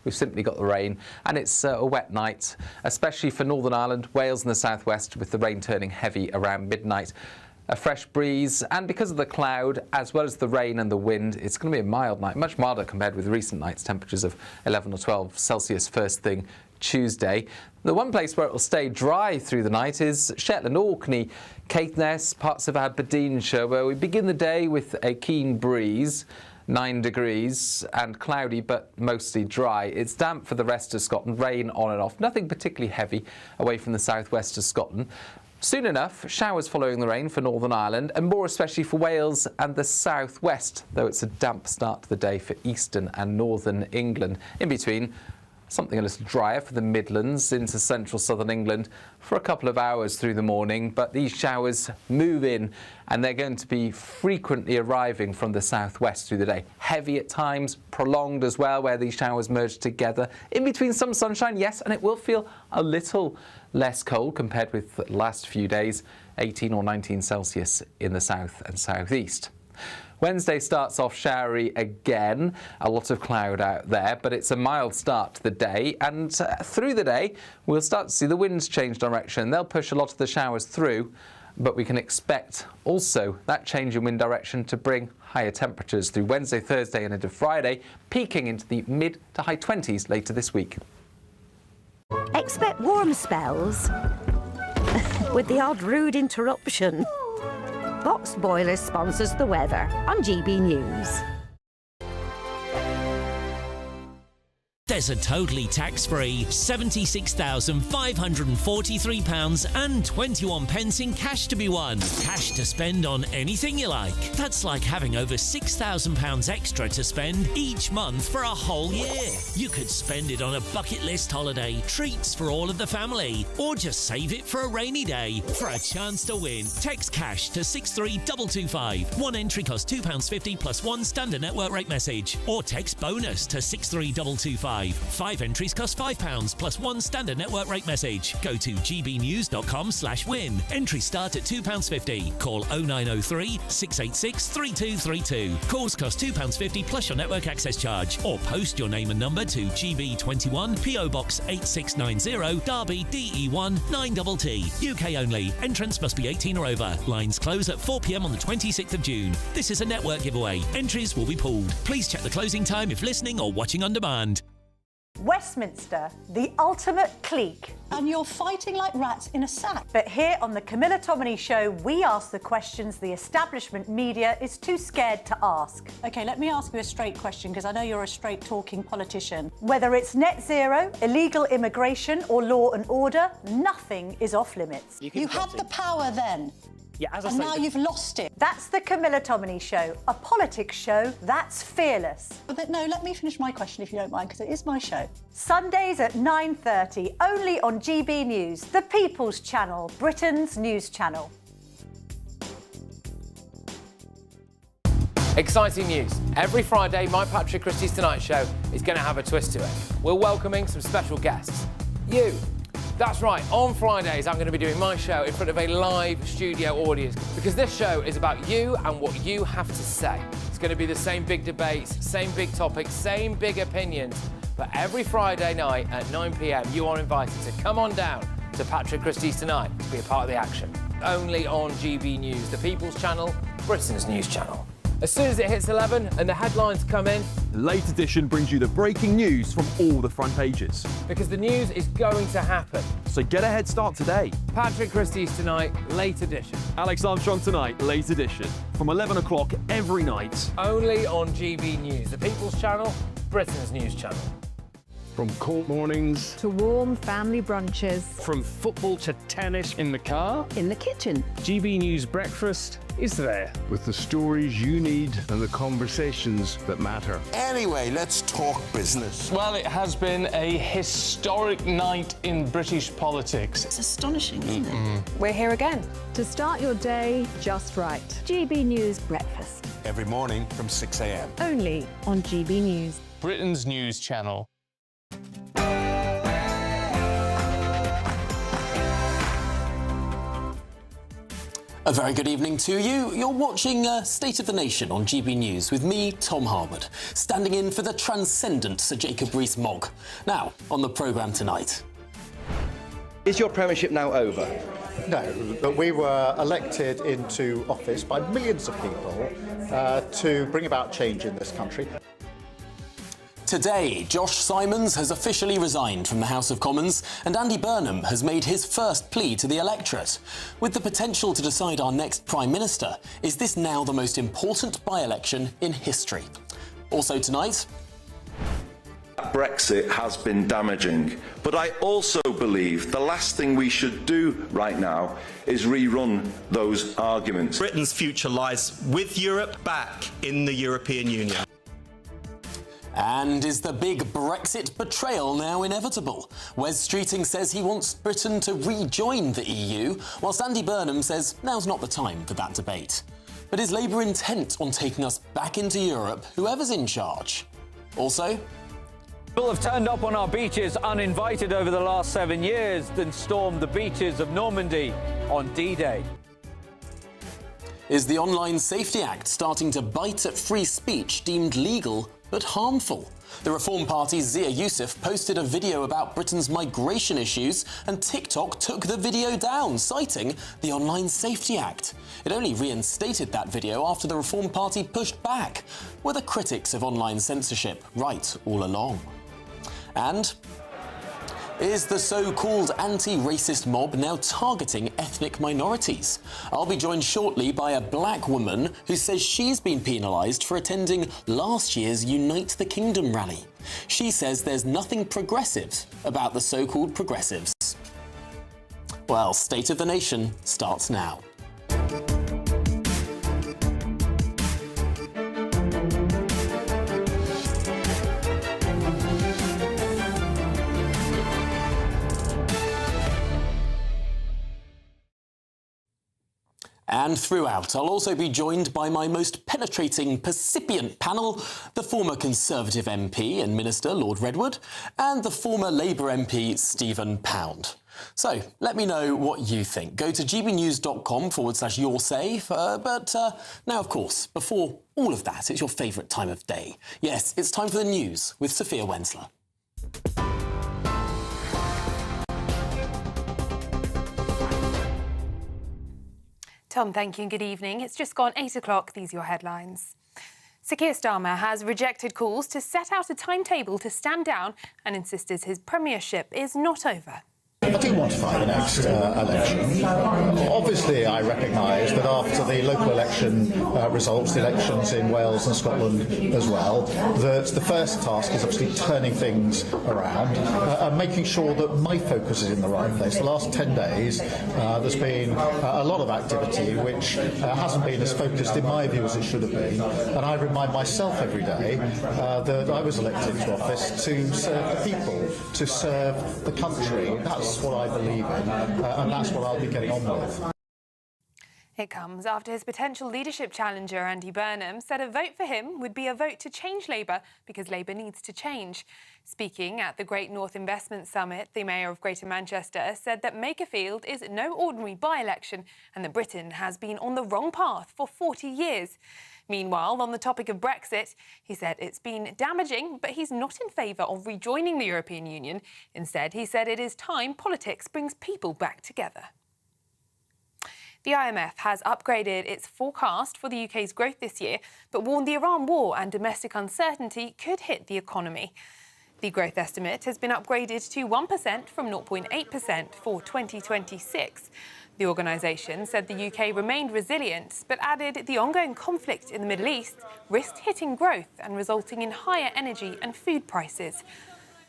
we've simply got the rain, and it's a wet night, especially for Northern Ireland, Wales and the southwest, with the rain turning heavy around midnight. A fresh breeze, and because of the cloud, as well as the rain and the wind, it's going to be a mild night, much milder compared with recent nights, temperatures of 11 or 12 Celsius first thing Tuesday. The one place where it will stay dry through the night is Shetland, Orkney, Caithness, parts of Aberdeenshire, where we begin the day with a keen breeze, 9 degrees, and cloudy but mostly dry. It's damp for the rest of Scotland, rain on and off, nothing particularly heavy away from the southwest of Scotland. Soon enough, showers following the rain for Northern Ireland, and more especially for Wales and the southwest, though it's a damp start to the day for eastern and northern England. In between, something a little drier for the Midlands into central southern England for a couple of hours through the morning, but these showers move in and they're going to be frequently arriving from the southwest through the day. Heavy at times, prolonged as well, where these showers merge together. In between some sunshine, yes, and it will feel a little less cold compared with the last few days, 18 or 19 Celsius in the south and southeast. Wednesday starts off showery again, a lot of cloud out there, but it's a mild start to the day, and through the day we'll start to see the winds change direction. They'll push a lot of the showers through, but we can expect also that change in wind direction to bring higher temperatures through Wednesday, Thursday and into Friday, peaking into the mid to high 20s later this week. Expect warm spells with the odd rude interruption. Box Boilers sponsors the weather on GB News. There's a totally tax-free £76,543.21 in cash to be won. Cash to spend on anything you like. That's like having over £6,000 extra to spend each month for a whole year. You could spend it on a bucket list holiday, treats for all of the family, or just save it for a rainy day. For a chance to win, text cash to 63225. One entry costs £2.50 plus one standard network rate message, or text bonus to 63225. 5 entries cost £5 plus one standard network rate message. Go to gbnews.com/win. Entries start at £2.50. Call 0903 686 3232. Calls cost £2.50 plus your network access charge. Or post your name and number to GB21 PO Box 8690 Derby DE1 9TT. UK only. Entrance must be 18 or over. Lines close at 4 p.m. on the 26th of June. This is a network giveaway. Entries will be pooled. Please check the closing time if listening or watching on demand. Westminster, the ultimate clique. And you're fighting like rats in a sack. But here on the Camilla Tominey Show, we ask the questions the establishment media is too scared to ask. OK, let me ask you a straight question, because I know you're a straight-talking politician. Whether it's net zero, illegal immigration or law and order, nothing is off limits. You had the power then. Yeah, as I and say, now you've lost it. That's the Camilla Tominey Show, a politics show that's fearless. But no, let me finish my question if you don't mind, because it is my show. Sundays at 9:30, only on GB News, the People's Channel, Britain's news channel. Exciting news. Every Friday, my Patrick Christie's Tonight Show is going to have a twist to it. We're welcoming some special guests. You. That's right, on Fridays I'm going to be doing my show in front of a live studio audience, because this show is about you and what you have to say. It's going to be the same big debates, same big topics, same big opinions, but every Friday night at 9 p.m. you are invited to come on down to Patrick Christie's Tonight to be a part of the action. Only on GB News, the People's Channel, Britain's news channel. As soon as it hits 11 and the headlines come in, Late Edition brings you the breaking news from all the front pages. because the news is going to happen. So get a head start today. Patrick Christie's Tonight, Late Edition. Alex Armstrong Tonight, Late Edition. From 11 o'clock every night. Only on GB News, the People's Channel, Britain's news channel. From court mornings to warm family brunches, from football to tennis in the car, in the kitchen. GB News Breakfast is there. with the stories you need and the conversations that matter. Anyway, let's talk business. Well, it has been a historic night in British politics. It's astonishing, isn't it? We're here again to start your day just right. GB News Breakfast. Every morning from 6 a.m. Only on GB News. Britain's news channel. A very good evening to you. You're watching State of the Nation on GB News with me, Tom Harwood, standing in for the transcendent Sir Jacob Rees-Mogg. Now, on the programme tonight. Is your premiership now over? No, but we were elected into office by millions of people to bring about change in this country. Today, Josh Simons has officially resigned from the House of Commons and Andy Burnham has made his first plea to the electorate. With the potential to decide our next Prime Minister, is this now the most important by-election in history? Also tonight... Brexit has been damaging, but I also believe the last thing we should do right now is rerun those arguments. Britain's future lies with Europe, back in the European Union. And is the big Brexit betrayal now inevitable? Wes Streeting says he wants Britain to rejoin the EU, whilst Andy Burnham says now's not the time for that debate. But is Labour intent on taking us back into Europe, whoever's in charge? Also... People have turned up on our beaches uninvited over the last 7 years, then stormed the beaches of Normandy on D-Day. Is the Online Safety Act starting to bite at free speech deemed legal but harmful? The Reform Party's Zia Youssef posted a video about Britain's migration issues and TikTok took the video down, citing the Online Safety Act. It only reinstated that video after the Reform Party pushed back. Were the critics of online censorship right all along? And... is the so-called anti-racist mob now targeting ethnic minorities? I'll be joined shortly by a black woman who says she's been penalised for attending last year's Unite the Kingdom rally. She says there's nothing progressive about the so-called progressives. Well, State of the Nation starts now. And throughout, I'll also be joined by my most penetrating, percipient panel, the former Conservative MP and Minister Lord Redwood, and the former Labour MP Stephen Pound. So, let me know what you think. Go to gbnews.com/yoursay. But now, of course, before all of that, it's your favourite time of day. Yes, it's time for the news with Sophia Wensler. Tom, thank you and good evening. It's just gone 8 o'clock. These are your headlines. Sir Keir Starmer has rejected calls to set out a timetable to stand down and insisted his premiership is not over. I do want to fight the next election. Obviously, I recognise that after the local election results, the elections in Wales and Scotland as well, that the first task is obviously turning things around and making sure that my focus is in the right place. The last 10 days, there's been a lot of activity which hasn't been as focused, in my view, as it should have been. And I remind myself every day that I was elected to office to serve the people, to serve the country. That's what I believe in, and that's what I'll be getting on with. It comes after his potential leadership challenger, Andy Burnham, said a vote for him would be a vote to change Labour because Labour needs to change. Speaking at the Great North Investment Summit, the Mayor of Greater Manchester said that Makerfield is no ordinary by-election and that Britain has been on the wrong path for 40 years. Meanwhile, on the topic of Brexit, he said it's been damaging, but he's not in favour of rejoining the European Union. Instead, he said it is time politics brings people back together. The IMF has upgraded its forecast for the UK's growth this year, but warned the Iran war and domestic uncertainty could hit the economy. The growth estimate has been upgraded to 1% from 0.8% for 2026. The organisation said the UK remained resilient, but added the ongoing conflict in the Middle East risked hitting growth and resulting in higher energy and food prices.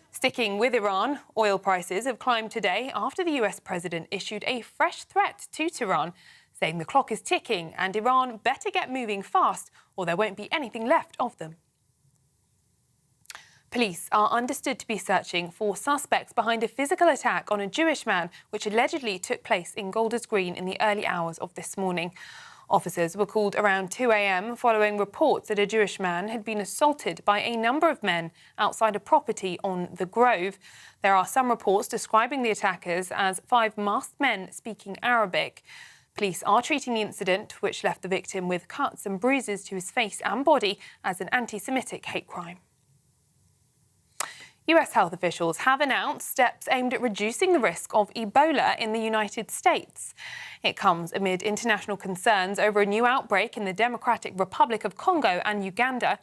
Sticking with Iran, oil prices have climbed today after the US president issued a fresh threat to Tehran, saying the clock is ticking and Iran better get moving fast or there won't be anything left of them. Police are understood to be searching for suspects behind a physical attack on a Jewish man, which allegedly took place in Golders Green in the early hours of this morning. Officers were called around 2 a.m. following reports that a Jewish man had been assaulted by a number of men outside a property on The Grove. There are some reports describing the attackers as 5 masked men speaking Arabic. Police are treating the incident, which left the victim with cuts and bruises to his face and body, as an anti-Semitic hate crime. US health officials have announced steps aimed at reducing the risk of Ebola in the United States. It comes amid international concerns over a new outbreak in the Democratic Republic of Congo and Uganda.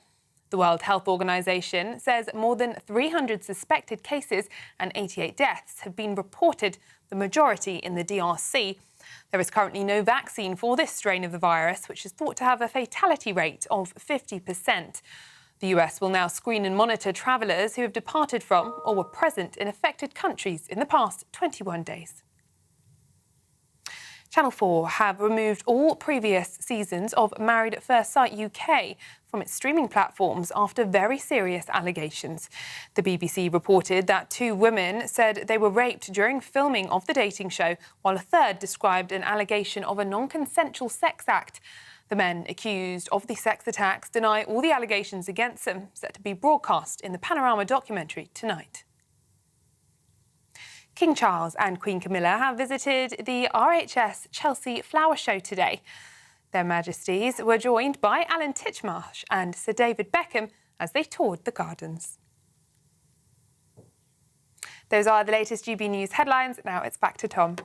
The World Health Organization says more than 300 suspected cases and 88 deaths have been reported, the majority in the DRC. There is currently no vaccine for this strain of the virus, which is thought to have a fatality rate of 50%. The US will now screen and monitor travellers who have departed from or were present in affected countries in the past 21 days. Channel 4 have removed all previous seasons of Married at First Sight UK from its streaming platforms after very serious allegations. The BBC reported that 2 women said they were raped during filming of the dating show, while a third described an allegation of a non-consensual sex act. The men accused of the sex attacks deny all the allegations against them, set to be broadcast in the Panorama documentary tonight. King Charles and Queen Camilla have visited the RHS Chelsea Flower Show today. Their Majesties were joined by Alan Titchmarsh and Sir David Beckham as they toured the gardens. Those are the latest GB News headlines. Now it's back to Tom.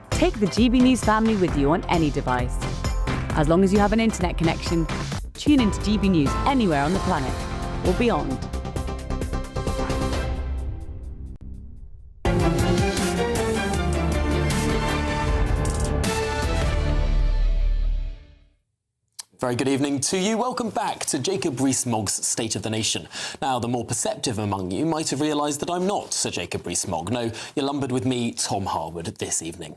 Take the GB News family with you on any device. As long as you have an internet connection, tune into GB News anywhere on the planet or beyond. Very good evening to you. Welcome back to Jacob Rees-Mogg's State of the Nation. Now, the more perceptive among you might have realised that I'm not Sir Jacob Rees-Mogg. No, you're lumbered with me, Tom Harwood, this evening.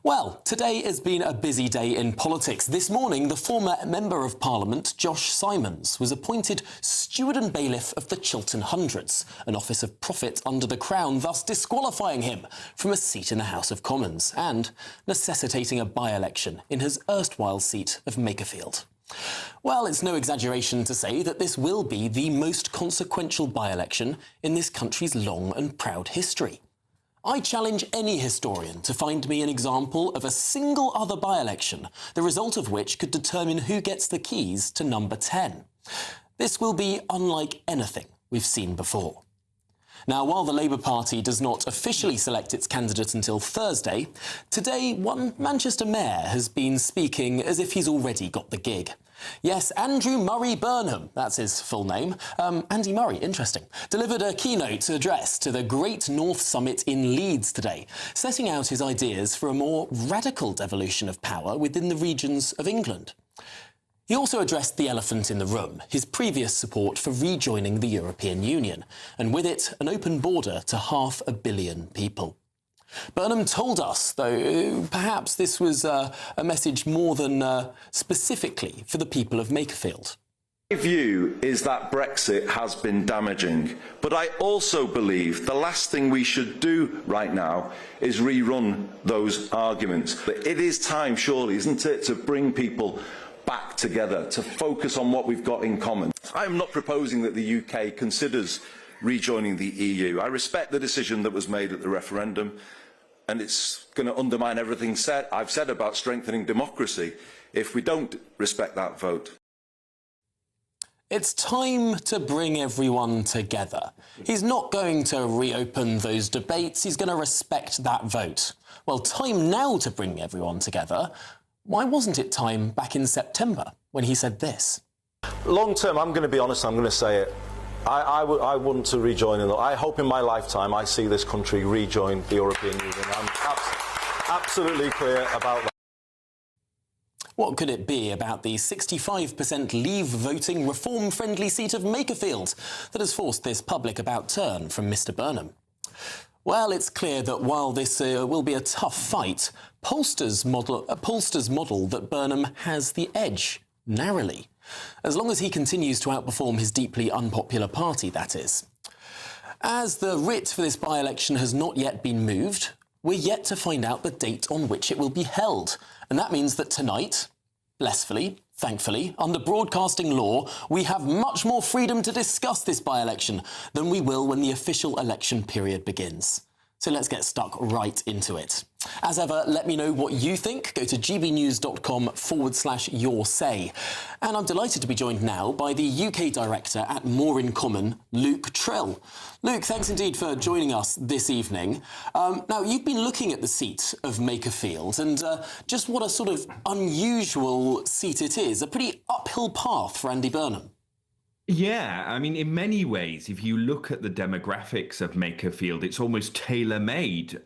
Well, today has been a busy day in politics. This morning, the former Member of Parliament, Josh Simons, was appointed Steward and Bailiff of the Chiltern Hundreds, an office of profit under the Crown, thus disqualifying him from a seat in the House of Commons and necessitating a by-election in his erstwhile seat of Makerfield. Well, it's no exaggeration to say that this will be the most consequential by-election in this country's long and proud history. I challenge any historian to find me an example of a single other by-election, the result of which could determine who gets the keys to number 10. This will be unlike anything we've seen before. Now, while the Labour Party does not officially select its candidate until Thursday, today one Manchester mayor has been speaking as if he's already got the gig. Yes, Andrew Murray Burnham, that's his full name. Andy Murray, interesting, delivered a keynote address to the Great North Summit in Leeds today, setting out his ideas for a more radical devolution of power within the regions of England. He also addressed the elephant in the room, his previous support for rejoining the European Union, and with it, an open border to 500 million people. Burnham told us, though, perhaps this was a message more than specifically for the people of Makerfield. My view is that Brexit has been damaging, but I also believe the last thing we should do right now is rerun those arguments. But it is time, surely, isn't it, to bring people back together, to focus on what we've got in common. I am not proposing that the UK considers rejoining the EU. I respect the decision that was made at the referendum, and it's going to undermine everything I've said about strengthening democracy if we don't respect that vote. It's time to bring everyone together. He's not going to reopen those debates. He's going to respect that vote. Well, time now to bring everyone together. Why wasn't it time back in September when he said this? Long term, I'm going to be honest, I'm going to say it. I want to rejoin. I hope in my lifetime I see this country rejoin the European Union. I'm absolutely clear about that. What could it be about the 65% leave voting reform-friendly seat of Makerfield that has forced this public about turn from Mr Burnham? Well, it's clear that while this will be a tough fight, pollsters model that Burnham has the edge, narrowly. As long as he continues to outperform his deeply unpopular party, that is. As the writ for this by-election has not yet been moved, we're yet to find out the date on which it will be held. And that means that tonight, blissfully, thankfully, under broadcasting law, we have much more freedom to discuss this by-election than we will when the official election period begins. So let's get stuck right into it. As ever, let me know what you think. Go to gbnews.com/your say. And I'm delighted to be joined now by the UK director at More in Common, Luke Trill. Luke, thanks indeed for joining us this evening. Now, you've been looking at the seat of Makerfield and just what a sort of unusual seat it is, a pretty uphill path for Andy Burnham. Yeah, I mean, in many ways, if you look at the demographics of Makerfield, it's almost tailor-made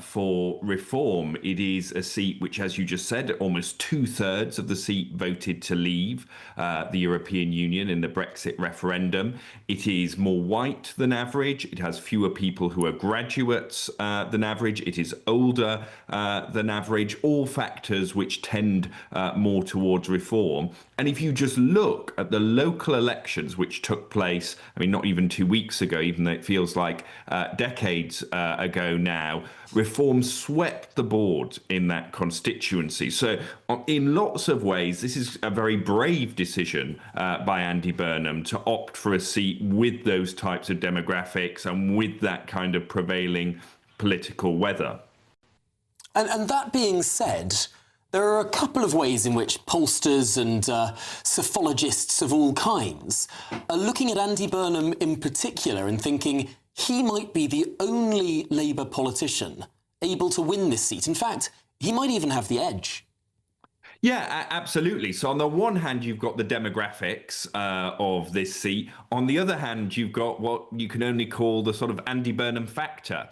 for reform. It is a seat which, as you just said, almost 2/3 of the seat voted to leave the European Union in the Brexit referendum. It is more white than average. It has fewer people who are graduates than average. It is older than average, all factors which tend more towards reform. And if you just look at the local elections which took place, I mean, not even 2 weeks ago, even though it feels like decades ago now, reform swept the board in that constituency. So in lots of ways, this is a very brave decision by Andy Burnham to opt for a seat with those types of demographics and with that kind of prevailing political weather. And that being said, there are a couple of ways in which pollsters and psephologists of all kinds are looking at Andy Burnham in particular and thinking he might be the only Labour politician able to win this seat. In fact, he might even have the edge. Yeah, absolutely. So on the one hand, you've got the demographics of this seat. On the other hand, you've got what you can only call the sort of Andy Burnham factor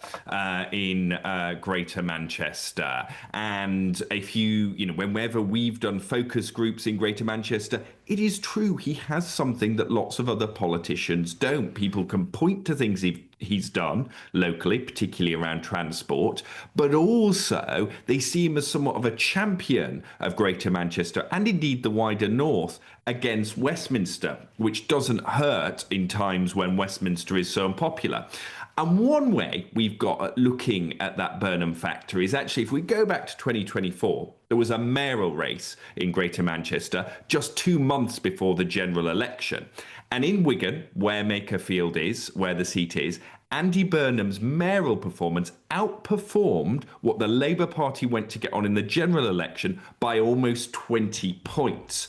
in Greater Manchester. And if you know, whenever we've done focus groups in Greater Manchester, it is true he has something that lots of other politicians don't. People can point to things he's done locally, particularly around transport, but also they see him as somewhat of a champion of Greater Manchester and indeed the wider north against Westminster, which doesn't hurt in times when Westminster is so unpopular. And one way we've got at looking at that Burnham factor is actually, if we go back to 2024, there was a mayoral race in Greater Manchester just 2 months before the general election. And in Wigan, where Makerfield is, where the seat is, Andy Burnham's mayoral performance outperformed what the Labour Party went to get on in the general election by almost 20 points.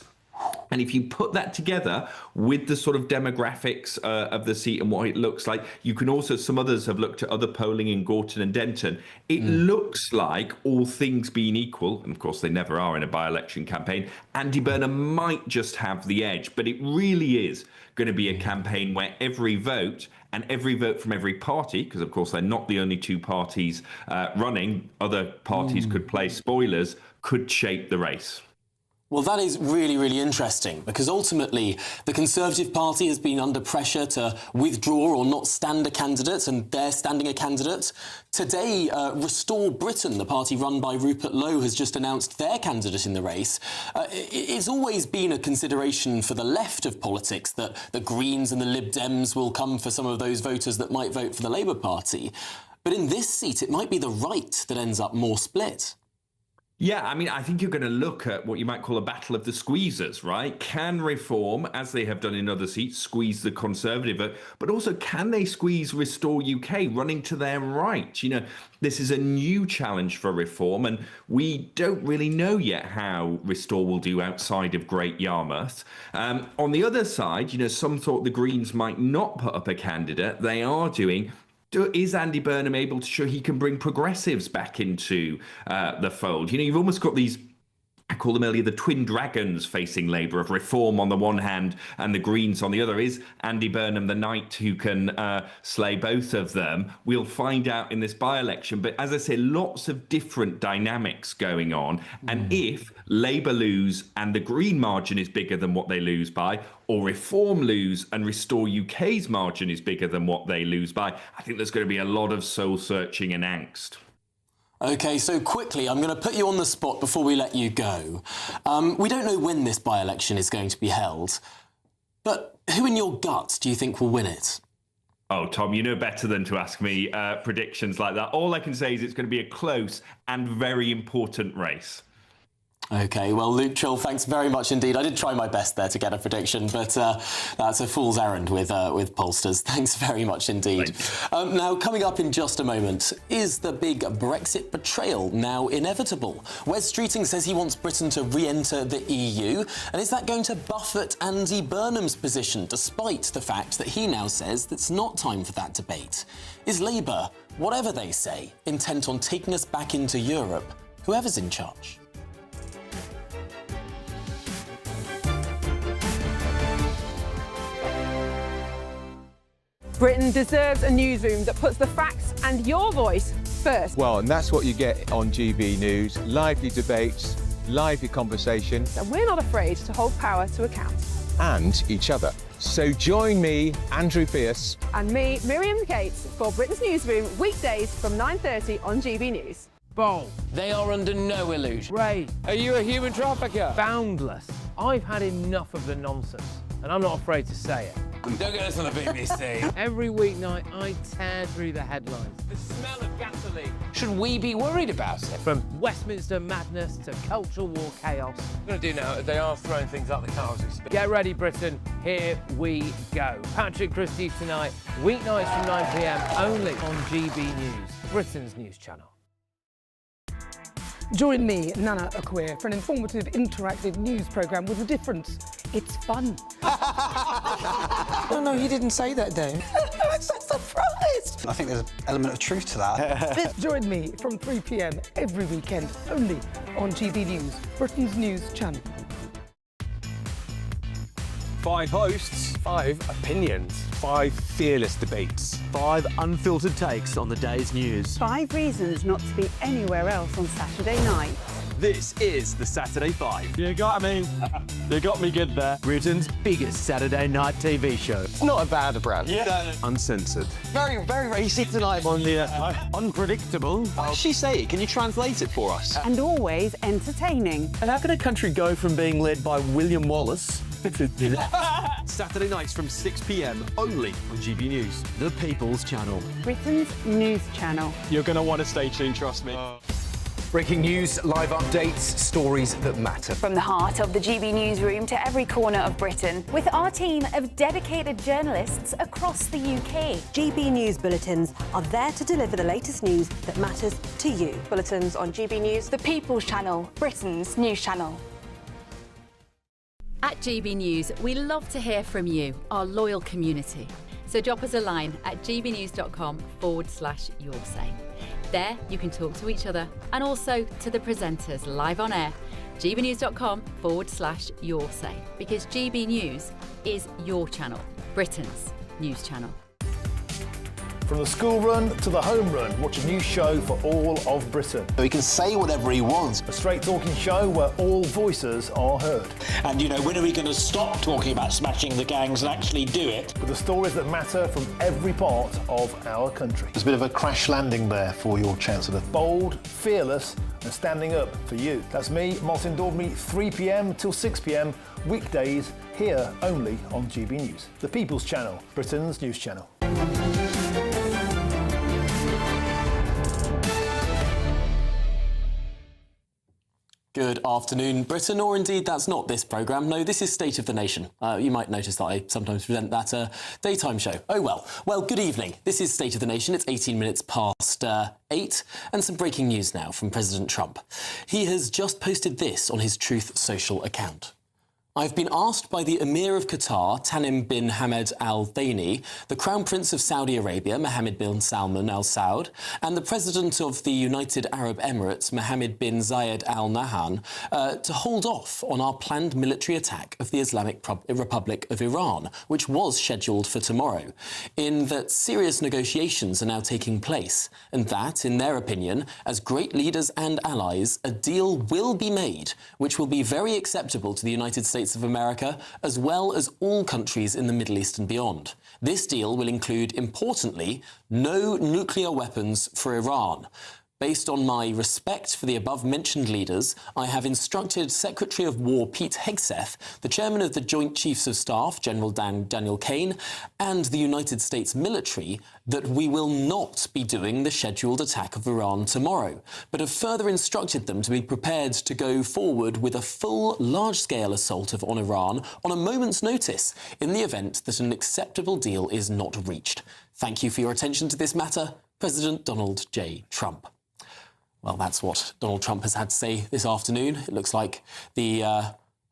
And if you put that together with the sort of demographics of the seat and what it looks like, you can also, some others have looked at other polling in Gorton and Denton. It looks like, all things being equal, and of course they never are in a by-election campaign, Andy Burnham might just have the edge. But it really is going to be a campaign where every vote and every vote from every party, because of course they're not the only two parties running, other parties could play spoilers, could shape the race. Well, that is really, really interesting, because ultimately the Conservative Party has been under pressure to withdraw or not stand a candidate, and they're standing a candidate. Today, Restore Britain, the party run by Rupert Lowe, has just announced their candidate in the race. It's always been a consideration for the left of politics that the Greens and the Lib Dems will come for some of those voters that might vote for the Labour Party. But in this seat, it might be the right that ends up more split. Yeah, I mean, I think you're going to look at what you might call a battle of the squeezers, right? Can Reform, as they have done in other seats, squeeze the Conservative vote, but also can they squeeze Restore UK running to their right? You know, this is a new challenge for Reform, and we don't really know yet how Restore will do outside of Great Yarmouth. On the other side, you know, some thought the Greens might not put up a candidate. They are doing. Is Andy Burnham able to show he can bring progressives back into the fold? You know, you've almost got these, I called them earlier, the twin dragons facing Labour, of Reform on the one hand and the Greens on the other. Is Andy Burnham the knight who can slay both of them? We'll find out in this by-election. But as I say, lots of different dynamics going on. And if Labour lose and the Green margin is bigger than what they lose by, or Reform lose and Restore UK's margin is bigger than what they lose by, I think there's going to be a lot of soul-searching and angst. OK, so quickly, I'm going to put you on the spot before we let you go. We don't know when this by-election is going to be held, but who in your gut do you think will win it? Oh, Tom, you know better than to ask me predictions like that. All I can say is it's going to be a close and very important race. OK, well, Luke Trill, thanks very much indeed. I did try my best there to get a prediction, but that's a fool's errand with pollsters. Thanks very much indeed. Now, coming up in just a moment, is the big Brexit betrayal now inevitable? Wes Streeting says he wants Britain to re-enter the EU, and is that going to buffet Andy Burnham's position, despite the fact that he now says it's not time for that debate? Is Labour, whatever they say, intent on taking us back into Europe, whoever's in charge? Britain deserves a newsroom that puts the facts and your voice first. Well, and that's what you get on GB News. Lively debates, lively conversation. And we're not afraid to hold power to account. And each other. So join me, Andrew Pearce. And me, Miriam Gates, for Britain's Newsroom, weekdays from 9:30 on GB News. Bold. They are under no illusion. Ray. Are you a human trafficker? Boundless. I've had enough of the nonsense, and I'm not afraid to say it. Don't get us on the BBC. Every weeknight, I tear through the headlines. The smell of gasoline. Should we be worried about it? From Westminster madness to cultural war chaos. What we're going to do now, they are throwing things out the car as we speak. Get ready, Britain. Here we go. Patrick Christie's tonight, weeknights from 9 p.m, only on GB News, Britain's news channel. Join me, Nana Akweer, for an informative, interactive news programme with a difference. It's fun. No, he didn't say that, Dave. I'm so surprised. I think there's an element of truth to that. Join me from 3 p.m. every weekend, only on GB News, Britain's news channel. 5 hosts, 5 opinions, 5 fearless debates, 5 unfiltered takes on the day's news. 5 reasons not to be anywhere else on Saturday night. This is the Saturday 5. You got me. You got me good there. Britain's biggest Saturday night TV show. It's not a bad brand. Yeah. Uncensored. Very, very racy tonight. On the unpredictable. What did she say? Can you translate it for us? And always entertaining. And how can a country go from being led by William Wallace Saturday nights from 6 p.m. only on GB News, the People's Channel. Britain's news channel. You're going to want to stay tuned, trust me. Breaking news, live updates, stories that matter. From the heart of the GB Newsroom to every corner of Britain. With our team of dedicated journalists across the UK. GB News bulletins are there to deliver the latest news that matters to you. Bulletins on GB News, the People's Channel, Britain's news channel. At GB News, we love to hear from you, our loyal community. So drop us a line at gbnews.com/yoursay. There you can talk to each other and also to the presenters live on air. gbnews.com/yoursay, because GB News is your channel, Britain's news channel. From the school run to the home run, watch a new show for all of Britain. So he can say whatever he wants. A straight-talking show where all voices are heard. And, you know, when are we going to stop talking about smashing the gangs and actually do it? With the stories that matter from every part of our country. There's a bit of a crash landing there for your Chancellor. Bold, fearless and standing up for you. That's me, Martin Daubney, 3 p.m. till 6 p.m, weekdays, here only on GB News. The People's Channel, Britain's news channel. Good afternoon, Britain, or indeed that's not this programme. No, this is State of the Nation. You might notice that I sometimes present that daytime show. Oh well. Well, good evening. This is State of the Nation. It's 18 minutes past 8, and some breaking news now from President Trump. He has just posted this on his Truth Social account. I've been asked by the Emir of Qatar, Tamim bin Hamad Al Thani, the Crown Prince of Saudi Arabia, Mohammed bin Salman Al Saud, and the President of the United Arab Emirates, Mohammed bin Zayed Al Nahyan, to hold off on our planned military attack of the Islamic Republic of Iran, which was scheduled for tomorrow, in that serious negotiations are now taking place, and that, in their opinion, as great leaders and allies, a deal will be made, which will be very acceptable to the United States of America, as well as all countries in the Middle East and beyond. This deal will include, importantly, no nuclear weapons for Iran. based on my respect for the above-mentioned leaders, I have instructed Secretary of War Pete Hegseth, the Chairman of the Joint Chiefs of Staff, General Daniel Kaine, and the United States military that we will not be doing the scheduled attack of Iran tomorrow, but have further instructed them to be prepared to go forward with a full, large-scale assault on Iran on a moment's notice in the event that an acceptable deal is not reached. Thank you for your attention to this matter, President Donald J. Trump. Well, that's what Donald Trump has had to say this afternoon. It looks like the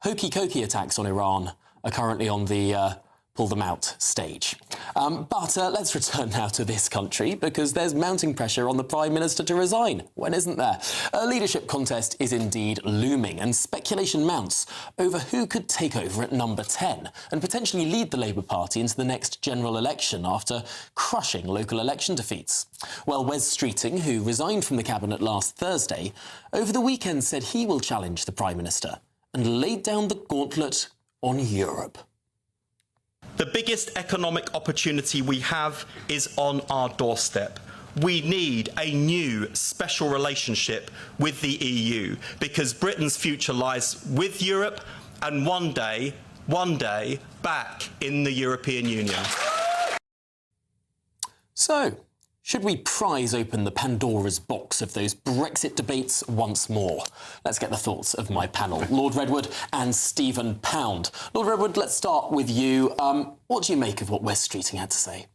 hokey-cokey attacks on Iran are currently on the pull them out stage. But let's return now to this country, because there's mounting pressure on the Prime Minister to resign. When isn't there? A leadership contest is indeed looming, and speculation mounts over who could take over at number 10 and potentially lead the Labour Party into the next general election after crushing local election defeats. Well, Wes Streeting, who resigned from the Cabinet last Thursday, over the weekend said he will challenge the Prime Minister and laid down the gauntlet on Europe. The biggest economic opportunity we have is on our doorstep. We need a new special relationship with the EU, because Britain's future lies with Europe and one day, back in the European Union. So, should we prise open the Pandora's box of those Brexit debates once more? Let's get the thoughts of my panel, Lord Redwood and Stephen Pound. Lord Redwood, let's start with you. What do you make of what Wes Streeting had to say?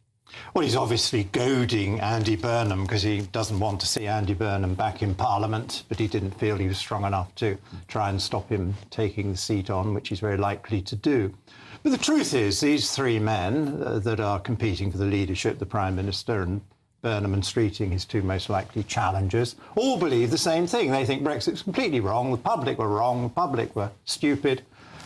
Well, he's obviously goading Andy Burnham because he doesn't want to see Andy Burnham back in Parliament, but he didn't feel he was strong enough to try and stop him taking the seat on, which he's very likely to do. But the truth is, these three men that are competing for the leadership, the Prime Minister and Burnham and Streeting, his two most likely challengers, all believe the same thing. They think Brexit's completely wrong, the public were wrong, the public were stupid,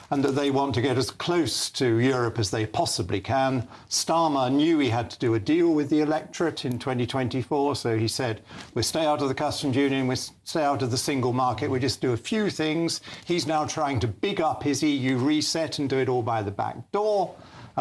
and that they want to get as close to Europe as they possibly can. Starmer knew he had to do a deal with the electorate in 2024, so he said, we'll stay out of the customs union, we'll stay out of the single market, we'll just do a few things. He's now trying to big up his EU reset and do it all by the back door.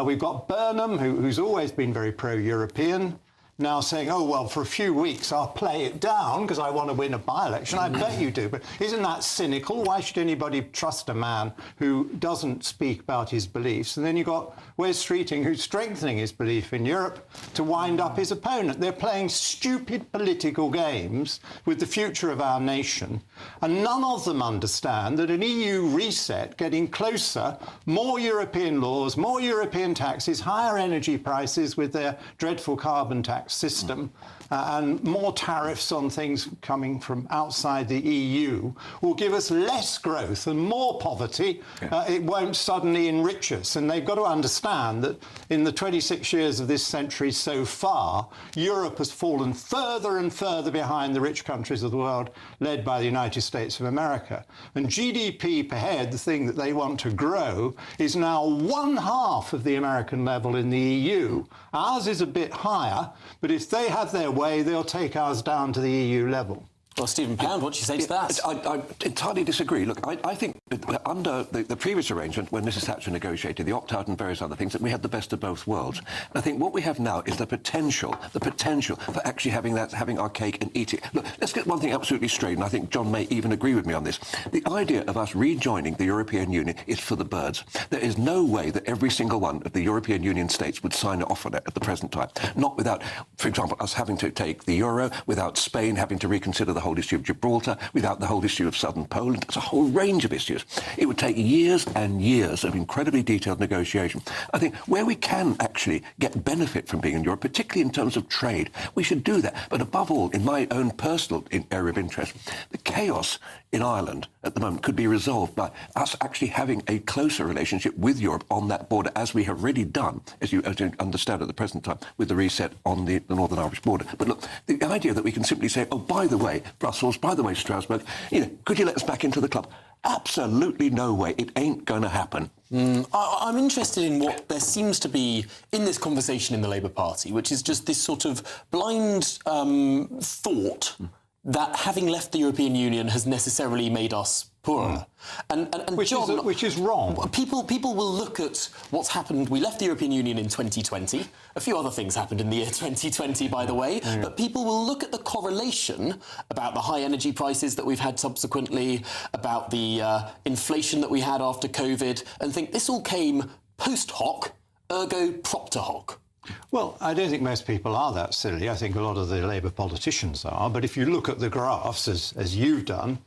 We've got Burnham, who's always been very pro-European, now saying, oh, well, for a few weeks I'll play it down because I want to win a by-election. I bet you do. But isn't that cynical? Why should anybody trust a man who doesn't speak about his beliefs? And then you've got Wes Streeting, who's strengthening his belief in Europe to wind up his opponent. They're playing stupid political games with the future of our nation. And none of them understand that an EU reset, getting closer, more European laws, more European taxes, higher energy prices with their dreadful carbon tax system, and more tariffs on things coming from outside the EU will give us less growth and more poverty. It won't suddenly enrich us. And they've got to understand that in the 26 years of this century so far, Europe has fallen further and further behind the rich countries of the world, led by the United States of America. And GDP per head, the thing that they want to grow, is now 1/2 of the American level in the EU. Ours is a bit higher, but if they have their way, they'll take ours down to the EU level. Well, Stephen Pound, what do you say to that? I entirely disagree. Look, I think that under the previous arrangement, when Mrs Thatcher negotiated the opt-out and various other things, that we had the best of both worlds. And I think what we have now is the potential for actually having our cake and eat it. Look, let's get one thing absolutely straight, and I think John may even agree with me on this. The idea of us rejoining the European Union is for the birds. There is no way that every single one of the European Union states would sign off on it at the present time. Not without, for example, us having to take the euro, without Spain having to reconsider the whole issue of Gibraltar, without the whole issue of southern Poland. There's a whole range of issues. It would take years and years of incredibly detailed negotiation. I think where we can actually get benefit from being in Europe, particularly in terms of trade, we should do that. But above all, in my own personal area of interest, the chaos in Ireland at the moment could be resolved by us actually having a closer relationship with Europe on that border, as we have already done, as you understand at the present time, with the reset on the Northern Irish border. But look, the idea that we can simply say, oh, by the way, Brussels, by the way, Strasbourg, could you let us back into the club? Absolutely no way. It ain't going to happen. I'm interested in what there seems to be in this conversation in the Labour Party, which is just this sort of blind thought that having left the European Union has necessarily made us poorer. And John, which is wrong. People will look at what's happened. We left the European Union in 2020. A few other things happened in the year 2020, by the way. But people will look at the correlation about the high energy prices that we've had subsequently, about the inflation that we had after COVID, and think this all came post hoc, ergo propter hoc. Well, I don't think most people are that silly. I think a lot of the Labour politicians are. But if you look at the graphs, as you've done,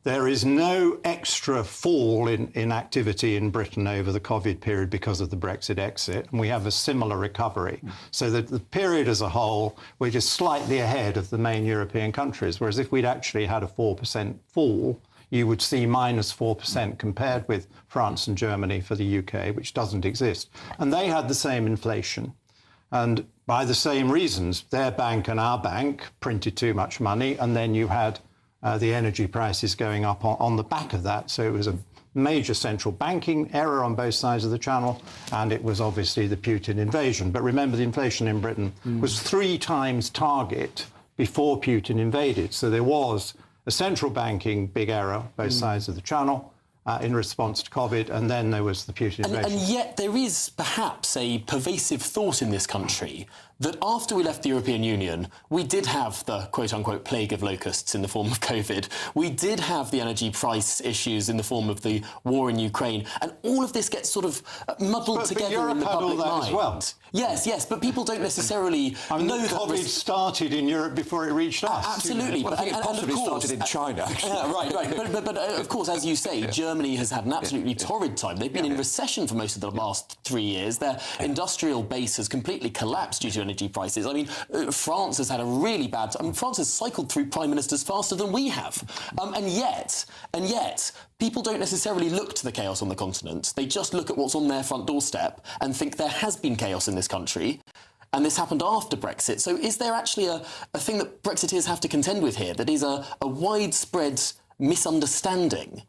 there is no extra fall in activity in Britain over the COVID period because of the Brexit exit, and we have a similar recovery. So that the period as a whole, we're just slightly ahead of the main European countries, whereas if we'd actually had a 4% fall, you would see minus 4% compared with France and Germany for the UK, which doesn't exist. And they had the same inflation. And by the same reasons, their bank and our bank printed too much money, and then you had the energy prices going up on the back of that. So it was a major central banking error on both sides of the channel, and it was obviously the Putin invasion. But remember, the inflation in Britain was 3 times target before Putin invaded. So there was a central banking big error, both sides of the channel, in response to COVID, and then there was the Putin invasion. And yet there is perhaps a pervasive thought in this country that after we left the European Union, we did have the quote-unquote plague of locusts in the form of COVID. We did have the energy price issues in the form of the war in Ukraine. And all of this gets sort of muddled together in the public mind. As well. Yes, but people don't necessarily know that COVID started in Europe before it reached us. Absolutely. Well, I think it possibly started in China. Right. But of course, as you say, Germany has had an absolutely torrid time. They've been in recession for most of the last 3 years. Their industrial base has completely collapsed due to energy prices. I mean, France has had a really bad time. I mean, France has cycled through prime ministers faster than we have. And yet, people don't necessarily look to the chaos on the continent. They just look at what's on their front doorstep and think there has been chaos in this country. And this happened after Brexit. So is there actually a thing that Brexiteers have to contend with here that is a widespread misunderstanding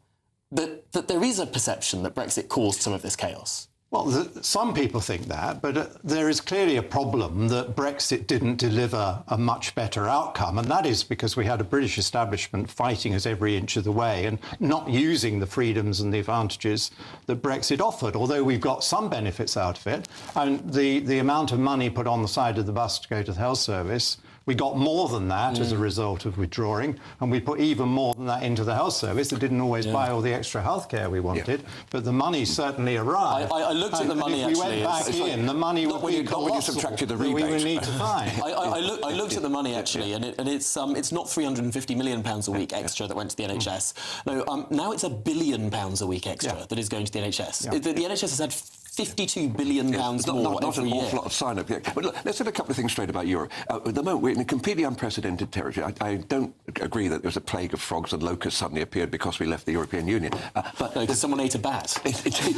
that there is a perception that Brexit caused some of this chaos? Well, some people think that, but there is clearly a problem that Brexit didn't deliver a much better outcome, and that is because we had a British establishment fighting us every inch of the way and not using the freedoms and the advantages that Brexit offered, although we've got some benefits out of it. And the amount of money put on the side of the bus to go to the health service, we got more than that as a result of withdrawing, and we put even more than that into the health service. That didn't always buy all the extra health care we wanted, but the money certainly arrived. I looked at the money, if we went back in, the money would be when you subtracted the rebate. We would need to find. I looked at the money, actually, and it's not £350 million a week extra that went to the NHS. No, now it's £1 billion a week extra that is going to the NHS. The NHS has had £52 billion more not every an year. awful lot of sign-up. But look, let's set a couple of things straight about Europe. At the moment, we're in a completely unprecedented territory. I don't agree that there was a plague of frogs and locusts suddenly appeared because we left the European Union. But because someone ate a bat.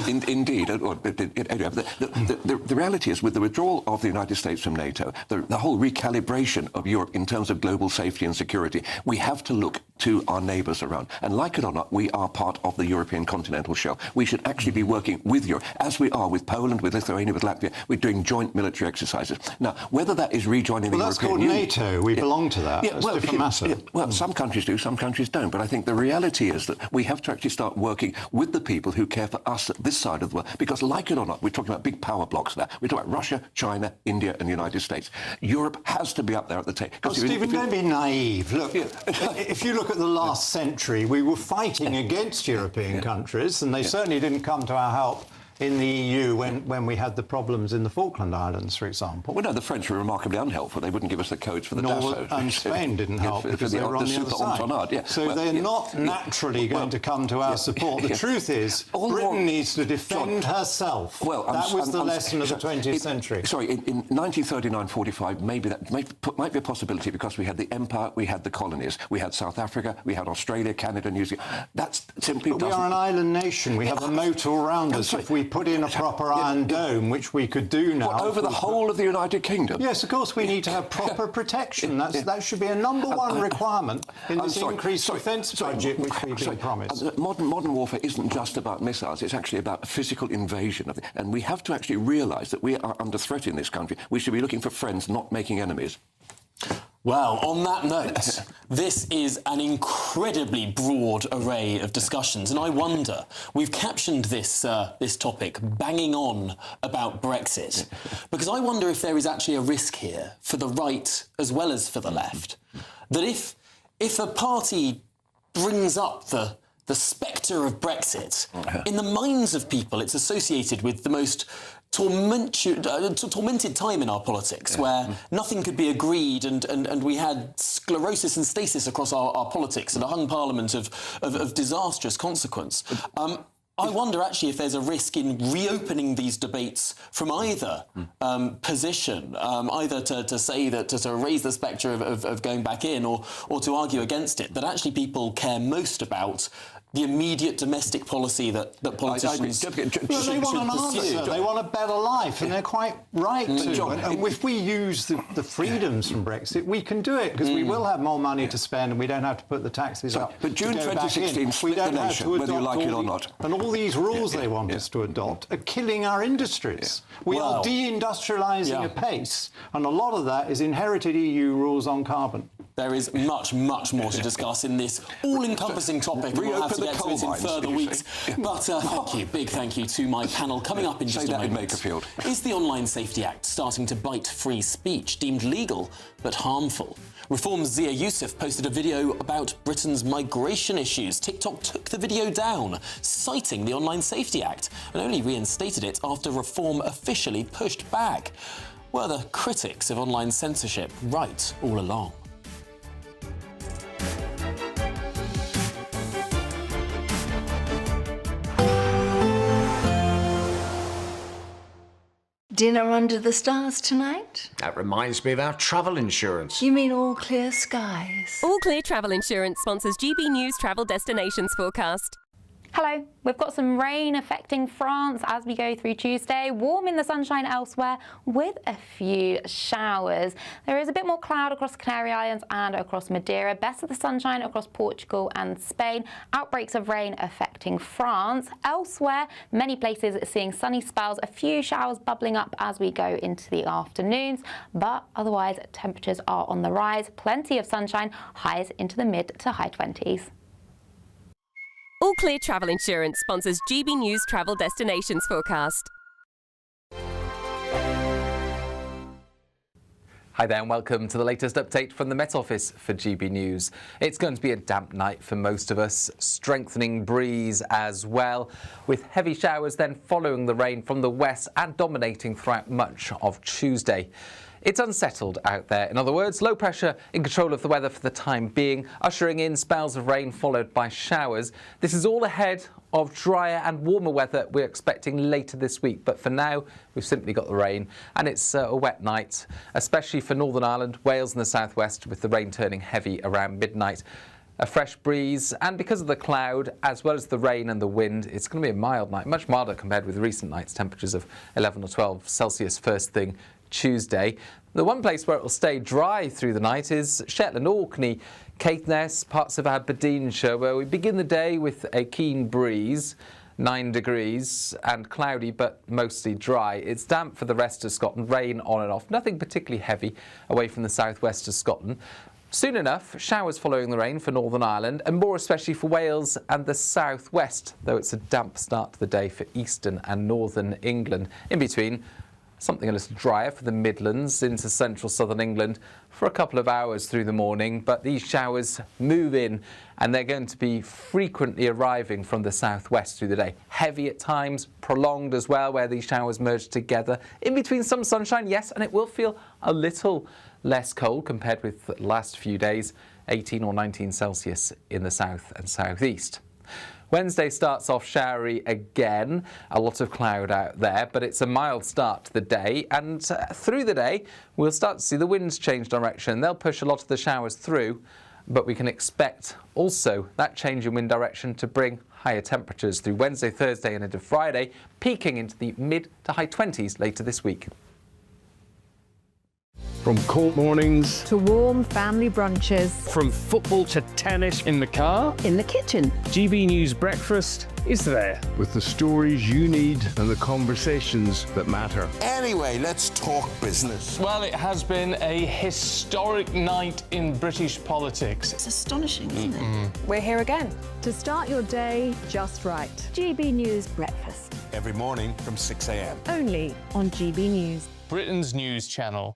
Indeed. The reality is, with the withdrawal of the United States from NATO, the whole recalibration of Europe in terms of global safety and security, we have to look to our neighbours around. And like it or not, we are part of the European continental shelf. We should actually be working with Europe, as we are with Poland, with Lithuania, with Latvia. We're doing joint military exercises. Now, whether that is rejoining the European Union... That's called NATO. We belong to that. That's a different matter. Well, some countries do, some countries don't. But I think the reality is that we have to actually start working with the people who care for us at this side of the world. Because like it or not, we're talking about big power blocks now. We're talking about Russia, China, India and the United States. Europe has to be up there at the table. Well, Stephen, don't be naive. Look, if you look at the last century, we were fighting against European countries, and they certainly didn't come to our help in the EU when we had the problems in the Falkland Islands, for example. Well, no, the French were remarkably unhelpful. They wouldn't give us the codes for the Dassault. And Spain didn't help because they were on the other side. So they're not naturally going to come to our support. The truth is, Britain needs to defend herself. Well, that was the lesson of the 20th century. Sorry, in 1939-45, maybe that might be a possibility because we had the Empire, we had the colonies, we had South Africa, we had Australia, Canada, New Zealand. That's simply we are an island nation. We have a moat all around us. If we put in a proper iron dome, which we could do now. What, over the whole of the United Kingdom? Yes, of course, we need to have proper protection. That should be a number one requirement in this increased defence budget which we've been promised. Modern warfare isn't just about missiles, it's actually about physical invasion. And we have to actually realise that we are under threat in this country. We should be looking for friends, not making enemies. Well, on that note, this is an incredibly broad array of discussions, and I wonder, we've captioned this this topic, banging on about Brexit, because I wonder if there is actually a risk here for the right as well as for the left, that if a party brings up the spectre of Brexit, in the minds of people it's associated with the most tormented time in our politics, where nothing could be agreed and we had sclerosis and stasis across our politics and a hung parliament of disastrous consequence. I wonder actually if there's a risk in reopening these debates from either position, either to say that to raise the spectre of going back in or to argue against it, that actually people care most about the immediate domestic policy that politicians should they want an answer. They want a better life, and they're quite right to. John, and if we use the freedoms from Brexit, we can do it, because we will have more money to spend and we don't have to put the taxes up. But June 2016 split the nation, whether you like it or not. And all these rules they want us to adopt are killing our industries. We are deindustrialising apace, and a lot of that is inherited EU rules on carbon. There is much, much more to discuss in this all-encompassing topic. We'll have to get to it in further weeks. But thank you, big thank you to my panel. Coming up in just a moment. Makerfield. Is the Online Safety Act starting to bite free speech, deemed legal but harmful? Reform's Zia Youssef posted a video about Britain's migration issues. TikTok took the video down, citing the Online Safety Act, and only reinstated it after Reform officially pushed back. Were the critics of online censorship right all along? Dinner under the stars tonight? That reminds me of our travel insurance. You mean all clear skies? All Clear Travel Insurance sponsors GB News Travel Destinations Forecast. Hello, we've got some rain affecting France as we go through Tuesday, warm in the sunshine elsewhere with a few showers. There is a bit more cloud across the Canary Islands and across Madeira, best of the sunshine across Portugal and Spain. Outbreaks of rain affecting France. Elsewhere, many places seeing sunny spells, a few showers bubbling up as we go into the afternoons, but otherwise temperatures are on the rise, plenty of sunshine, highs into the mid to high 20s. All Clear Travel Insurance sponsors GB News Travel Destinations Forecast. Hi there and welcome to the latest update from the Met Office for GB News. It's going to be a damp night for most of us, strengthening breeze as well, with heavy showers then following the rain from the west and dominating throughout much of Tuesday. It's unsettled out there. In other words, low pressure in control of the weather for the time being, ushering in spells of rain followed by showers. This is all ahead of drier and warmer weather we're expecting later this week. But for now, we've simply got the rain, and it's a wet night, especially for Northern Ireland, Wales and the southwest, with the rain turning heavy around midnight. A fresh breeze, and because of the cloud, as well as the rain and the wind, it's going to be a mild night, much milder compared with recent nights, temperatures of 11 or 12 Celsius first thing Tuesday. The one place where it will stay dry through the night is Shetland, Orkney, Caithness, parts of Aberdeenshire, where we begin the day with a keen breeze, 9 degrees, and cloudy but mostly dry. It's damp for the rest of Scotland, rain on and off, nothing particularly heavy away from the southwest of Scotland. Soon enough, showers following the rain for Northern Ireland, and more especially for Wales and the southwest, though it's a damp start to the day for eastern and northern England. In between, something a little drier for the Midlands into central southern England for a couple of hours through the morning, but these showers move in and they're going to be frequently arriving from the southwest through the day. Heavy at times, prolonged as well, where these showers merge together. In between some sunshine, yes, and it will feel a little less cold compared with the last few days, 18 or 19 Celsius in the south and southeast. Wednesday starts off showery again, a lot of cloud out there, but it's a mild start to the day, and through the day we'll start to see the winds change direction. They'll push a lot of the showers through, but we can expect also that change in wind direction to bring higher temperatures through Wednesday, Thursday and into Friday, peaking into the mid to high 20s later this week. From cold mornings to warm family brunches, from football to tennis in the car, in the kitchen. GB News breakfast is there with the stories you need and the conversations that matter. Anyway, let's talk business. Well, it has been a historic night in British politics. It's astonishing, isn't it? We're here again to start your day just right. GB News Breakfast. Every morning from 6 a.m. Only on GB News. Britain's news channel.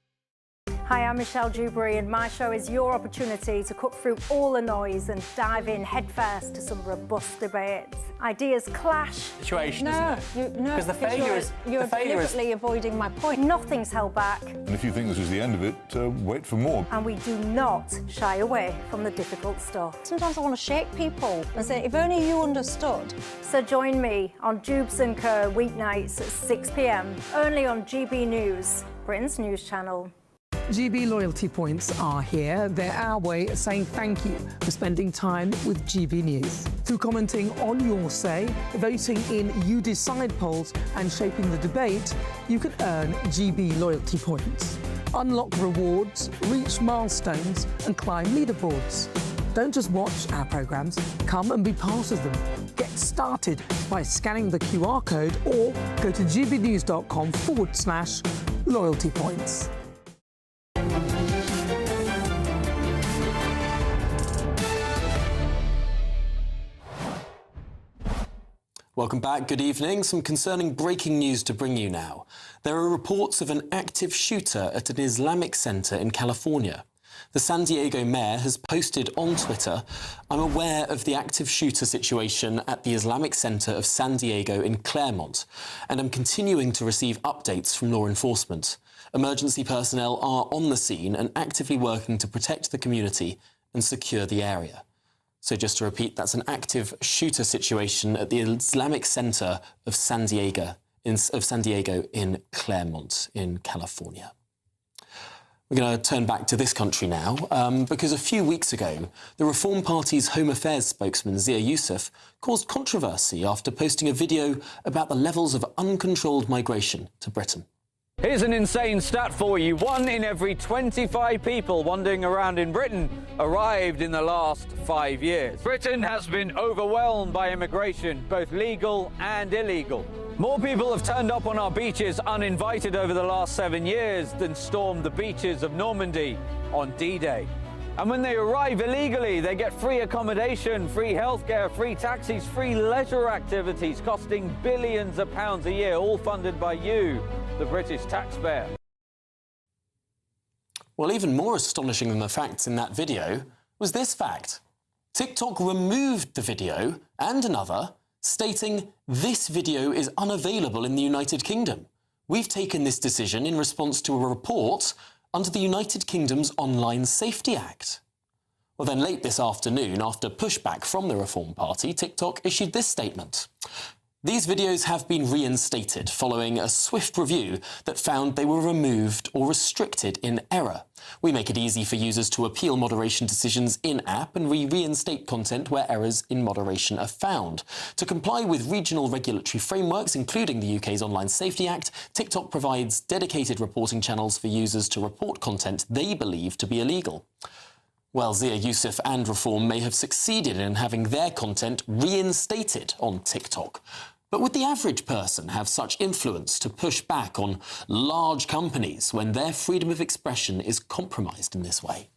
Hi, I'm Michelle Dewberry, and my show is your opportunity to cut through all the noise and dive in headfirst to some robust debates. Ideas clash. Situation, No, isn't it? no, Because the failure is you're the failure is deliberately avoiding my point. Nothing's held back, And if you think this is the end of it, wait for more. and we do not shy away from the difficult stuff. Sometimes I want to shake people and say, if only you understood. So join me on Dubes & Co weeknights at 6 p.m. only on GB News, Britain's news channel. GB loyalty points are here. They're our way of saying thank you for spending time with GB News. Through commenting on your say, voting in You Decide polls and shaping the debate, you can earn GB loyalty points. Unlock rewards, reach milestones and climb leaderboards. Don't just watch our programmes, come and be part of them. Get started by scanning the QR code or go to gbnews.com/loyalty points. Welcome back. Good evening. Some concerning breaking news to bring you now. There are reports of an active shooter at an Islamic center in California. The San Diego mayor has posted on Twitter, "I'm aware of the active shooter situation at the Islamic Center of San Diego in Claremont, and I'm continuing to receive updates from law enforcement. Emergency personnel are on the scene and actively working to protect the community and secure the area." So just to repeat, that's an active shooter situation at the Islamic Center of San Diego in Claremont in California. We're going to turn back to this country now, because a few weeks ago, the Reform Party's Home Affairs spokesman, Zia Youssef, caused controversy after posting a video about the levels of uncontrolled migration to Britain. Here's an insane stat for you. 1 in every 25 people wandering around in Britain arrived in the last 5 years. Britain has been overwhelmed by immigration, both legal and illegal. More people have turned up on our beaches uninvited over the last 7 years than stormed the beaches of Normandy on D-Day. And when they arrive illegally, they get free accommodation, free healthcare, free taxis, free leisure activities costing billions of pounds a year, all funded by you, the British taxpayer. Well, even more astonishing than the facts in that video was this fact. TikTok removed the video and another, stating this video is unavailable in the United Kingdom. We've taken this decision in response to a report under the United Kingdom's Online Safety Act. Well, then late this afternoon, after pushback from the Reform Party, TikTok issued this statement. These videos have been reinstated following a swift review that found they were removed or restricted in error. We make it easy for users to appeal moderation decisions in-app, and we reinstate content where errors in moderation are found. To comply with regional regulatory frameworks, including the UK's Online Safety Act, TikTok provides dedicated reporting channels for users to report content they believe to be illegal. Well, Zia Youssef and Reform may have succeeded in having their content reinstated on TikTok. But would the average person have such influence to push back on large companies when their freedom of expression is compromised in this way?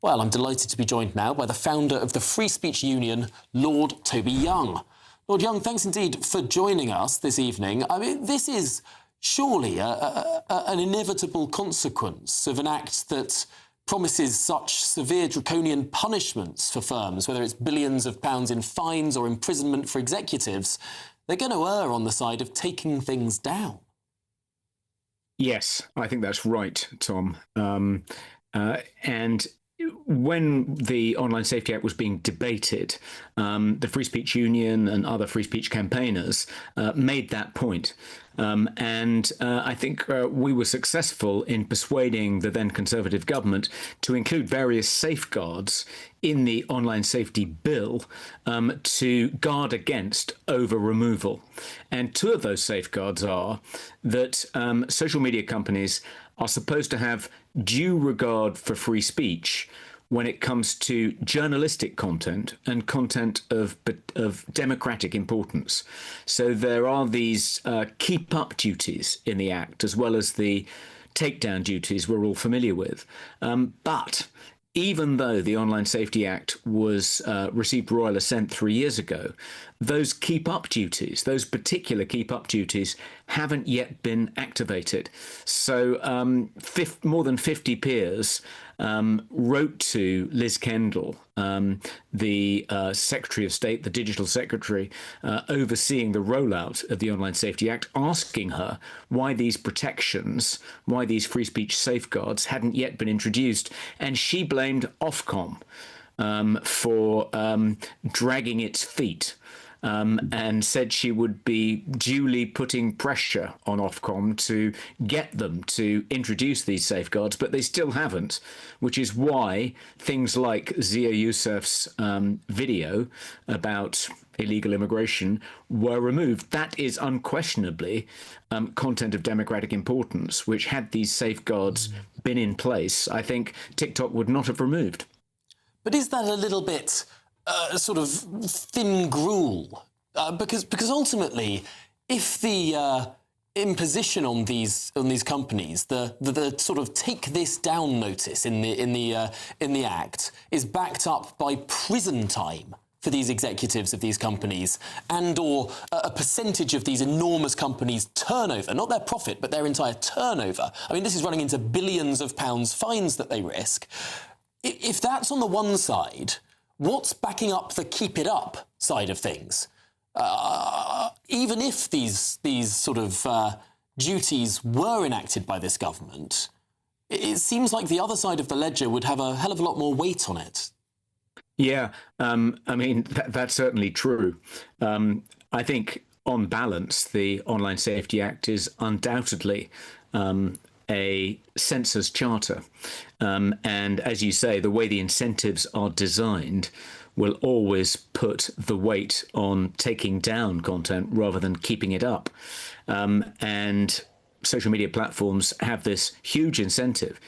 Well, I'm delighted to be joined now by the founder of the Free Speech Union, Lord Toby Young. Lord Young, thanks indeed for joining us this evening. I mean, this is surely an inevitable consequence of an act that promises such severe draconian punishments for firms, whether it's billions of pounds in fines or imprisonment for executives. They're going to err on the side of taking things down. Yes, I think that's right, Tom. And when the Online Safety Act was being debated, the Free Speech Union and other free speech campaigners made that point. And I think we were successful in persuading the then Conservative government to include various safeguards in the Online Safety Bill to guard against over-removal. And two of those safeguards are that social media companies are supposed to have due regard for free speech when it comes to journalistic content and content of democratic importance. So there are these keep-up duties in the Act, as well as the takedown duties we're all familiar with. But even though the Online Safety Act was received royal assent 3 years ago, those keep-up duties, those particular keep-up duties, haven't yet been activated. So more than 50 peers wrote to Liz Kendall, the Secretary of State, the Digital Secretary, overseeing the rollout of the Online Safety Act, asking her why these protections, why these free speech safeguards hadn't yet been introduced. And she blamed Ofcom for dragging its feet. And said she would be duly putting pressure on Ofcom to get them to introduce these safeguards, but they still haven't, which is why things like Zia Youssef's video about illegal immigration were removed. That is unquestionably content of democratic importance, which had these safeguards been in place, I think TikTok would not have removed. But is that a little bit sort of thin gruel? Because ultimately, if the imposition on these companies, the sort of take this down notice in the Act is backed up by prison time for these executives of these companies, and/or a percentage of these enormous companies' turnover, not their profit, but their entire turnover. I mean, this is running into billions of pounds fines that they risk. If that's on the one side, what's backing up the keep it up side of things? Even if these sort of duties were enacted by this government, it seems like the other side of the ledger would have a hell of a lot more weight on it. Yeah, I mean, that's certainly true. I think, on balance, the Online Safety Act is undoubtedly a censor's charter. And as you say, the way the incentives are designed will always put the weight on taking down content rather than keeping it up. And social media platforms have this huge incentive,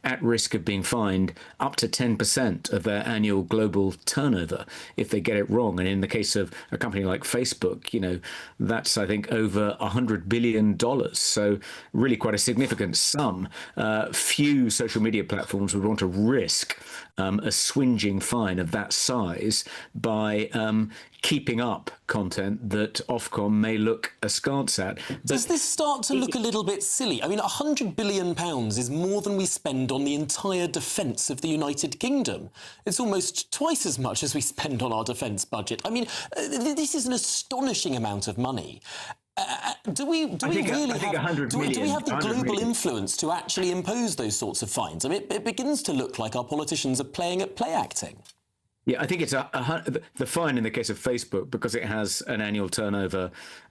at risk of being fined up to 10% of their annual global turnover if they get it wrong. And in the case of a company like Facebook, that's, I think, over $100 billion. So really quite a significant sum. Few social media platforms would want to risk a swinging fine of that size by keeping up content that Ofcom may look askance at. Does this start to look a little bit silly? I mean, £100 billion is more than we spend on the entire defence of the United Kingdom. It's almost twice as much as we spend on our defence budget. I mean, this is an astonishing amount of money. Do we have the global influence to actually impose those sorts of fines? I mean, it begins to look like our politicians are playing at play acting. Yeah, I think it's the fine in the case of Facebook, because it has an annual turnover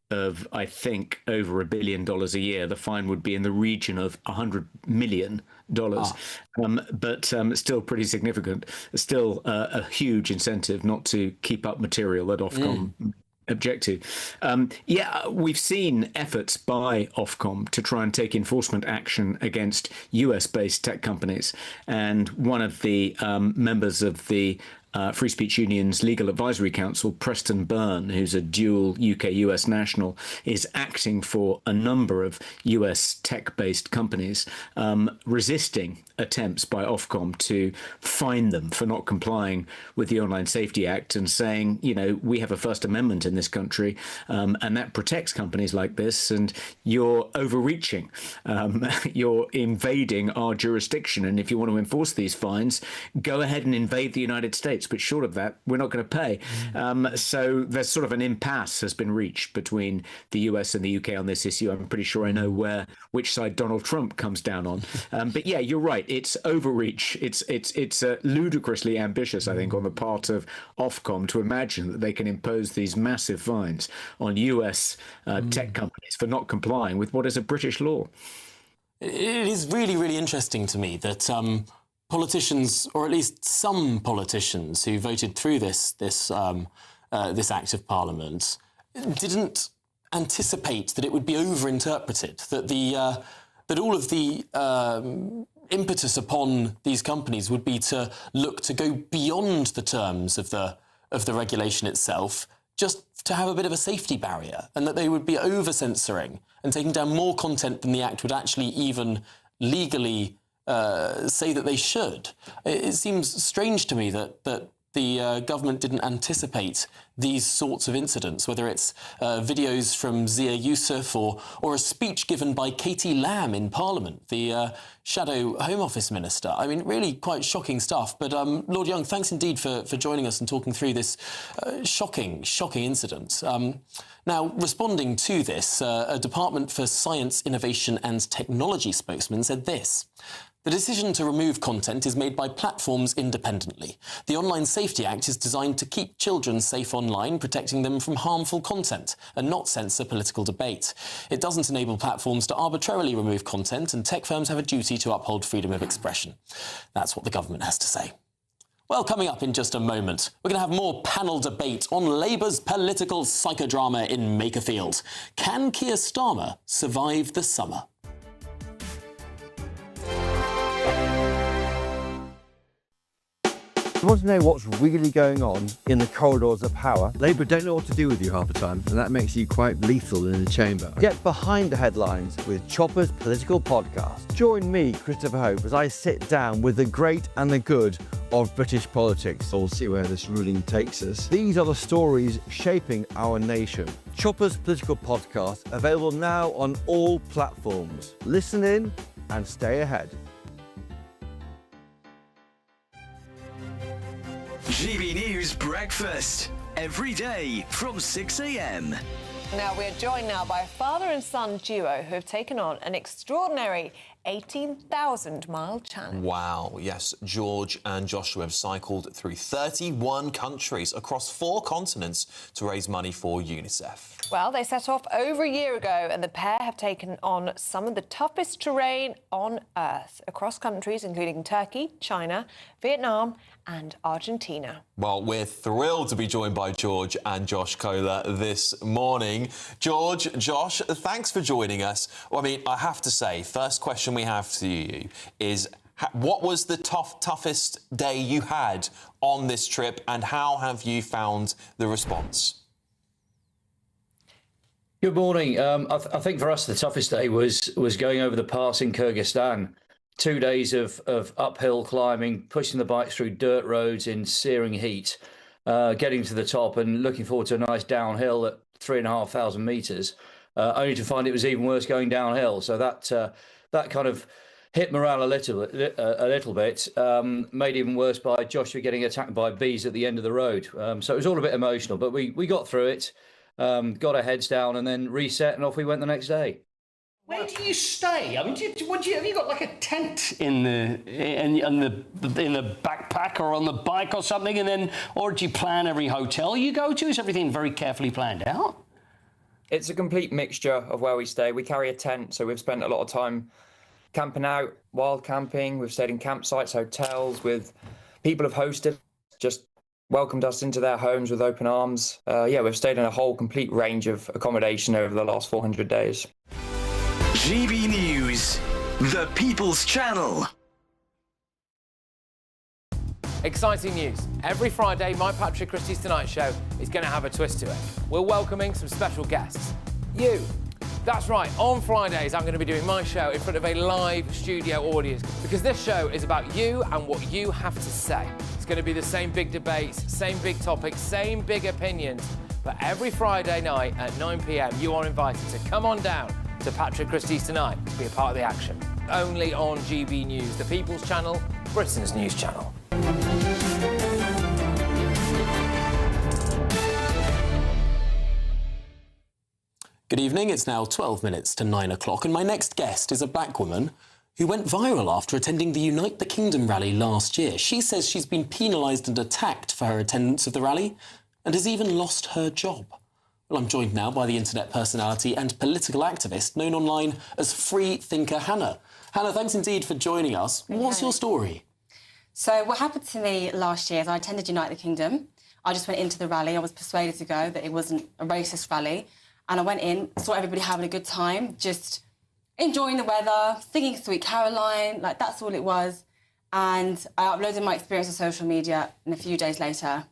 of, I think, over $1 billion a year. The fine would be in the region of $100 million. But still pretty significant. Still a huge incentive not to keep up material that Ofcom object to. We've seen efforts by Ofcom to try and take enforcement action against US-based tech companies. And one of the members of the Free Speech Union's Legal Advisory Council, Preston Byrne, who's a dual UK-US national, is acting for a number of US tech-based companies, resisting attempts by Ofcom to fine them for not complying with the Online Safety Act and saying, we have a First Amendment in this country, and that protects companies like this, and you're overreaching. You're invading our jurisdiction, and if you want to enforce these fines, go ahead and invade the United States. But short of that, we're not going to pay. So there's sort of an impasse has been reached between the US and the UK on this issue. I'm pretty sure I know which side Donald Trump comes down on. But yeah, you're right. It's overreach. It's ludicrously ambitious, I think, on the part of Ofcom to imagine that they can impose these massive fines on US tech companies for not complying with what is a British law. It is really, really interesting to me that politicians, or at least some politicians who voted through this Act of Parliament, didn't anticipate that it would be overinterpreted, that all of the impetus upon these companies would be to look to go beyond the terms of the regulation itself, just to have a bit of a safety barrier, and that they would be over-censoring and taking down more content than the Act would actually even legally say that they should. It seems strange to me that the government didn't anticipate these sorts of incidents, whether it's videos from Zia Yusuf or a speech given by Katie Lamb in Parliament, the Shadow Home Office Minister. I mean, really quite shocking stuff. But Lord Young, thanks indeed for joining us and talking through this shocking incident. Now, responding to this, a Department for Science, Innovation and Technology spokesman said this: "The decision to remove content is made by platforms independently. The Online Safety Act is designed to keep children safe online, protecting them from harmful content, and not censor political debate. It doesn't enable platforms to arbitrarily remove content, and tech firms have a duty to uphold freedom of expression." That's what the government has to say. Well, coming up in just a moment, we're going to have more panel debate on Labour's political psychodrama in Makerfield. Can Keir Starmer survive the summer? You want to know what's really going on in the corridors of power? Labour don't know what to do with you half the time, and that makes you quite lethal in the chamber. Get behind the headlines with Chopper's Political Podcast. Join me, Christopher Hope, as I sit down with the great and the good of British politics. We'll see where this ruling takes us. These are the stories shaping our nation. Chopper's Political Podcast, available now on all platforms. Listen in and stay ahead. GB News Breakfast, every day from 6 a.m. Now we're joined now by a father and son duo who have taken on an extraordinary 18,000-mile challenge. Wow, yes, George and Joshua have cycled through 31 countries across 4 continents to raise money for UNICEF. Well, they set off over a year ago and the pair have taken on some of the toughest terrain on Earth across countries including Turkey, China, Vietnam and Argentina. Well, we're thrilled to be joined by George and Josh Kohler this morning. George, Josh, thanks for joining us. Well, I mean, I have to say, first question we have to you is, what was the toughest day you had on this trip, and how have you found the response? Good morning. I think for us the toughest day was going over the pass in Kyrgyzstan. 2 days of uphill climbing, pushing the bikes through dirt roads in searing heat, getting to the top and looking forward to a nice downhill at 3,500 metres, only to find it was even worse going downhill. So that kind of hit morale a little bit, made even worse by Joshua getting attacked by bees at the end of the road. So it was all a bit emotional, but we got through it, got our heads down and then reset and off we went the next day. Where do you stay? I mean, have you got like a tent in the backpack or on the bike or something, or do you plan every hotel you go to? Is everything very carefully planned out? It's a complete mixture of where we stay. We carry a tent, so we've spent a lot of time camping out, wild camping. We've stayed in campsites, hotels, with people have hosted, just welcomed us into their homes with open arms. We've stayed in a whole complete range of accommodation over the last 400 days. GB News, the People's Channel. Exciting news. Every Friday, my Patrick Christie's Tonight Show is going to have a twist to it. We're welcoming some special guests. You. That's right, on Fridays I'm going to be doing my show in front of a live studio audience, because this show is about you and what you have to say. It's going to be the same big debates, same big topics, same big opinions. But every Friday night at 9 p.m, you are invited to come on down to Patrick Christie's Tonight to be a part of the action. Only on GB News, the People's Channel, Britain's news channel. Good evening, it's now 12 minutes to 9 o'clock, and my next guest is a black woman who went viral after attending the Unite the Kingdom rally last year. She says she's been penalised and attacked for her attendance of the rally and has even lost her job. Well, I'm joined now by the internet personality and political activist known online as Free Thinker Hannah. Hannah, thanks indeed for joining us. What's your story? So what happened to me last year is I attended Unite the Kingdom. I just went into the rally. I was persuaded to go, that it wasn't a racist rally. And I went in, saw everybody having a good time, just enjoying the weather, singing Sweet Caroline, like that's all it was. And I uploaded my experience on social media, and a few days later,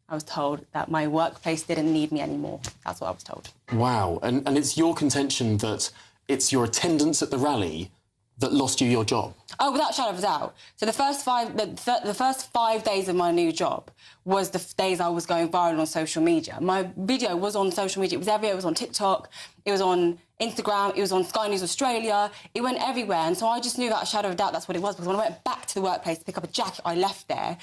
I was told that my workplace didn't need me anymore. That's what I was told. Wow. And it's your contention that it's your attendance at the rally that lost you your job? Oh, without a shadow of a doubt. So the first 5 days of my new job was the days I was going viral on social media. My video was on social media. It was everywhere. It was on TikTok. It was on Instagram. It was on Sky News Australia. It went everywhere. And so I just knew without a shadow of a doubt that's what it was. Because when I went back to the workplace to pick up a jacket I left there,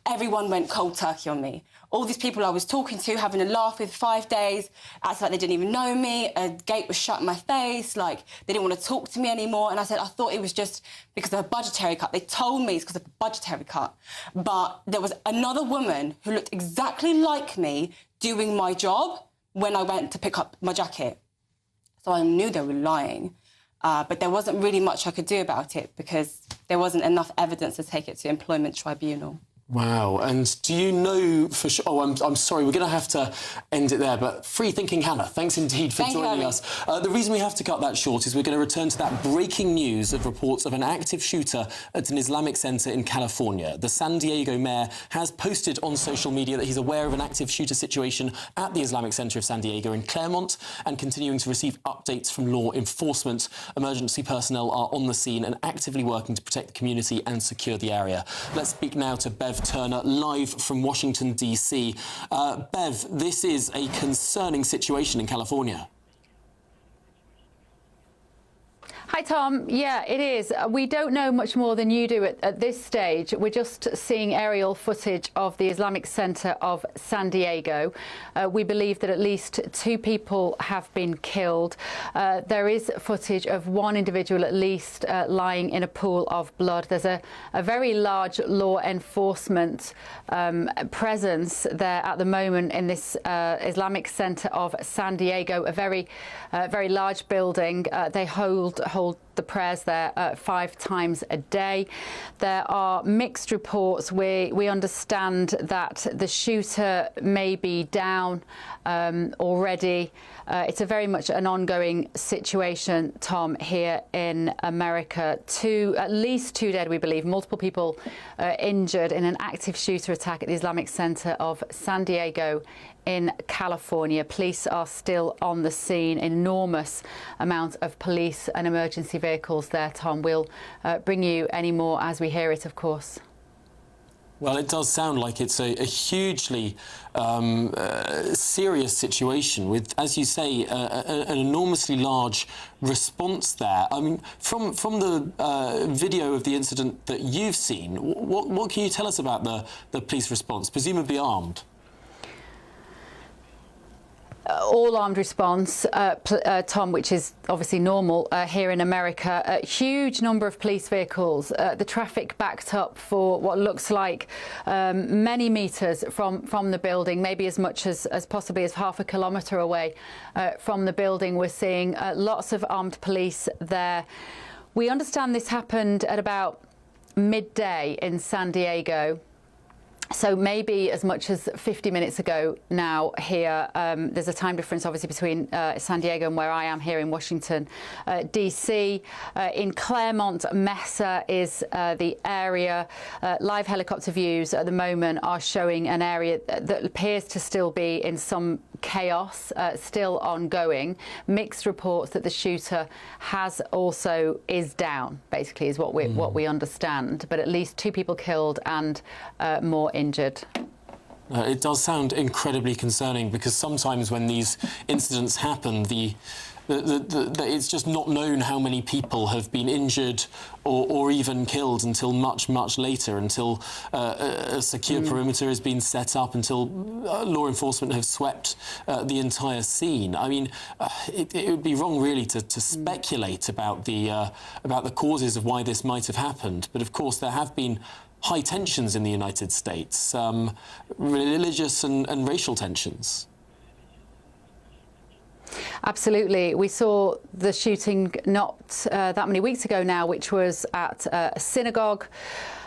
everyone went cold turkey on me. All these people I was talking to, having a laugh with 5 days, acted like they didn't even know me. A gate was shut in my face. Like, they didn't want to talk to me anymore. And I said, I thought it was just because of a budgetary cut. They told me it's because of a budgetary cut. But there was another woman who looked exactly like me doing my job when I went to pick up my jacket. So I knew they were lying. But there wasn't really much I could do about it because there wasn't enough evidence to take it to employment tribunal. Wow. And do you know for sure... Oh, I'm sorry, we're going to have to end it there, but free thinking Hannah, thanks indeed for joining us. The reason we have to cut that short is we're going to return to that breaking news of reports of an active shooter at an Islamic centre in California. The San Diego mayor has posted on social media that he's aware of an active shooter situation at the Islamic Centre of San Diego in Claremont and continuing to receive updates from law enforcement. Emergency personnel are on the scene and actively working to protect the community and secure the area. Let's speak now to Bev Turner, live from Washington, D.C. Bev, this is a concerning situation in California. Hi, Tom. Yeah, it is. We don't know much more than you do at this stage. We're just seeing aerial footage of the Islamic Centre of San Diego. We believe that at least 2 people have been killed. There is footage of one individual at least lying in a pool of blood. There's a very large law enforcement presence there at the moment in this Islamic Centre of San Diego, a very large building. They hold the prayers there 5 times a day. There are mixed reports. We understand that the shooter may be down already. It's a very much an ongoing situation, Tom, here in America. At least 2 dead, we believe. Multiple people injured in an active shooter attack at the Islamic Centre of San Diego in California. Police are still on the scene. Enormous amount of police and emergency vehicles there, Tom. We'll bring you any more as we hear it, of course. Well, it does sound like it's a hugely serious situation with, as you say, an enormously large response there. I mean, from the video of the incident that you've seen, what can you tell us about the police response, presumably armed? All armed response, Tom, which is obviously normal here in America. A huge number of police vehicles. The traffic backed up for what looks like many metres from the building, maybe as much as possibly as half a kilometre away from the building. We're seeing lots of armed police there. We understand this happened at about midday in San Diego. So maybe as much as 50 minutes ago now here. There's a time difference, obviously, between San Diego and where I am here in Washington, D.C. In Claremont, Mesa is the area. Live helicopter views at the moment are showing an area that appears to still be in some chaos, still ongoing. Mixed reports that the shooter is down, basically, is what we understand. But at least 2 people killed and more injured. It does sound incredibly concerning because sometimes when these incidents happen, it's just not known how many people have been injured or even killed until much, much later, until a secure perimeter has been set up, until law enforcement have swept the entire scene. I mean, it would be wrong, really, to speculate about the causes of why this might have happened. But, of course, there have been high tensions in the United States, religious and racial tensions. Absolutely. We saw the shooting not that many weeks ago now, which was at a synagogue.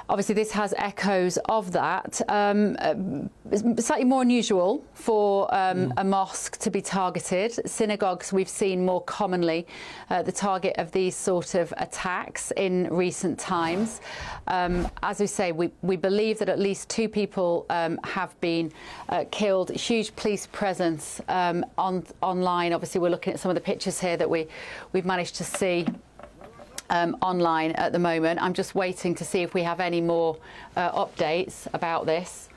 Obviously, this has echoes of that. It's slightly more unusual for a mosque to be targeted. Synagogues, we've seen more commonly the target of these sort of attacks in recent times. As we say, we believe that at least 2 people have been killed. Huge police presence online. Obviously, we're looking at some of the pictures here that we've managed to see online at the moment. I'm just waiting to see if we have any more updates about this.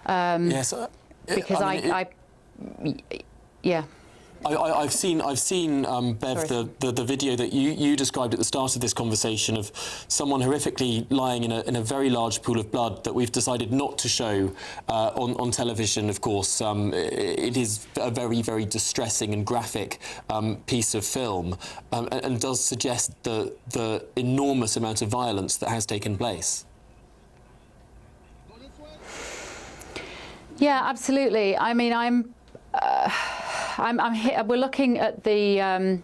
Yes, because I've seen Bev, the video that you described at the start of this conversation of someone horrifically lying in a very large pool of blood that we've decided not to show on television. Of course, it is a very, very distressing and graphic piece of film, and does suggest the enormous amount of violence that has taken place. Yeah, absolutely. I mean, we're looking at the.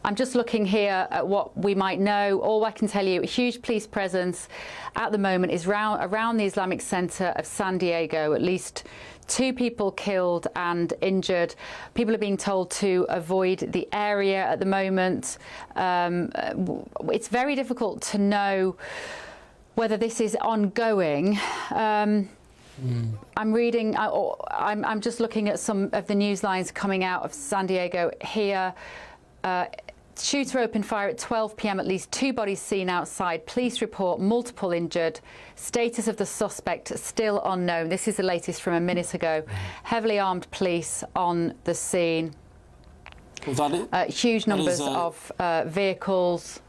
I'm just looking here at what we might know. All I can tell you, a huge police presence at the moment is around the Islamic Center of San Diego. At least 2 people killed and injured. People are being told to avoid the area at the moment. It's very difficult to know whether this is ongoing. I'm reading, I'm just looking at some of the news lines coming out of San Diego here. Shooter opened fire at 12 p.m. At least 2 bodies seen outside. Police report multiple injured. Status of the suspect still unknown. This is the latest from a minute ago. Heavily armed police on the scene. Huge numbers of vehicles.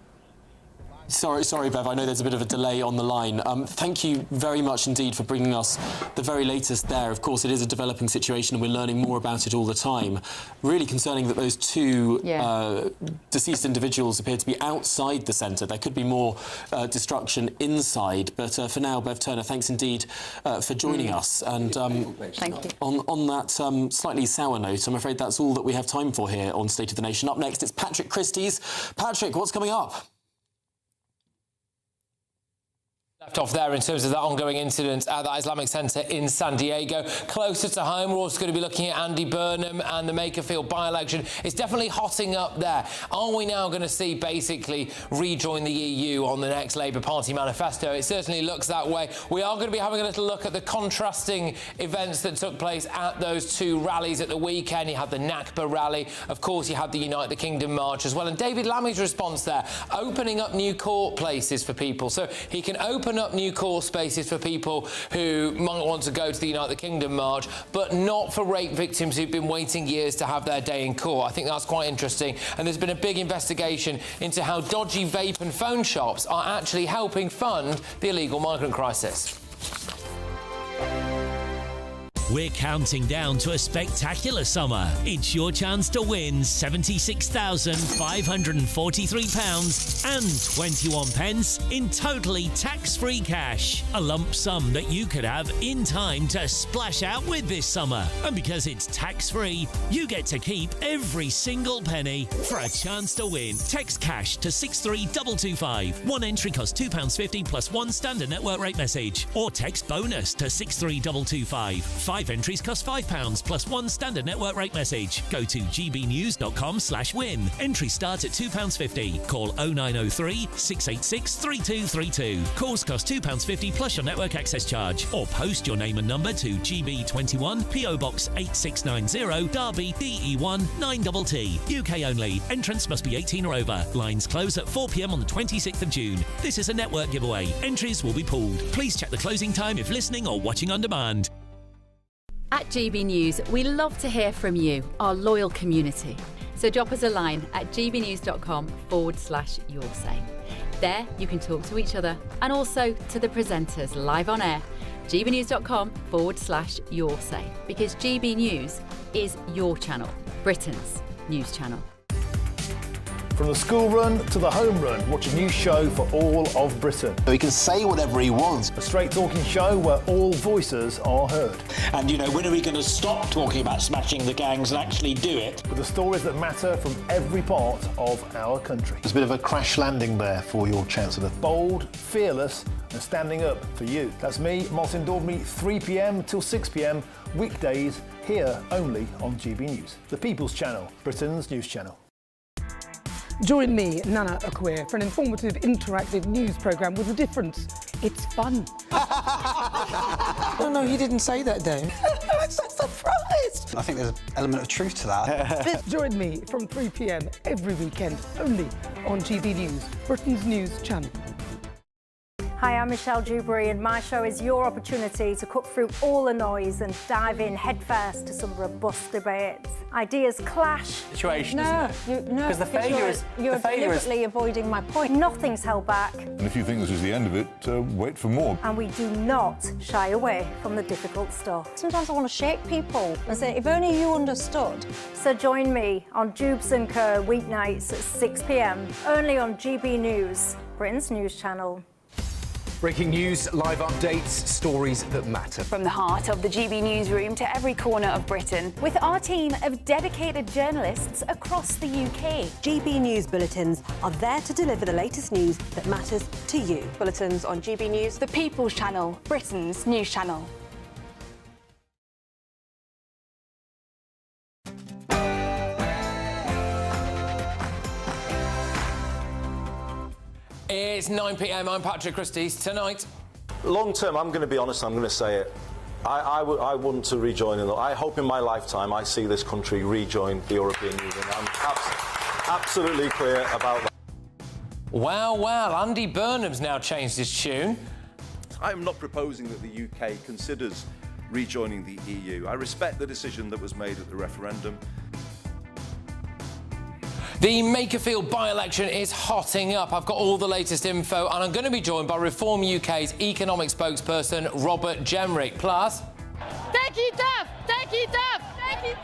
Sorry, Bev, I know there's a bit of a delay on the line. Thank you very much indeed for bringing us the very latest there. Of course, it is a developing situation and we're learning more about it all the time. Really concerning that those 2 deceased individuals appear to be outside the centre. There could be more destruction inside. But for now, Bev Turner, thanks indeed for joining us. And thank you. On that slightly sour note, I'm afraid that's all that we have time for here on State of the Nation. Up next, it's Patrick Christie's. Patrick, what's coming up? Left off there in terms of that ongoing incident at that Islamic Centre in San Diego. Closer to home, we're also going to be looking at Andy Burnham and the Makerfield by-election. It's definitely hotting up there. Are we now going to see basically rejoin the EU on the next Labour Party manifesto? It certainly looks that way. We are going to be having a little look at the contrasting events that took place at those 2 rallies at the weekend. You had the Nakba rally. Of course, you had the Unite the Kingdom march as well. And David Lammy's response there, opening up new court places for people. So he can open up new court spaces for people who might want to go to the Unite the Kingdom march, but not for rape victims who've been waiting years to have their day in court. I think that's quite interesting. And there's been a big investigation into how dodgy vape and phone shops are actually helping fund the illegal migrant crisis. We're counting down to a spectacular summer. It's your chance to win £76,543 and 21 pence in totally tax-free cash. A lump sum that you could have in time to splash out with this summer. And because it's tax-free, you get to keep every single penny. For a chance to win, text cash to 63225. One entry costs £2.50 plus 1 standard network rate message. Or text bonus to 63225. 5 entries cost £5 plus 1 standard network rate message. Go to gbnews.com/win. Entries start at £2.50. Call 0903 686 3232. Calls cost £2.50 plus your network access charge. Or post your name and number to GB21 PO Box 8690 Derby DE1 9TT. UK only. Entrance must be 18 or over. Lines close at 4 p.m. on the 26th of June. This is a network giveaway. Entries will be pooled. Please check the closing time if listening or watching on demand. At GB News, we love to hear from you, our loyal community. So drop us a line at gbnews.com/yoursay. There you can talk to each other and also to the presenters live on air. gbnews.com/yoursay, because GB News is your channel, Britain's news channel. From the school run to the home run, watch a new show for all of Britain. So he can say whatever he wants. A straight talking show where all voices are heard. And, you know, when are we going to stop talking about smashing the gangs and actually do it? With the stories that matter from every part of our country. There's a bit of a crash landing there for your Chancellor. Bold, fearless and standing up for you. That's me, Martin Daubney, 3 p.m. till 6 p.m, weekdays, here only on GB News. The People's Channel, Britain's news channel. Join me, Nana Akweer, for an informative, interactive news programme with a difference. It's fun. No, he didn't say that, Dave. I'm so surprised. I think there's an element of truth to that. Join me from 3 p.m. every weekend, only on GB News, Britain's news channel. Hi, I'm Michelle Dewberry and my show is your opportunity to cut through all the noise and dive in headfirst to some robust debates. Ideas clash. Situation, No, Because the failure is... You're deliberately avoiding my point. Nothing's held back. And if you think this is the end of it, wait for more. And we do not shy away from the difficult stuff. Sometimes I want to shake people and say, if only you understood. So join me on Jubes & Co weeknights at 6 p.m, only on GB News, Britain's news channel. Breaking news, live updates, stories that matter. From the heart of the GB newsroom to every corner of Britain, with our team of dedicated journalists across the UK. GB News bulletins are there to deliver the latest news that matters to you. Bulletins on GB News, the People's Channel, Britain's news channel. It's 9 p.m. I'm Patrick Christie's. Tonight. Long term, I'm going to be honest, I'm going to say it. I want to rejoin. I hope in my lifetime I see this country rejoin the European Union. I'm absolutely clear about that. Well, Andy Burnham's now changed his tune. I am not proposing that the UK considers rejoining the EU. I respect the decision that was made at the referendum. The Makerfield by-election is hotting up. I've got all the latest info and I'm going to be joined by Reform UK's economic spokesperson, Robert Jenrick. Plus... Take it up! Take it up! Take it...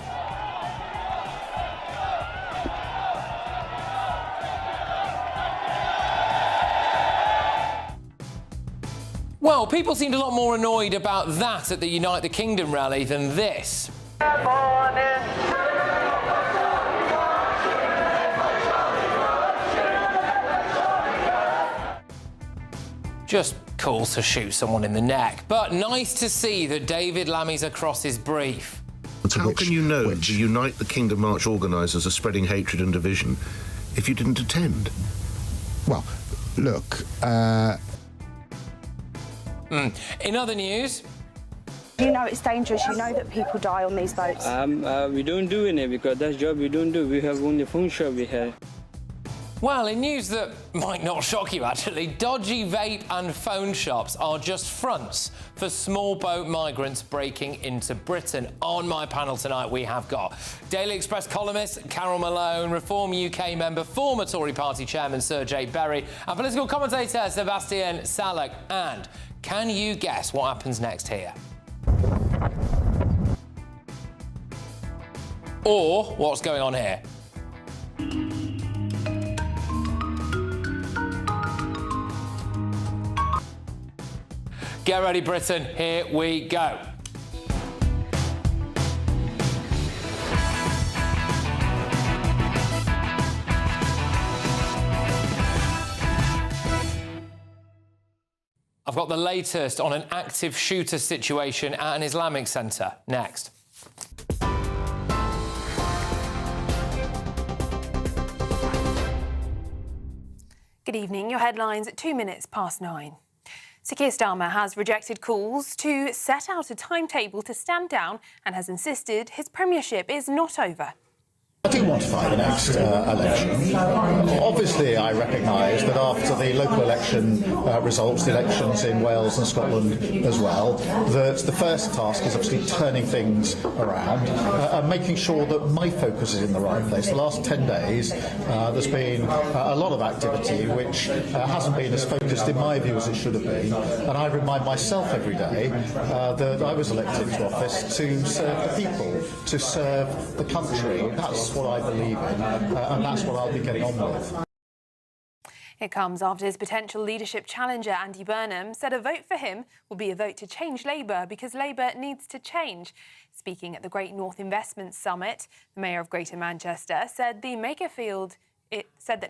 Well, people seemed a lot more annoyed about that at the Unite the Kingdom rally than this. Just cool to shoot someone in the neck. But nice to see that David Lammy's across his brief. How can you know the Unite the Kingdom March organisers are spreading hatred and division if you didn't attend? Well, look... In other news... You know it's dangerous, you know that people die on these boats. We don't do any because that job we don't do. We have only phone shop we have. Well, in news that might not shock you, actually, dodgy vape and phone shops are just fronts for small boat migrants breaking into Britain. On my panel tonight, we have got Daily Express columnist Carol Malone, Reform UK member, former Tory party chairman Sir Jay Berry, and political commentator Sebastian Salak. And can you guess what happens next here? Or what's going on here? Get ready, Britain. Here we go. I've got the latest on an active shooter situation at an Islamic centre. Next. Good evening. Your headlines at 2 minutes past 9. Sir Keir Starmer has rejected calls to set out a timetable to stand down and has insisted his premiership is not over. I do want to fight the next election. Obviously, I recognise that after the local election results, the elections in Wales and Scotland as well, that the first task is obviously turning things around and making sure that my focus is in the right place. The last 10 days, there's been a lot of activity which hasn't been as focused, in my view, as it should have been. And I remind myself every day that I was elected to office to serve the people, to serve the country. That's what I believe in, and that's what I'll be getting on with. It comes after his potential leadership challenger, Andy Burnham, said a vote for him will be a vote to change Labour because Labour needs to change. Speaking at the Great North Investment Summit, the Mayor of Greater Manchester said that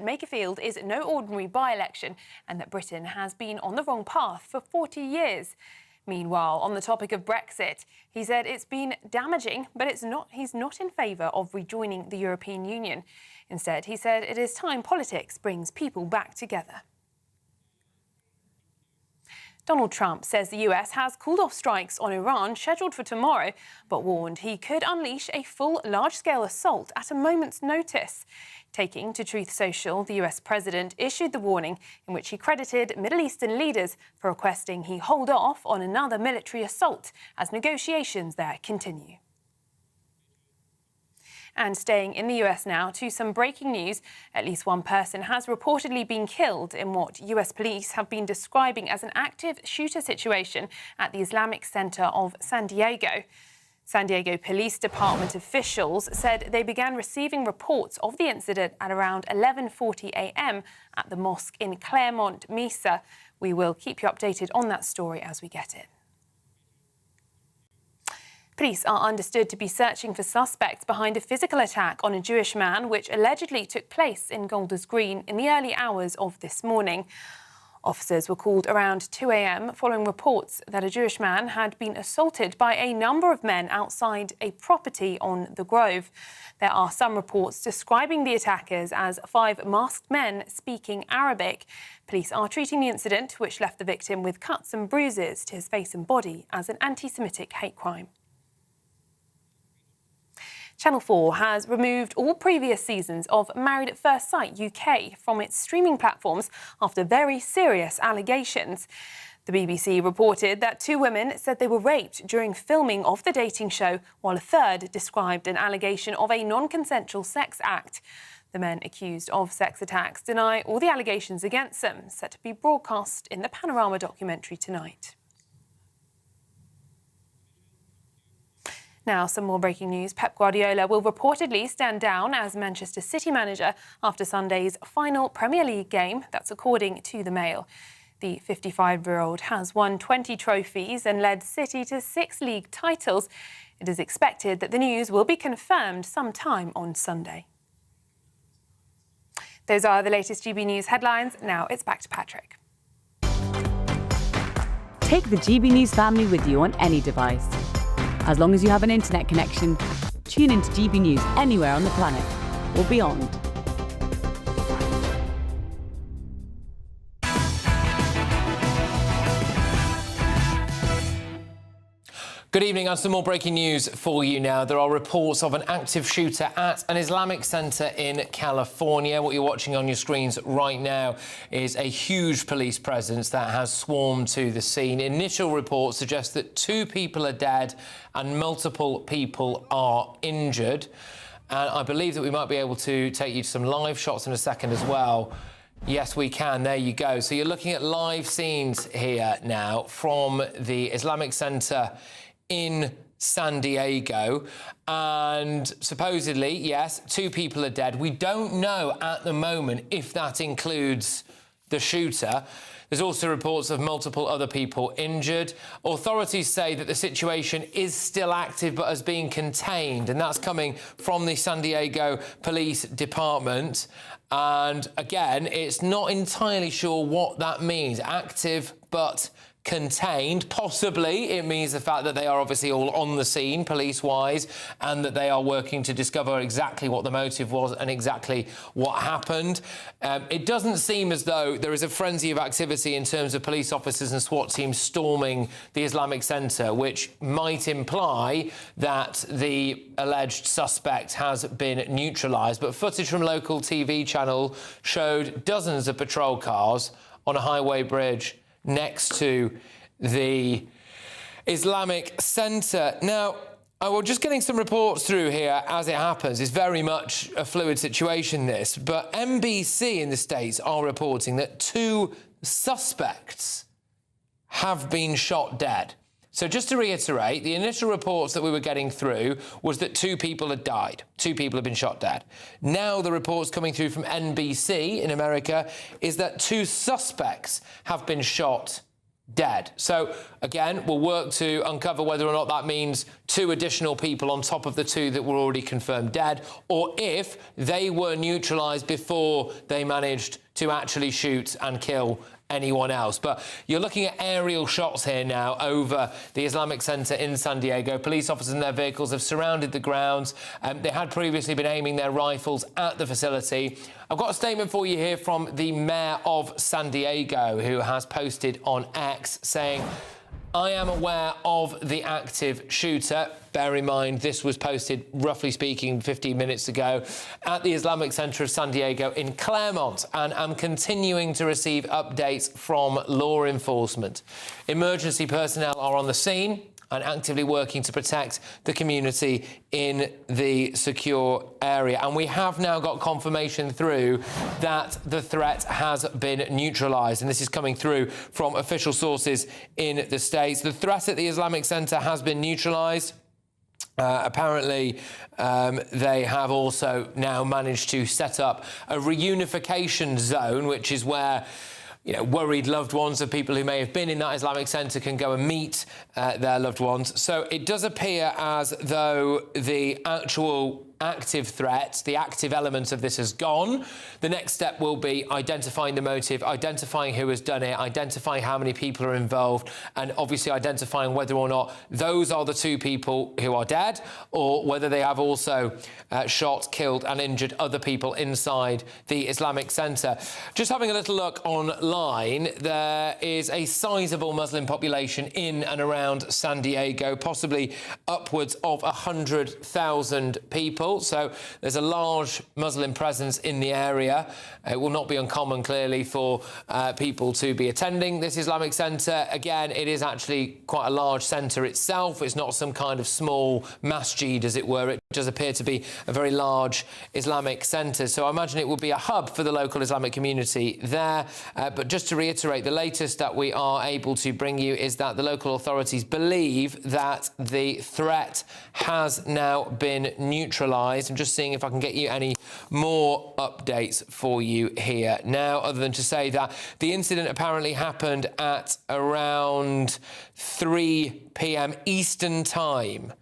Makerfield is no ordinary by-election and that Britain has been on the wrong path for 40 years. Meanwhile, on the topic of Brexit, he said it's been damaging, but he's not in favour of rejoining the European Union. Instead, he said it is time politics brings people back together. Donald Trump says the US has called off strikes on Iran scheduled for tomorrow, but warned he could unleash a full large-scale assault at a moment's notice. Taking to Truth Social, the US president issued the warning in which he credited Middle Eastern leaders for requesting he hold off on another military assault as negotiations there continue. And staying in the US now to some breaking news. At least one person has reportedly been killed in what US police have been describing as an active shooter situation at the Islamic Center of San Diego. San Diego Police Department officials said they began receiving reports of the incident at around 11:40 a.m. at the mosque in Claremont Mesa. We will keep you updated on that story as we get it. Police are understood to be searching for suspects behind a physical attack on a Jewish man which allegedly took place in Golders Green in the early hours of this morning. Officers were called around 2 a.m. following reports that a Jewish man had been assaulted by a number of men outside a property on the Grove. There are some reports describing the attackers as 5 masked men speaking Arabic. Police are treating the incident, which left the victim with cuts and bruises to his face and body, as an anti-Semitic hate crime. Channel 4 has removed all previous seasons of Married at First Sight UK from its streaming platforms after very serious allegations. The BBC reported that 2 women said they were raped during filming of the dating show, while a third described an allegation of a non-consensual sex act. The men accused of sex attacks deny all the allegations against them, set to be broadcast in the Panorama documentary tonight. Now, some more breaking news. Pep Guardiola will reportedly stand down as Manchester City manager after Sunday's final Premier League game. That's according to the Mail. The 55-year-old has won 20 trophies and led City to 6 league titles. It is expected that the news will be confirmed sometime on Sunday. Those are the latest GB News headlines. Now it's back to Patrick. Take the GB News family with you on any device. As long as you have an internet connection, tune into GB News anywhere on the planet or beyond. Good evening, and some more breaking news for you now. There are reports of an active shooter at an Islamic center in California. What you're watching on your screens right now is a huge police presence that has swarmed to the scene. Initial reports suggest that 2 people are dead and multiple people are injured. And I believe that we might be able to take you to some live shots in a second as well. Yes, we can. There you go. So you're looking at live scenes here now from the Islamic Center in San Diego, and supposedly, yes, 2 people are dead. We don't know at the moment if that includes the shooter. There's also reports of multiple other people injured. Authorities say that the situation is still active but has been contained, and that's coming from the San Diego Police Department. And again, it's not entirely sure what that means. Active but contained. Possibly it means the fact that they are obviously all on the scene police-wise, and that they are working to discover exactly what the motive was and exactly what happened. It doesn't seem as though there is a frenzy of activity in terms of police officers and SWAT teams storming the Islamic Center, which might imply that the alleged suspect has been neutralised. But footage from local TV channel showed dozens of patrol cars on a highway bridge next to the Islamic Center. Now, we're just getting some reports through here as it happens. It's very much a fluid situation, this. But NBC in the States are reporting that 2 suspects have been shot dead. So just to reiterate, the initial reports that we were getting through was that 2 people had died. 2 people had been shot dead. Now the reports coming through from NBC in America is that 2 suspects have been shot dead. So again, we'll work to uncover whether or not that means 2 additional people on top of the 2 that were already confirmed dead, or if they were neutralised before they managed to actually shoot and kill anyone else. But you're looking at aerial shots here now over the Islamic Center in San Diego. Police officers in their vehicles have surrounded the grounds. They had previously been aiming their rifles at the facility. I've got a statement for you here from the mayor of San Diego, who has posted on X saying, "I am aware of the active shooter." Bear in mind, this was posted, roughly speaking, 15 minutes ago at the Islamic Center of San Diego in Claremont, and I'm continuing to receive updates from law enforcement. Emergency personnel are on the scene and actively working to protect the community in the secure area. And we have now got confirmation through that the threat has been neutralised, and this is coming through from official sources in the States. The threat at the Islamic Center has been neutralised. Apparently, they have also now managed to set up a reunification zone, which is where worried loved ones of people who may have been in that Islamic Center can go and meet their loved ones. So it does appear as though the actual active threat, the active element of this has gone. The next step will be identifying the motive, identifying who has done it, identifying how many people are involved, and obviously identifying whether or not those are the 2 people who are dead, or whether they have also shot, killed and injured other people inside the Islamic Center. Just having a little look online, there is a sizable Muslim population in and around San Diego, possibly upwards of 100,000 people. So there's a large Muslim presence in the area. It will not be uncommon, clearly, for people to be attending this Islamic Center. Again, it is actually quite a large centre itself. It's not some kind of small masjid, as it were. It does appear to be a very large Islamic centre. So I imagine it will be a hub for the local Islamic community there. But just to reiterate, the latest that we are able to bring you is that the local authorities believe that the threat has now been neutralised. I'm just seeing if I can get you any more updates for you here now, other than to say that the incident apparently happened at around 3 p.m. Eastern Time.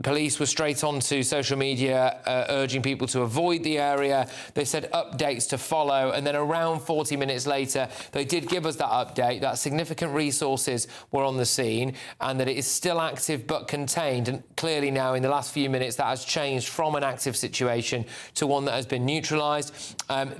Police were straight onto social media urging people to avoid the area. They said updates to follow, and then around 40 minutes later they did give us that update that significant resources were on the scene and that it is still active but contained. And clearly now in the last few minutes that has changed from an active situation to one that has been neutralised.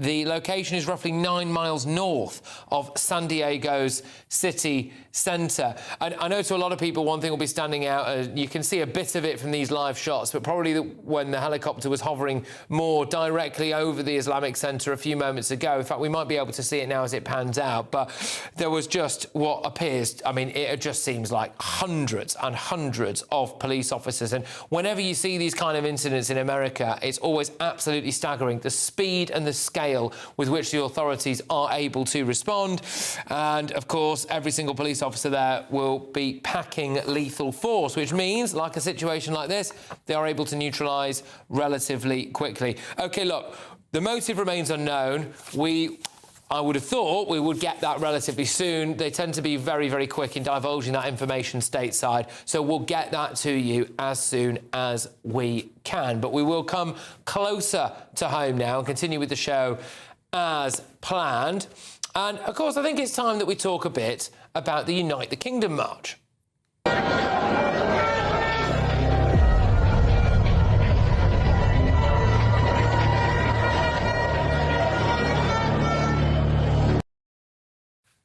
The location is roughly 9 miles north of San Diego's city centre. And I know to a lot of people one thing will be standing out. You can see a bit of it from these live shots, but probably when the helicopter was hovering more directly over the Islamic Center a few moments ago. In fact, we might be able to see it now as it pans out, but there was just what appears, I mean, it just seems like hundreds and hundreds of police officers. And whenever you see these kind of incidents in America, it's always absolutely staggering, the speed and the scale with which the authorities are able to respond. And of course, every single police officer there will be packing lethal force, which means, like a situation like this, they are able to neutralise relatively quickly. OK, look, the motive remains unknown. I would have thought we would get that relatively soon. They tend to be very, very quick in divulging that information stateside. So we'll get that to you as soon as we can. But we will come closer to home now and continue with the show as planned. And, of course, I think it's time that we talk a bit about the Unite the Kingdom March.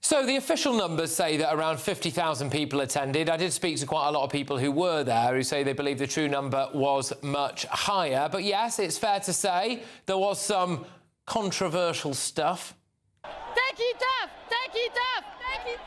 So the official numbers say that around 50,000 people attended. I did speak to quite a lot of people who were there who say they believe the true number was much higher. But yes, it's fair to say there was some controversial stuff. Take it off! Take it off! Take it.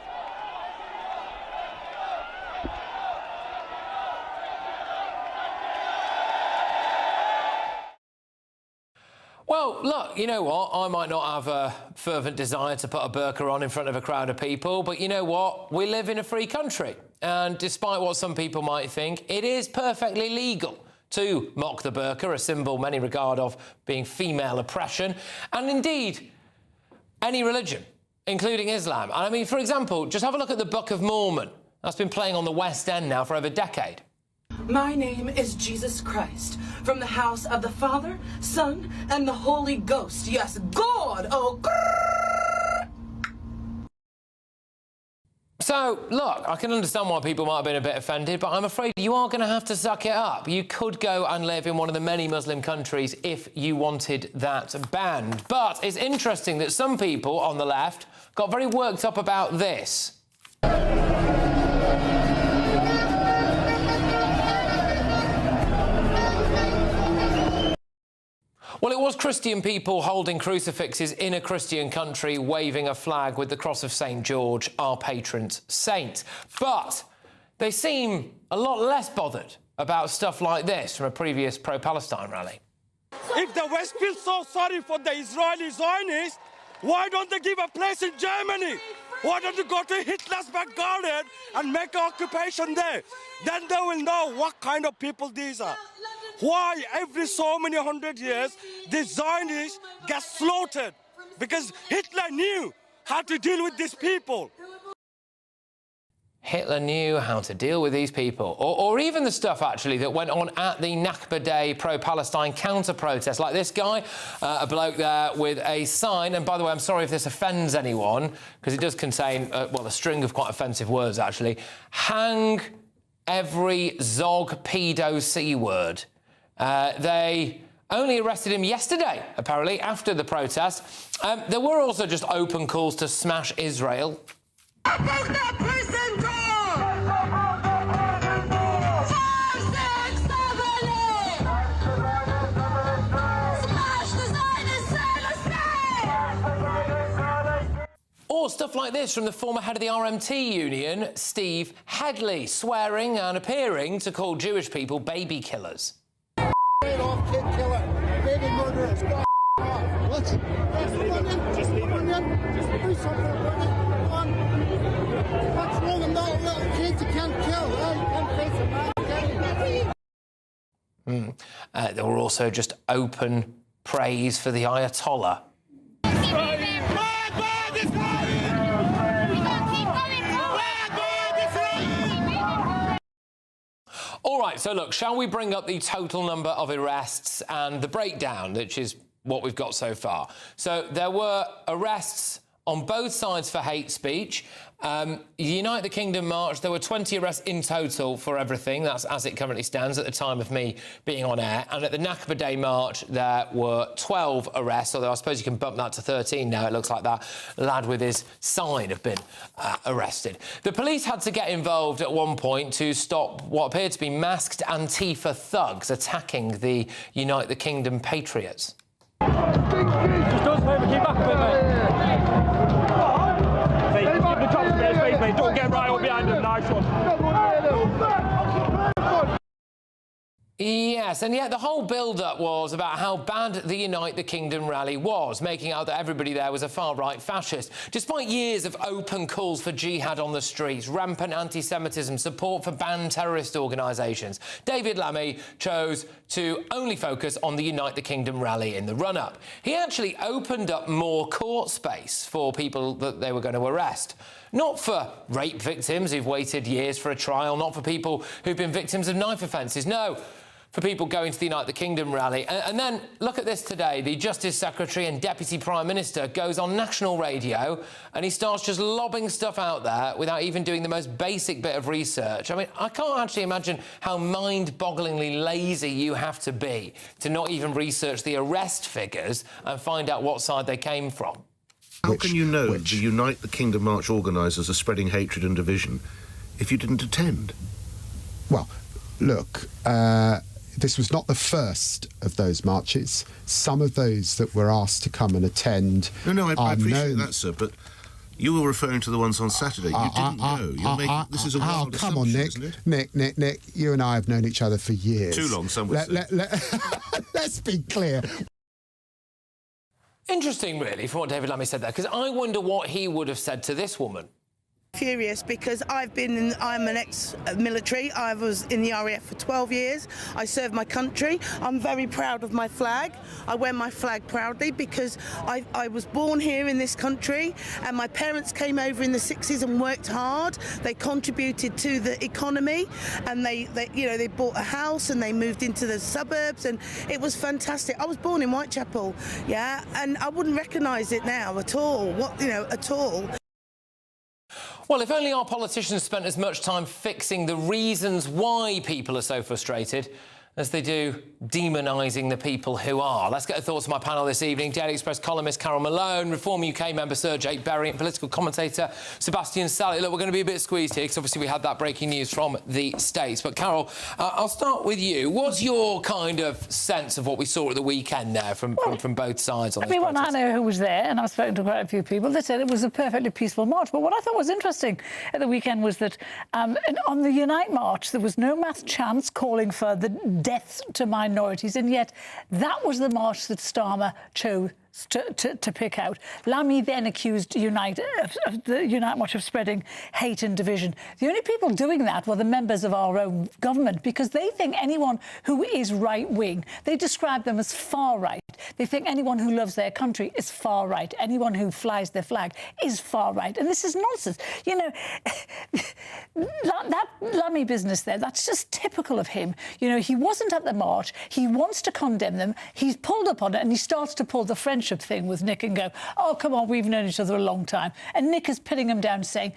Well, Well, look, you know what? I might not have a fervent desire to put a burka on in front of a crowd of people, but you know what? We live in a free country. And despite what some people might think, it is perfectly legal to mock the burka, a symbol many regard of being female oppression, and indeed any religion, including Islam. And I mean, for example, just have a look at the Book of Mormon. That's been playing on the West End now for over a decade. My name is Jesus Christ, from the house of the Father, Son, and the Holy Ghost. Yes, God! Oh, So, look, I can understand why people might have been a bit offended, but I'm afraid you are going to have to suck it up. You could go and live in one of the many Muslim countries if you wanted that banned. But it's interesting that some people on the left got very worked up about this. Well, it was Christian people holding crucifixes in a Christian country, waving a flag with the cross of St. George, our patron saint. But they seem a lot less bothered about stuff like this from a previous pro-Palestine rally. If the West feels so sorry for the Israeli Zionists, why don't they give a place in Germany? Why don't you go to Hitler's back garden and make an occupation there? Then they will know what kind of people these are. Why every so many hundred years the Zionists get slaughtered? Because Hitler knew how to deal with these people. Hitler knew how to deal with these people. Or even the stuff, actually, that went on at the Nakba Day pro-Palestine counter-protest, like this guy, a bloke there with a sign. And by the way, I'm sorry if this offends anyone, because it does contain, well, a string of quite offensive words, actually. Hang every Zog pedo C-word. They only arrested him yesterday, apparently, after the protest. There were also just open calls to smash Israel. Or stuff like this from the former head of the RMT union, Steve Headley, swearing and appearing to call Jewish people baby killers. Kid killer, baby murderers, go off. Let's just leave it. Just do something about it. Come on. What's wrong with that little kids you can't kill? There were also just open praise for the Ayatollah. All right, so look, shall we bring up the total number of arrests and the breakdown, which is what we've got so far? So there were arrests on both sides for hate speech. Unite the Kingdom March, there were 20 arrests in total for everything. That's as it currently stands at the time of me being on air. And at the Nakba Day March, there were 12 arrests, although I suppose you can bump that to 13 now. It looks like that lad with his sign have been arrested. The police had to get involved at one point to stop what appeared to be masked Antifa thugs attacking the Unite the Kingdom patriots. Just do us a favour, keep back a bit, mate. Keep the top of their face, mate. Don't get right up behind them. Nice one. Yes, and yet the whole build-up was about how bad the Unite the Kingdom rally was, making out that everybody there was a far-right fascist. Despite years of open calls for jihad on the streets, rampant anti-Semitism, support for banned terrorist organisations, David Lammy chose to only focus on the Unite the Kingdom rally in the run-up. He actually opened up more court space for people that they were going to arrest. Not for rape victims who've waited years for a trial, not for people who've been victims of knife offences, no, for people going to the Unite the Kingdom rally. And then, look at this today. The Justice Secretary and Deputy Prime Minister goes on national radio and he starts just lobbing stuff out there without even doing the most basic bit of research. I mean, I can't actually imagine how mind-bogglingly lazy you have to be to not even research the arrest figures and find out what side they came from. How can you know the Unite the Kingdom March organisers are spreading hatred and division if you didn't attend? Well, look, this was not the first of those marches. Some of those that were asked to come and attend. No, I appreciate that, sir, but you were referring to the ones on Saturday. You didn't know. You're making, this is a wild come on, Nick. Isn't it? Nick, you and I have known each other for years. Too long, some would say. Let's be clear. Interesting, really, from what David Lammy said there, because I wonder what he would have said to this woman. Furious because I'm an ex-military. I was in the RAF for 12 years. I served my country. I'm very proud of my flag. I wear my flag proudly because I was born here in this country, and my parents came over in the 60s and worked hard. They contributed to the economy, and they bought a house and they moved into the suburbs, and it was fantastic. I was born in Whitechapel, yeah, and I wouldn't recognise it now at all. At all. Well, if only our politicians spent as much time fixing the reasons why people are so frustrated as they do demonising the people who are. Let's get the thoughts of my panel this evening. Daily Express columnist Carol Malone, Reform UK member Sir Jake Berry and political commentator Sebastian Sally. Look, we're going to be a bit squeezed here because obviously we had that breaking news from the States. But Carol, I'll start with you. What's your kind of sense of what we saw at the weekend there from both sides on this Everyone protest? I know who was there, and I've spoken to quite a few people, they said it was a perfectly peaceful march. But what I thought was interesting at the weekend was that on the Unite March, there was no mass chants calling for the deaths to minorities, and yet that was the march that Starmer chose to pick out. Lammy then accused the Unite March of spreading hate and division. The only people doing that were the members of our own government, because they think anyone who is right-wing, they describe them as far-right. They think anyone who loves their country is far-right. Anyone who flies their flag is far-right. And this is nonsense. You know, that Lammy business there, that's just typical of him. You know, he wasn't at the march. He wants to condemn them. He's pulled up on it, and he starts to pull the friendship thing with Nick and go, oh, come on, we've known each other a long time. And Nick is pinning him down, saying,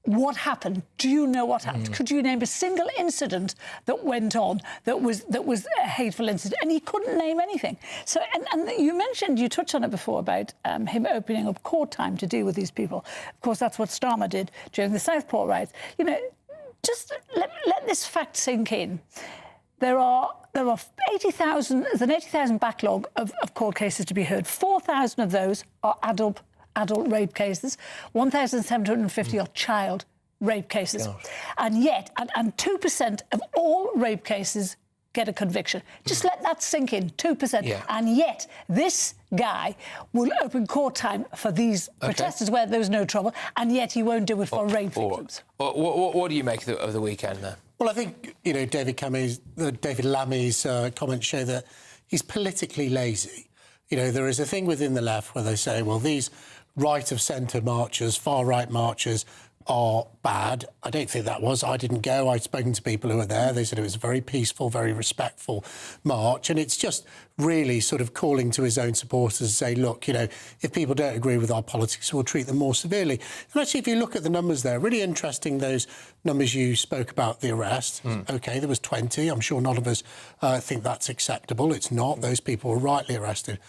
what happened? Do you know what happened? Could you name a single incident that went on that was a hateful incident? And he couldn't name anything. So, and you touched on it before about him opening up court time to deal with these people. Of course, that's what Starmer did during the Southport riots. You know, just let this fact sink in. There are 80,000. There's an 80,000 backlog of court cases to be heard. 4,000 of those are adult rape cases. 1,750 are child rape cases. Gosh. And yet, and 2% of all rape cases get a conviction. Just let that sink in, 2%. Yeah. And yet, this guy will open court time for these protesters where there's no trouble, and yet he won't do it for rape victims. What do you make of the weekend there? Well, I think, you know, David Lammy's comments show that he's politically lazy. You know, there is a thing within the left where they say, well, these right-of-centre marchers, far-right marchers are bad. I don't think that was. I didn't go. I'd spoken to people who were there. They said it was a very peaceful, very respectful march. And it's just really sort of calling to his own supporters to say, look, you know, if people don't agree with our politics, we'll treat them more severely. And actually, if you look at the numbers there, really interesting, those numbers you spoke about, the arrest. OK, there was 20. I'm sure none of us think that's acceptable. It's not. Those people were rightly arrested.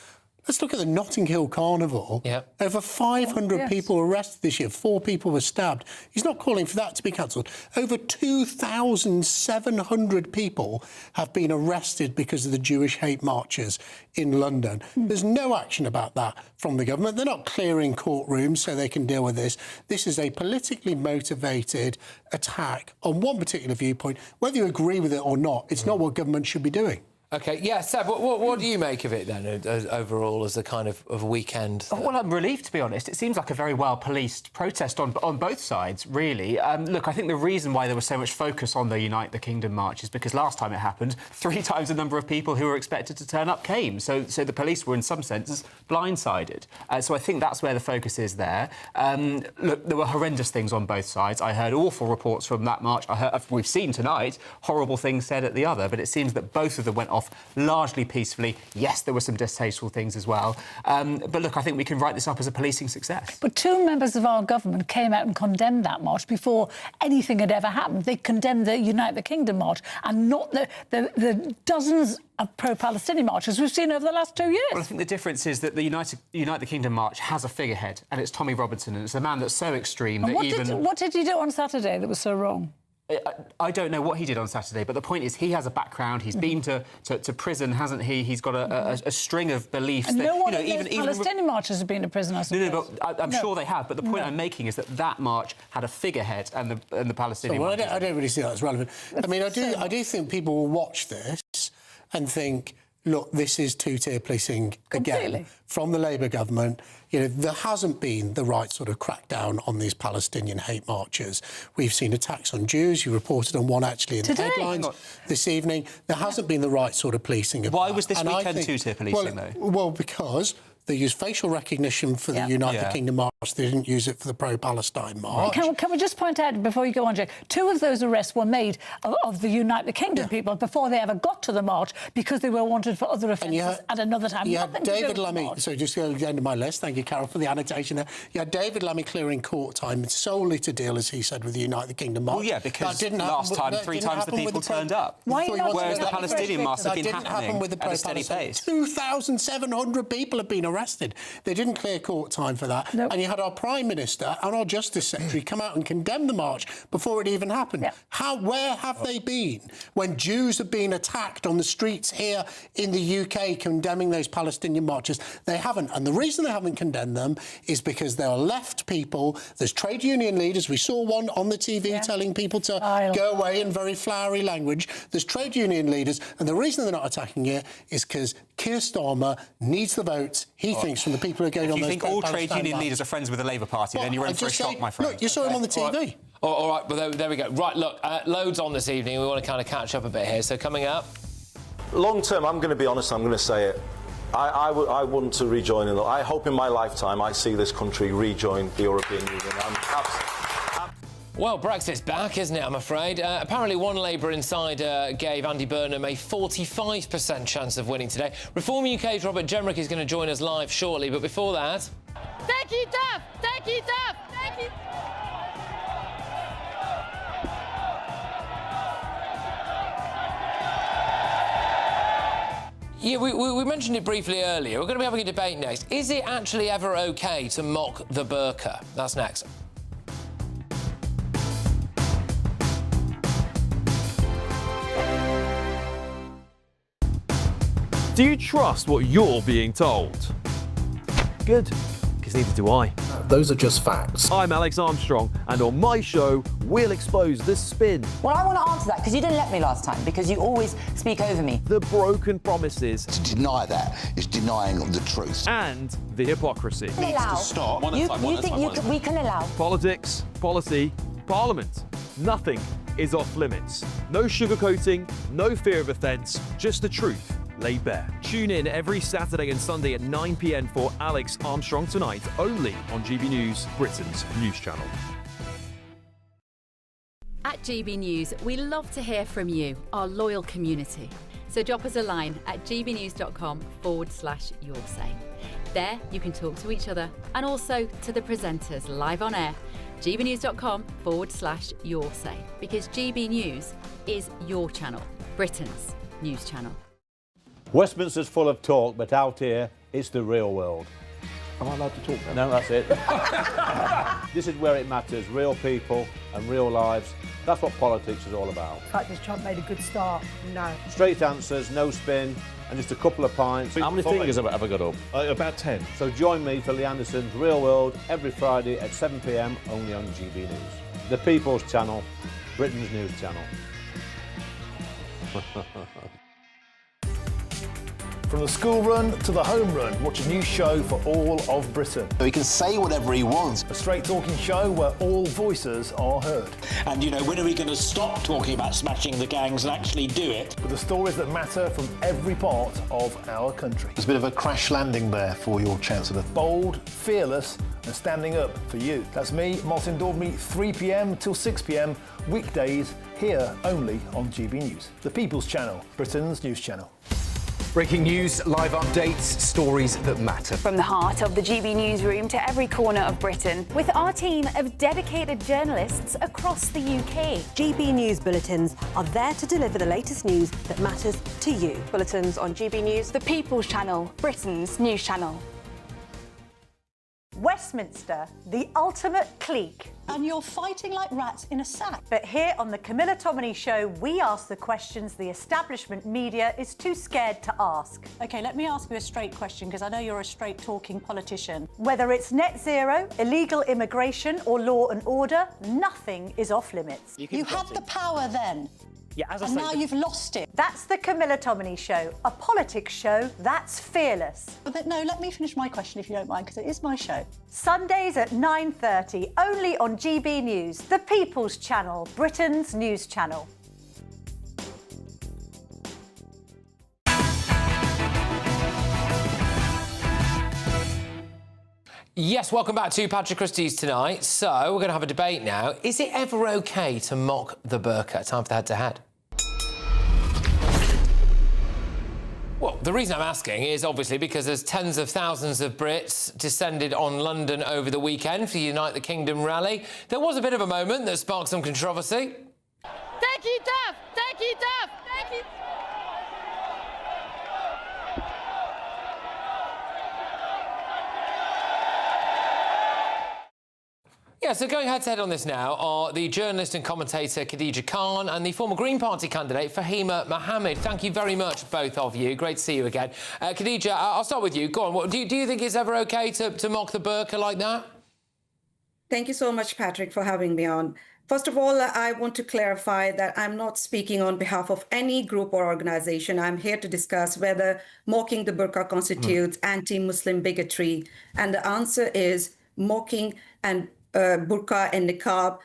Let's look at the Notting Hill Carnival. Yep. Over 500 people arrested this year. 4 people were stabbed. He's not calling for that to be cancelled. Over 2,700 people have been arrested because of the Jewish hate marches in London. There's no action about that from the government. They're not clearing courtrooms so they can deal with this. This is a politically motivated attack on one particular viewpoint. Whether you agree with it or not, it's not what government should be doing. OK, yeah, Seb, what do you make of it, then, overall, as a kind of weekend? Well, I'm relieved, to be honest. It seems like a very well-policed protest on both sides, really. Look, I think the reason why there was so much focus on the Unite the Kingdom march is because last time it happened, 3 times the number of people who were expected to turn up came. So the police were, in some senses, blindsided. So I think that's where the focus is there. Look, there were horrendous things on both sides. I heard awful reports from that march. We've seen tonight horrible things said at the other, but it seems that both of them went off largely peacefully. Yes, there were some distasteful things as well. But look, I think we can write this up as a policing success. But 2 members of our government came out and condemned that march before anything had ever happened. They condemned the Unite the Kingdom march and not the dozens of pro-Palestinian marches we've seen over the last 2 years. Well, I think the difference is that the Unite the Kingdom march has a figurehead, and it's Tommy Robinson, and it's a man that's so extreme that what did he do on Saturday that was so wrong? I don't know what he did on Saturday, but the point is he has a background. He's been to prison, hasn't he? He's got a string of beliefs. And that, no one you know, of those Palestinian marchers have been to prison, I suppose. No, but I'm sure they have. But the point I'm making is that march had a figurehead, and the Palestinian. I don't really see that as relevant. I mean, I do think people will watch this and think, look, this is two-tier policing again from the Labour government. You know, there hasn't been the right sort of crackdown on these Palestinian hate marchers. We've seen attacks on Jews. You reported on one actually in the headlines this evening. There hasn't been the right sort of policing of Why that. was this weekend two-tier policing, though? Well, because they used facial recognition for the United Kingdom March. They didn't use it for the pro-Palestine March. Can we just point out, before you go on, Jake, 2 of those arrests were made of the United Kingdom people before they ever got to the march because they were wanted for other offences at another time. You had David Lammy, so just go to the end of my list, thank you, Carol, for the annotation there. You had David Lammy clearing court time solely to deal, as he said, with the United Kingdom March. Well, yeah, because that didn't last time, 3 times the people turned up. Whereas the Palestinian march have been happening at a steady pace. 2,700 people have been arrested. They didn't clear court time for that. And you had our Prime Minister and our Justice Secretary come out and condemn the march before it even happened. Where have they been when Jews have been attacked on the streets here in the UK condemning those Palestinian marches? They haven't. And the reason they haven't condemned them is because they are left people. There's trade union leaders. We saw one on the TV telling people to go away in very flowery language. There's trade union leaders. And the reason they're not attacking it is because Keir Starmer needs the votes, he thinks, from the people who are going on those. If you think all trade union leaders are friends with the Labour Party, then you're in for a shock, my friend. Look, you saw him on the TV. All right, well, there we go. Right, look, loads on this evening. We want to kind of catch up a bit here. So coming up... Long term, I'm going to be honest, I'm going to say it. I want to rejoin. I hope in my lifetime I see this country rejoin the European Union. Well, Brexit's back, isn't it, I'm afraid? Apparently one Labour insider gave Andy Burnham a 45% chance of winning today. Reform UK's Robert Jenrick is going to join us live shortly, but before that... Thank you, Duff! Thank you, Duff! Thank you! Yeah, we mentioned it briefly earlier. We're going to be having a debate next. Is it actually ever OK to mock the burqa? That's next. Do you trust what you're being told? Good, because neither do I. Those are just facts. I'm Alex Armstrong, and on my show, we'll expose the spin. Well, I want to answer that, because you didn't let me last time, because you always speak over me. The broken promises. To deny that is denying the truth. And the hypocrisy. Needs to stop. You think we can allow... Politics, policy, parliament. Nothing is off limits. No sugarcoating, no fear of offence, just the truth laid bare. Tune in every Saturday and Sunday at 9 p.m. for Alex Armstrong Tonight, only on GB News, Britain's news channel. At GB News, we love to hear from you, our loyal community. So drop us a line at gbnews.com/yoursay. There you can talk to each other and also to the presenters live on air. gbnews.com/yoursay, because GB News is your channel, Britain's news channel. Westminster's full of talk, but out here, it's the real world. Am I allowed to talk now? No, that's it. This is where it matters, real people and real lives. That's what politics is all about. In fact, this Trump made a good start. No. Straight answers, no spin, and just a couple of pints. How many fingers have I ever got up? About 10. So join me for Lee Anderson's Real World every Friday at 7 p.m, only on GB News. The People's Channel, Britain's news channel. From the school run to the home run, watch a new show for all of Britain. He can say whatever he wants. A straight talking show where all voices are heard. And, you know, when are we going to stop talking about smashing the gangs and actually do it? With the stories that matter from every part of our country. There's a bit of a crash landing there for your Chancellor. Bold, fearless and standing up for you. That's me, Martin Daubney, 3 p.m. till 6 p.m, weekdays, here only on GB News. The People's Channel, Britain's news channel. Breaking news, live updates, stories that matter. From the heart of the GB newsroom to every corner of Britain, with our team of dedicated journalists across the UK. GB News bulletins are there to deliver the latest news that matters to you. Bulletins on GB News. The People's Channel, Britain's news channel. Westminster, the ultimate clique. And you're fighting like rats in a sack. But here on the Camilla Tominey Show, we ask the questions the establishment media is too scared to ask. OK, let me ask you a straight question, because I know you're a straight-talking politician. Whether it's net zero, illegal immigration or law and order, nothing is off limits. You have the power then. Yeah, as I and say, now you've lost it. That's the Camilla Tominey Show, a politics show that's fearless. No, let me finish my question if you don't mind, because it is my show. Sundays at 9:30, only on GB News, the People's Channel, Britain's news channel. Yes, welcome back to Patrick Christie's Tonight. So, we're going to have a debate now. Is it ever OK to mock the burqa? Time for the head-to-head. Well, the reason I'm asking is obviously because there's tens of thousands of Brits descended on London over the weekend for the Unite the Kingdom rally. There was a bit of a moment that sparked some controversy. Take it off! Take it off! Take it. Yeah, so going head-to-head on this now are the journalist and commentator Khadija Khan and the former Green Party candidate Fahima Mohammed. Thank you very much, both of you. Great to see you again. Khadija, I'll start with you. Go on. Do you think it's ever OK to mock the burqa like that? Thank you so much, Patrick, for having me on. First of all, I want to clarify that I'm not speaking on behalf of any group or organization. I'm here to discuss whether mocking the burqa constitutes anti-Muslim bigotry. And the answer is mocking and burqa and niqab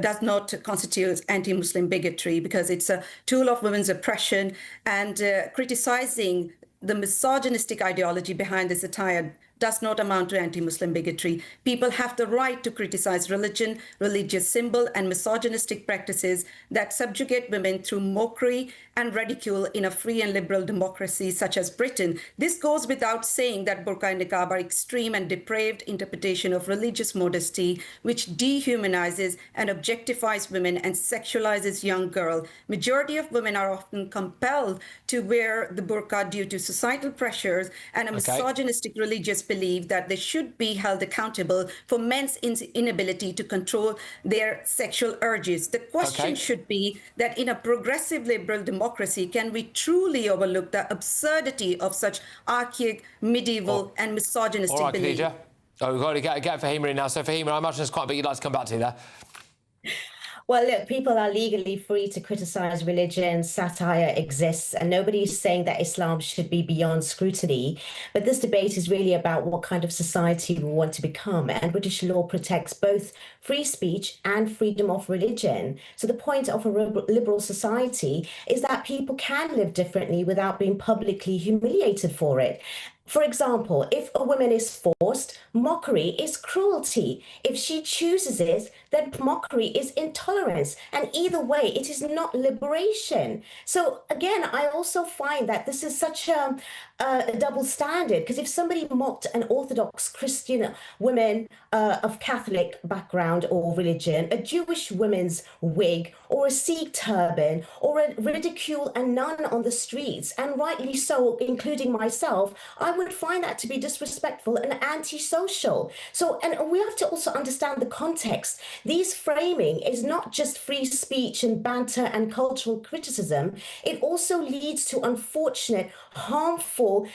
does not constitute anti-Muslim bigotry because it's a tool of women's oppression, and criticizing the misogynistic ideology behind this attire does not amount to anti-Muslim bigotry. People have the right to criticize religion, religious symbol, and misogynistic practices that subjugate women through mockery and ridicule in a free and liberal democracy such as Britain. This goes without saying that burqa and niqab are extreme and depraved interpretation of religious modesty, which dehumanizes and objectifies women and sexualizes young girls. Majority of women are often compelled to wear the burqa due to societal pressures and a misogynistic religious belief that they should be held accountable for men's inability to control their sexual urges. The question should be that in a progressive liberal democracy, can we truly overlook the absurdity of such archaic, medieval and misogynistic beliefs? Khadija. Oh, we've got to get Fahima in now. So, Fahima, I imagine there's quite a bit you'd like to come back to there. Well, look, people are legally free to criticise religion, satire exists, and nobody is saying that Islam should be beyond scrutiny. But this debate is really about what kind of society we want to become, and British law protects both free speech and freedom of religion. So the point of a liberal society is that people can live differently without being publicly humiliated for it. For example, if a woman is forced, mockery is cruelty. If she chooses it, then mockery is intolerance. And either way, it is not liberation. So again, I also find that this is such a double standard, because if somebody mocked an Orthodox Christian woman of Catholic background or religion, a Jewish woman's wig, or a Sikh turban, or a ridicule a nun on the streets, and rightly so, including myself, I would find that to be disrespectful and antisocial. So, and we have to also understand the context. These framing is not just free speech and banter and cultural criticism. It also leads to unfortunate, harmful,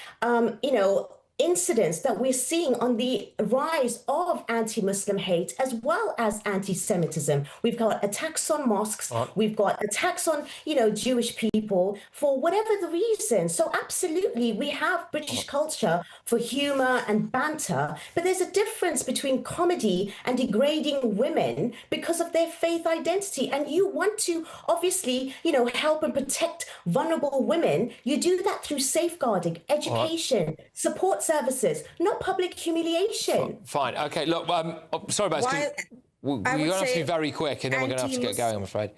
incidents that we're seeing on the rise of anti-Muslim hate as well as anti-Semitism. We've got attacks on mosques, we've got attacks on, Jewish people for whatever the reason. So absolutely, we have British culture for humour and banter, but there's a difference between comedy and degrading women because of their faith identity. And you want to obviously, help and protect vulnerable women. You do that through safeguarding, education, support services, not public humiliation. Fine. OK, look, sorry about this. We're going to have to be very quick and then we're going to have to get going, I'm afraid.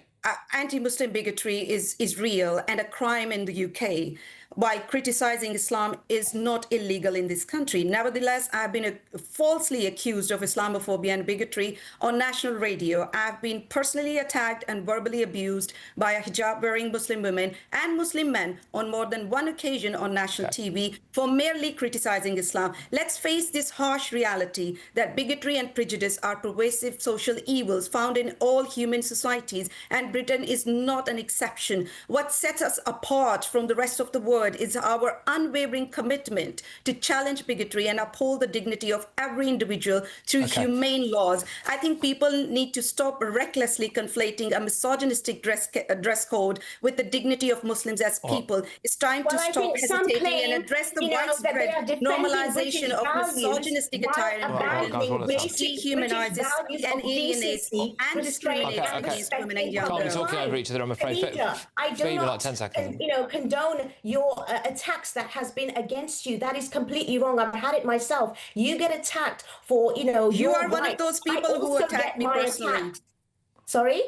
Anti-Muslim bigotry is real and a crime in the UK. While criticising Islam is not illegal in this country. Nevertheless, I've been falsely accused of Islamophobia and bigotry on national radio. I've been personally attacked and verbally abused by a hijab-wearing Muslim women and Muslim men on more than one occasion on national TV for merely criticising Islam. Let's face this harsh reality that bigotry and prejudice are pervasive social evils found in all human societies, and Britain is not an exception. What sets us apart from the rest of the world word is our unwavering commitment to challenge bigotry and uphold the dignity of every individual through humane laws. I think people need to stop recklessly conflating a misogynistic dress code with the dignity of Muslims as people. It's time to stop hesitating and address the widespread normalization of misogynistic attire which dehumanizes and alienates and discriminates against women and young girls. Can't be talking over each other, I'm afraid. I do not, like 10 seconds. Condone your attacks that has been against you. That is completely wrong. I've had it myself. You get attacked for, you are one of those people who attacked me personally. Sorry?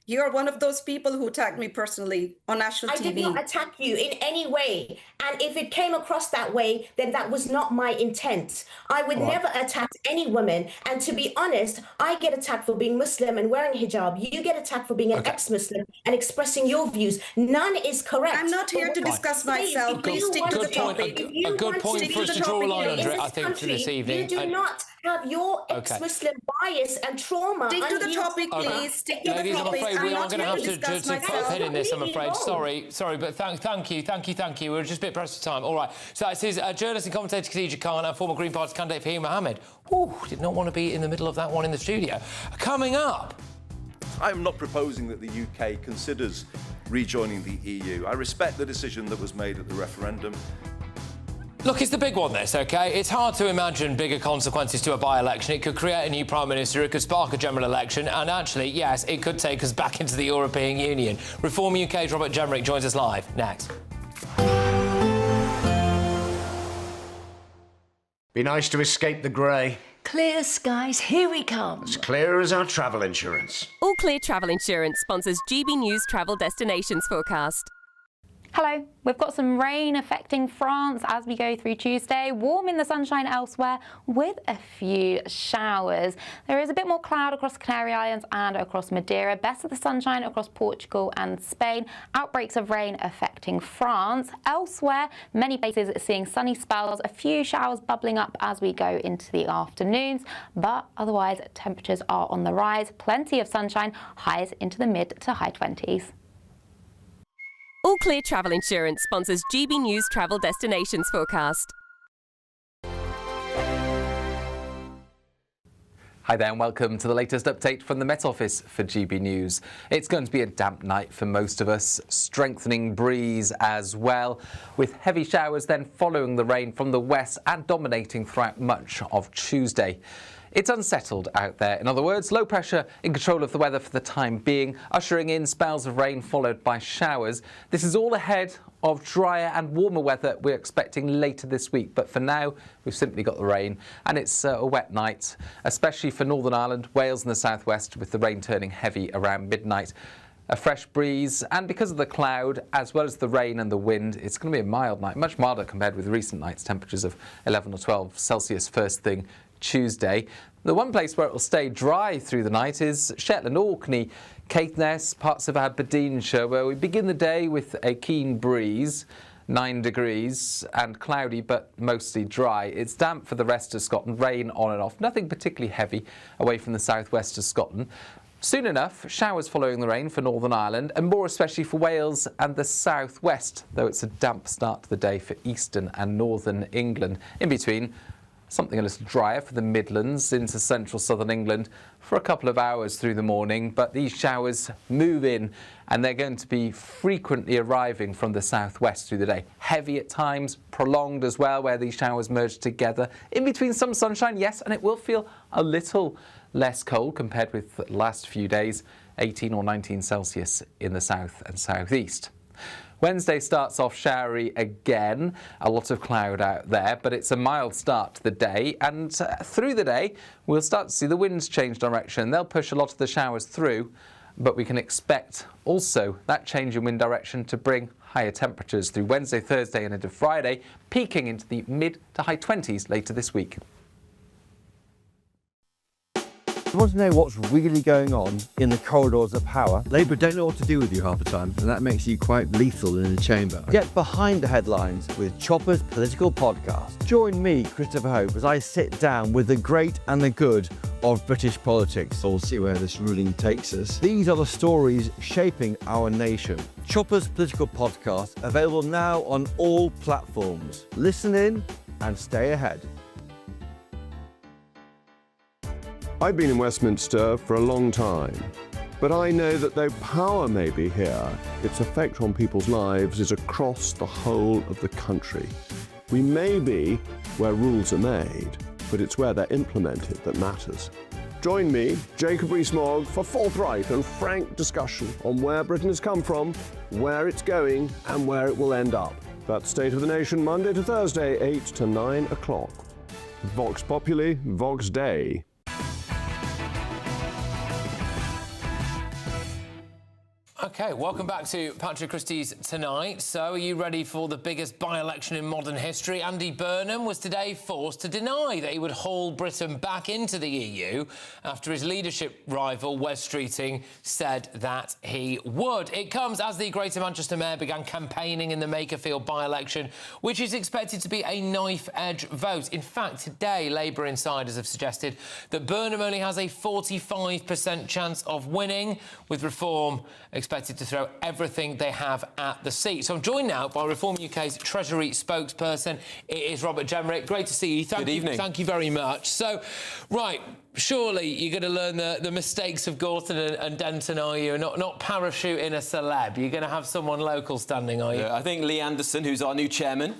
You are one of those people who attacked me personally on national TV. I did not attack you in any way. And if it came across that way, then that was not my intent. I would never attack any woman. And to be honest, I get attacked for being Muslim and wearing hijab. You get attacked for being an ex-Muslim and expressing your views. None is correct. I'm not here to discuss myself. Please stick to the topic. A good point for us to draw a line under it, I think, for this evening. You do not have your ex-Muslim bias and trauma. Stick to the topic, please. Stick to the topic. We are going to have to put a pin in this, I'm afraid. Sorry, but thank you. We're just a bit pressed for time. All right. So this is journalist and commentator Khadija Khan and former Green Party candidate Fahim Mohammed. Ooh, did not want to be in the middle of that one in the studio. Coming up. I'm not proposing that the UK considers rejoining the EU. I respect the decision that was made at the referendum. Look, it's the big one, this, OK? It's hard to imagine bigger consequences to a by-election. It could create a new Prime Minister, it could spark a general election, and actually, yes, it could take us back into the European Union. Reform UK's Robert Jenrick joins us live next. Be nice to escape the grey. Clear skies, here we come. As clear as our travel insurance. All Clear Travel Insurance sponsors GB News Travel Destinations Forecast. Hello, we've got some rain affecting France as we go through Tuesday, warm in the sunshine elsewhere with a few showers. There is a bit more cloud across the Canary Islands and across Madeira, best of the sunshine across Portugal and Spain, outbreaks of rain affecting France. Elsewhere, many places are seeing sunny spells, a few showers bubbling up as we go into the afternoons, but otherwise temperatures are on the rise, plenty of sunshine, highs into the mid to high 20s. All Clear Travel Insurance sponsors GB News Travel Destinations Forecast. Hi there and welcome to the latest update from the Met Office for GB News. It's going to be a damp night for most of us, strengthening breeze as well, with heavy showers then following the rain from the west and dominating throughout much of Tuesday. It's unsettled out there. In other words, low pressure in control of the weather for the time being, ushering in spells of rain followed by showers. This is all ahead of drier and warmer weather we're expecting later this week. But for now, we've simply got the rain, and it's a wet night, especially for Northern Ireland, Wales and the southwest, with the rain turning heavy around midnight. A fresh breeze, and because of the cloud, as well as the rain and the wind, it's going to be a mild night, much milder compared with recent nights, temperatures of 11 or 12 Celsius first thing Tuesday. The one place where it will stay dry through the night is Shetland, Orkney, Caithness, parts of Aberdeenshire, where we begin the day with a keen breeze, 9 degrees, and cloudy but mostly dry. It's damp for the rest of Scotland, rain on and off, nothing particularly heavy away from the southwest of Scotland. Soon enough, showers following the rain for Northern Ireland, and more especially for Wales and the southwest, though it's a damp start to the day for eastern and northern England. In between, something a little drier for the Midlands into central southern England for a couple of hours through the morning, but these showers move in and they're going to be frequently arriving from the southwest through the day. Heavy at times, prolonged as well, where these showers merge together. In between some sunshine, yes, and it will feel a little less cold compared with the last few days, 18 or 19 Celsius in the south and southeast. Wednesday starts off showery again, a lot of cloud out there, but it's a mild start to the day, and through the day we'll start to see the winds change direction. They'll push a lot of the showers through, but we can expect also that change in wind direction to bring higher temperatures through Wednesday, Thursday and into Friday, peaking into the mid to high 20s later this week. You want to know what's really going on in the corridors of power? Labour don't know what to do with you half the time, and that makes you quite lethal in the chamber. Get behind the headlines with Chopper's Political Podcast. Join me, Christopher Hope, as I sit down with the great and the good of British politics. We'll see where this ruling takes us. These are the stories shaping our nation. Chopper's Political Podcast, available now on all platforms. Listen in and stay ahead. I've been in Westminster for a long time, but I know that though power may be here, its effect on people's lives is across the whole of the country. We may be where rules are made, but it's where they're implemented that matters. Join me, Jacob Rees-Mogg, for forthright and frank discussion on where Britain has come from, where it's going, and where it will end up. That's State of the Nation, Monday to Thursday, 8 to 9 o'clock. Vox Populi, Vox Dei. OK, welcome back to Patrick Christie's Tonight. So, are you ready for the biggest by-election in modern history? Andy Burnham was today forced to deny that he would haul Britain back into the EU after his leadership rival, Wes Streeting, said that he would. It comes as the Greater Manchester Mayor began campaigning in the Makerfield by-election, which is expected to be a knife-edge vote. In fact, today, Labour insiders have suggested that Burnham only has a 45% chance of winning, with Reform expected to throw everything they have at the seat. So I'm joined now by Reform UK's Treasury spokesperson. It is Robert Jenrick. Great to see you. Good evening. Thank you very much. So, right, surely you're going to learn the mistakes of Gorton and Denton, are you? Not parachuting a celeb. You're going to have someone local standing, are you? I think Lee Anderson, who's our new chairman,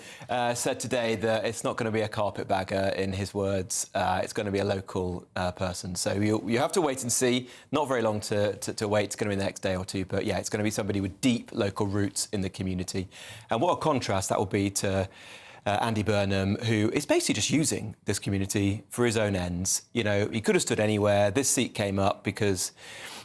said today that it's not going to be a carpetbagger, in his words. It's going to be a local person. So you have to wait and see. Not very long to wait. It's going to be the next day or two. But, yeah, it's going to be somebody with deep local roots in the community. And what a contrast that will be to Andy Burnham, who is basically just using this community for his own ends. You know, he could have stood anywhere. This seat came up because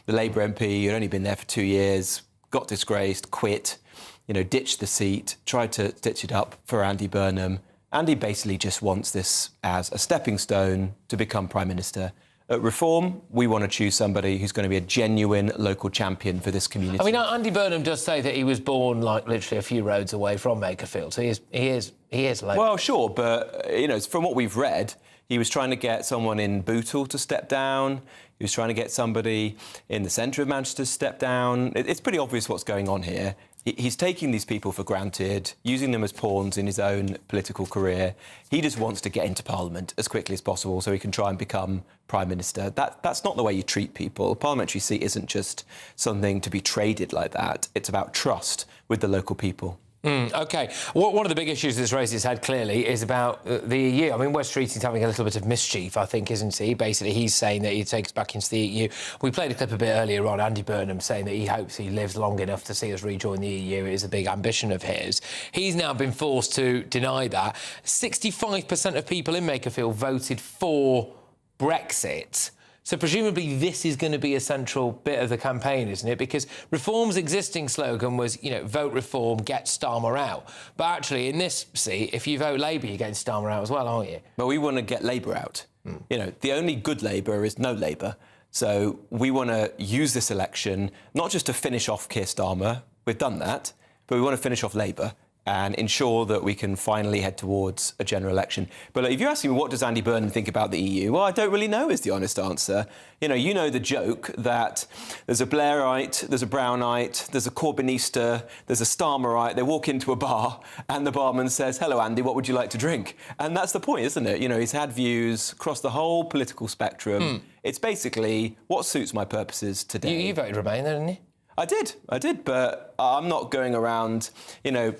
the Labour MP had only been there for 2 years, got disgraced, quit, you know, ditched the seat, tried to stitch it up for Andy Burnham. Andy basically just wants this as a stepping stone to become Prime Minister. At Reform, we want to choose somebody who's going to be a genuine local champion for this community. I mean, Andy Burnham does say that he was born, like, literally a few roads away from Makerfield, so he is local. Well, sure, but, you know, from what we've read, he was trying to get someone in Bootle to step down. He was trying to get somebody in the centre of Manchester to step down. It's pretty obvious what's going on here. He's taking these people for granted, using them as pawns in his own political career. He just wants to get into Parliament as quickly as possible so he can try and become Prime Minister. That's not the way you treat people. A parliamentary seat isn't just something to be traded like that. It's about trust with the local people. OK. One of the big issues this raises head, clearly, is about the EU. I mean, Wes Streeting's having a little bit of mischief, I think, isn't he? Basically, he's saying that he'd take us back into the EU. We played a clip a bit earlier on, Andy Burnham saying that he hopes he lives long enough to see us rejoin the EU. It is a big ambition of his. He's now been forced to deny that. 65% of people in Makerfield voted for Brexit. So presumably this is going to be a central bit of the campaign, isn't it? Because Reform's existing slogan was, you know, vote Reform, get Starmer out. But actually, in this seat, if you vote Labour, you're getting Starmer out as well, aren't you? But we want to get Labour out. You know, the only good Labour is no Labour. So we want to use this election not just to finish off Keir Starmer, we've done that, but we want to finish off Labour and ensure that we can finally head towards a general election. But if you're asking me what does Andy Burnham think about the EU, well, I don't really know is the honest answer. You know the joke that there's a Blairite, there's a Brownite, there's a Corbynista, there's a Starmerite. They walk into a bar and the barman says, "Hello, Andy, what would you like to drink?" And that's the point, isn't it? You know, he's had views across the whole political spectrum. It's basically what suits my purposes today. You voted Remain, didn't you? I did, but I'm not going around, you know,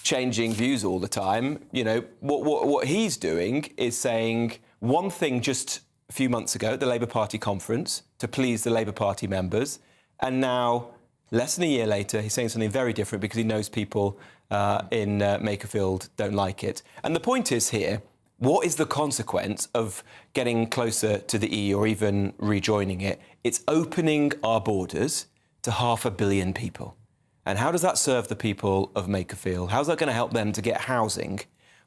changing views all the time. You know, what he's doing is saying one thing just a few months ago at the Labour Party conference to please the Labour Party members, and now, less than a year later, he's saying something very different because he knows people in Makerfield don't like it. And the point is here, what is the consequence of getting closer to the EU or even rejoining it? It's opening our borders to 500 million people. And how does that serve the people of Makerfield? How's that going to help them to get housing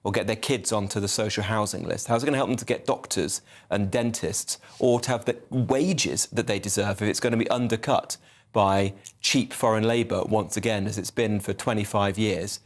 or get their kids onto the social housing list? How's it going to help them to get doctors and dentists or to have the wages that they deserve if it's going to be undercut by cheap foreign labour once again, as it's been for 25 years?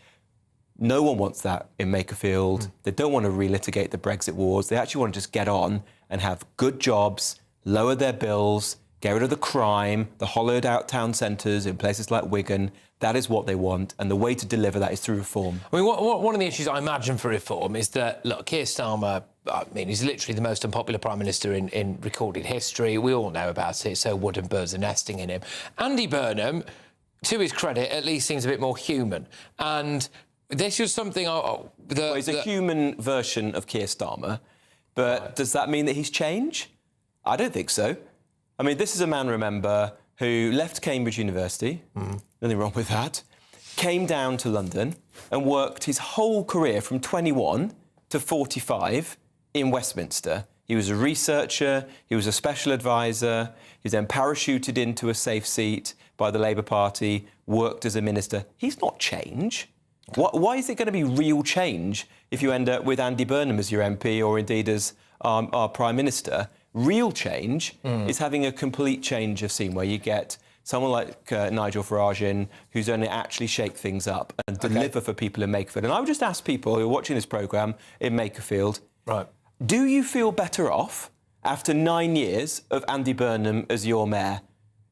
No one wants that in Makerfield. They don't want to relitigate the Brexit wars. They actually want to just get on and have good jobs, lower their bills, get rid of the crime, the hollowed-out town centres in places like Wigan. That is what they want, and the way to deliver that is through reform. I mean, one of the issues I imagine for reform is that, look, Keir Starmer, I mean, he's literally the most unpopular Prime Minister in recorded history. We all know about it, so wooden birds are nesting in him. Andy Burnham, to his credit, at least seems a bit more human. And this is something... He's a human version of Keir Starmer, but does that mean that he's changed? I don't think so. I mean, this is a man, remember, who left Cambridge University, nothing wrong with that, came down to London and worked his whole career from 21 to 45 in Westminster. He was a researcher, he was a special advisor, he was then parachuted into a safe seat by the Labour Party, worked as a minister. He's not change. Why is it going to be real change if you end up with Andy Burnham as your MP or indeed as our Prime Minister? Real change is having a complete change of scene where you get someone like Nigel Farage in who's going to actually shake things up and deliver for people in Makerfield. And I would just ask people who are watching this programme in Makerfield, do you feel better off after 9 years of Andy Burnham as your mayor?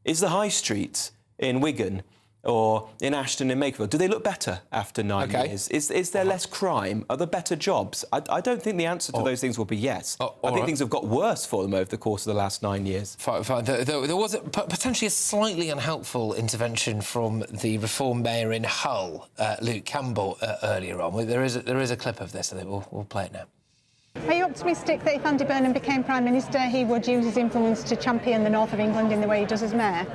Is the high streets in Wigan or in Ashton in Makerfield, do they look better after 9 years? Is there less crime? Are there better jobs? I don't think the answer to those things will be yes. I think things have got worse for them over the course of the last 9 years. Fine. There was potentially a slightly unhelpful intervention from the Reform Mayor in Hull, Luke Campbell, earlier on. There is a clip of this, I think we'll play it now. Are you optimistic that if Andy Burnham became Prime Minister, he would use his influence to champion the north of England in the way he does as Mayor?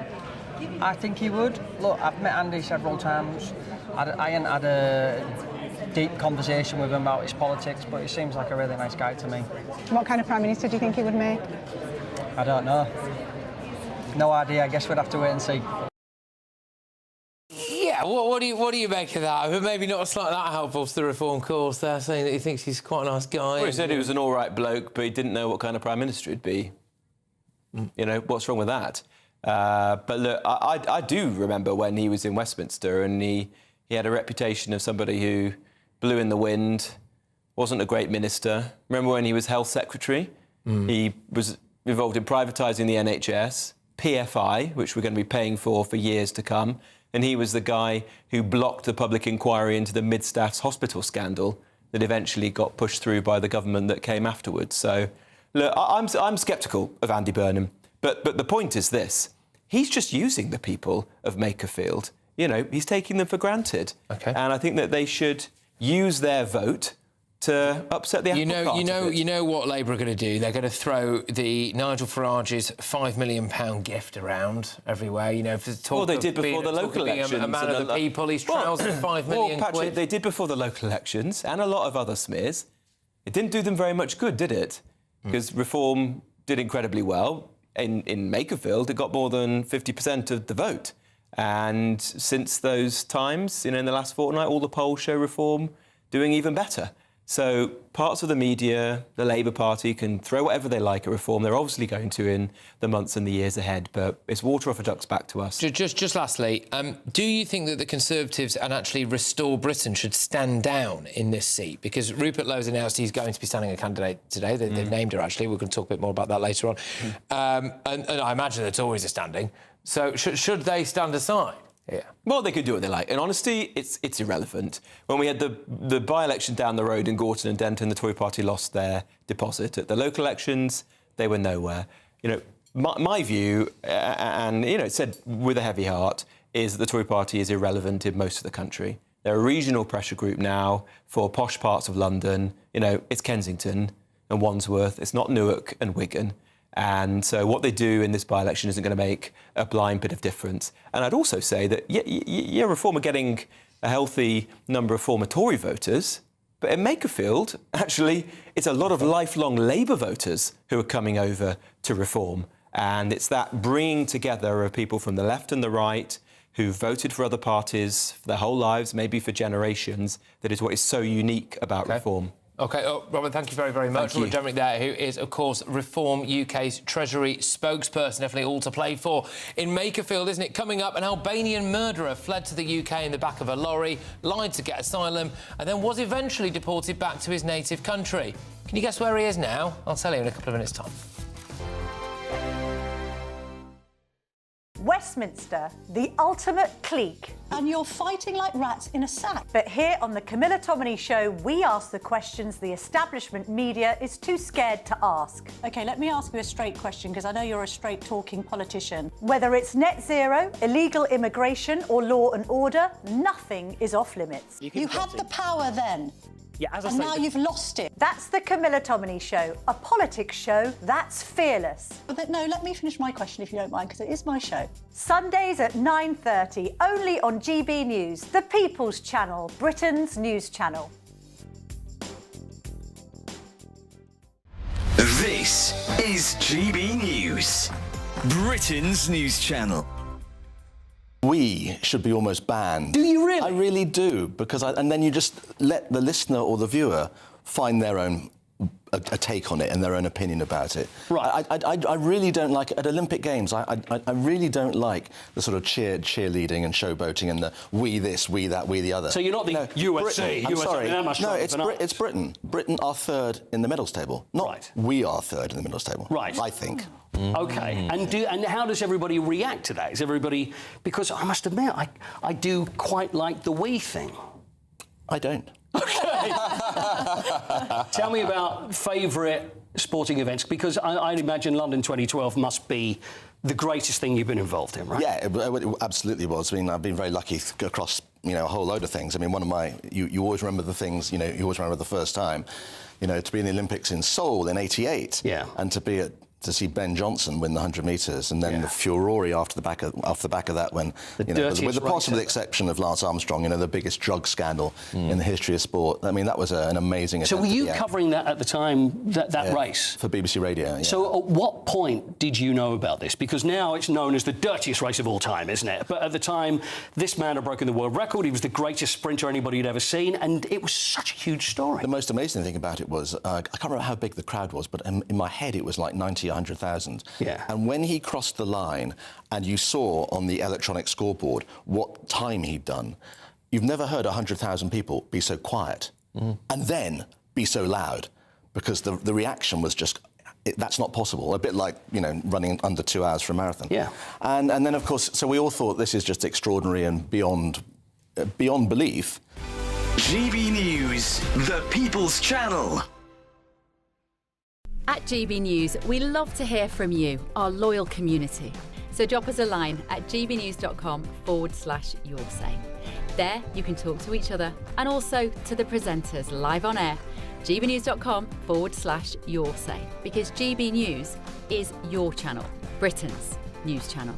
I think he would. Look, I've met Andy several times. I haven't had a deep conversation with him about his politics, but he seems like a really nice guy to me. What kind of Prime Minister do you think he would make? I don't know. No idea. I guess we'd have to wait and see. Yeah, what do you make of that? But maybe not like that helpful to the reform cause there, saying that he thinks he's quite a nice guy. Well, he said he was an all right bloke, but he didn't know what kind of Prime Minister he'd be. You know, what's wrong with that? But look, I do remember when he was in Westminster and he had a reputation of somebody who blew in the wind, wasn't a great minister. Remember when he was Health Secretary? He was involved in privatising the NHS, PFI, which we're going to be paying for years to come, and he was the guy who blocked the public inquiry into the Mid-Staffs hospital scandal that eventually got pushed through by the government that came afterwards. So, look, I'm sceptical of Andy Burnham. But the point is this. He's just using the people of Makerfield. You know, he's taking them for granted. And I think that they should use their vote to upset the apple cart. You know what Labour are going to do? They're going to throw the Nigel Farage's £5 million gift around everywhere. You know, for talk well, they did before the local elections. A man of the people, he's trounced £5 million. Well, Patrick, they did before the local elections and a lot of other smears. It didn't do them very much good, did it? Because Reform did incredibly well. In Makerfield, it got more than 50% of the vote. And since those times, you know, in the last fortnight, all the polls show Reform doing even better. So parts of the media, the Labour Party, can throw whatever they like at Reform. They're obviously going to in the months and the years ahead, but it's water off a duck's back to us. Just lastly, do you think that the Conservatives and actually Restore Britain should stand down in this seat? Because Rupert Lowe's announced he's going to be standing a candidate today. They've named her, actually. We're going to talk a bit more about that later on. And I imagine that Tories are standing. So should they stand aside? Yeah. Well, they could do what they like. In honesty, it's irrelevant. When we had the by-election down the road in Gorton and Denton, the Tory party lost their deposit. At the local elections, they were nowhere. You know, my view, and, you know, it's said with a heavy heart, is that the Tory party is irrelevant in most of the country. They're a regional pressure group now for posh parts of London. You know, it's Kensington and Wandsworth. It's not Newark and Wigan. And so what they do in this by-election isn't going to make a blind bit of difference. And I'd also say that, yeah, Reform are getting a healthy number of former Tory voters, but in Makerfield, actually, it's a lot of lifelong Labour voters who are coming over to Reform. And it's that bringing together of people from the left and the right who voted for other parties for their whole lives, maybe for generations, that is what is so unique about Reform. OK, Robert, thank you very, very much. Robert Jenrick there, who is, of course, Reform UK's Treasury spokesperson. Definitely all to play for in Makerfield, isn't it? Coming up, an Albanian murderer fled to the UK in the back of a lorry, lied to get asylum, and then was eventually deported back to his native country. Can you guess where he is now? I'll tell you in a couple of minutes' time. Westminster, the ultimate clique. And you're fighting like rats in a sack. But here on the Camilla Tominey Show, we ask the questions the establishment media is too scared to ask. OK, let me ask you a straight question, because I know you're a straight-talking politician. Whether it's net zero, illegal immigration or law and order, nothing is off limits. You had the power then. Yeah, as I and say, now you've lost it. That's the Camilla Tominey Show, a politics show that's fearless. But no, let me finish my question if you don't mind, because it is my show. Sundays at 9:30, only on GB News, the People's Channel, Britain's news channel. This is GB News, Britain's news channel. We should be almost banned. Do you really? I really do, because and then you just let the listener or the viewer find their own a take on it and their own opinion about it. Right. I really don't like it. At Olympic Games, I really don't like the sort of cheerleading and showboating and the we this, we that, we the other. So you're not the USA. I'm sorry. No, it's Britain. Britain are third in the medals table. Not we are third in the medals table. Right. I think. OK. And how does everybody react to that? Is everybody... Because I must admit, I do quite like the we thing. I don't. OK. Tell me about favourite sporting events, because I'd imagine London 2012 must be the greatest thing you've been involved in, right? Yeah, it absolutely was. I mean, I've been very lucky across, a whole load of things. I mean, one of my... You always remember the things, you always remember the first time. To be in the Olympics in Seoul in '88, and to see Ben Johnson win the 100 metres, and then the furore off the back of that, when with the possible exception of Lance Armstrong, the biggest drug scandal in the history of sport. I mean, that was an amazing. So were you covering that at the time, that race for BBC Radio? Yeah. So at what point did you know about this? Because now it's known as the dirtiest race of all time, isn't it? But at the time, this man had broken the world record. He was the greatest sprinter anybody had ever seen, and it was such a huge story. The most amazing thing about it was I can't remember how big the crowd was, but in my head it was like 100,000. Yeah. And when he crossed the line and you saw on the electronic scoreboard what time he'd done, you've never heard 100,000 people be so quiet and then be so loud, because the reaction was just... that's not possible. A bit like, running under 2 hours for a marathon. Yeah. And then, of course, so we all thought this is just extraordinary and beyond belief. GB News, the People's Channel. At GB News, we love to hear from you, our loyal community. So drop us a line at gbnews.com/yoursay. There you can talk to each other and also to the presenters live on air. gbnews.com/yoursay, because GB News is your channel, Britain's news channel.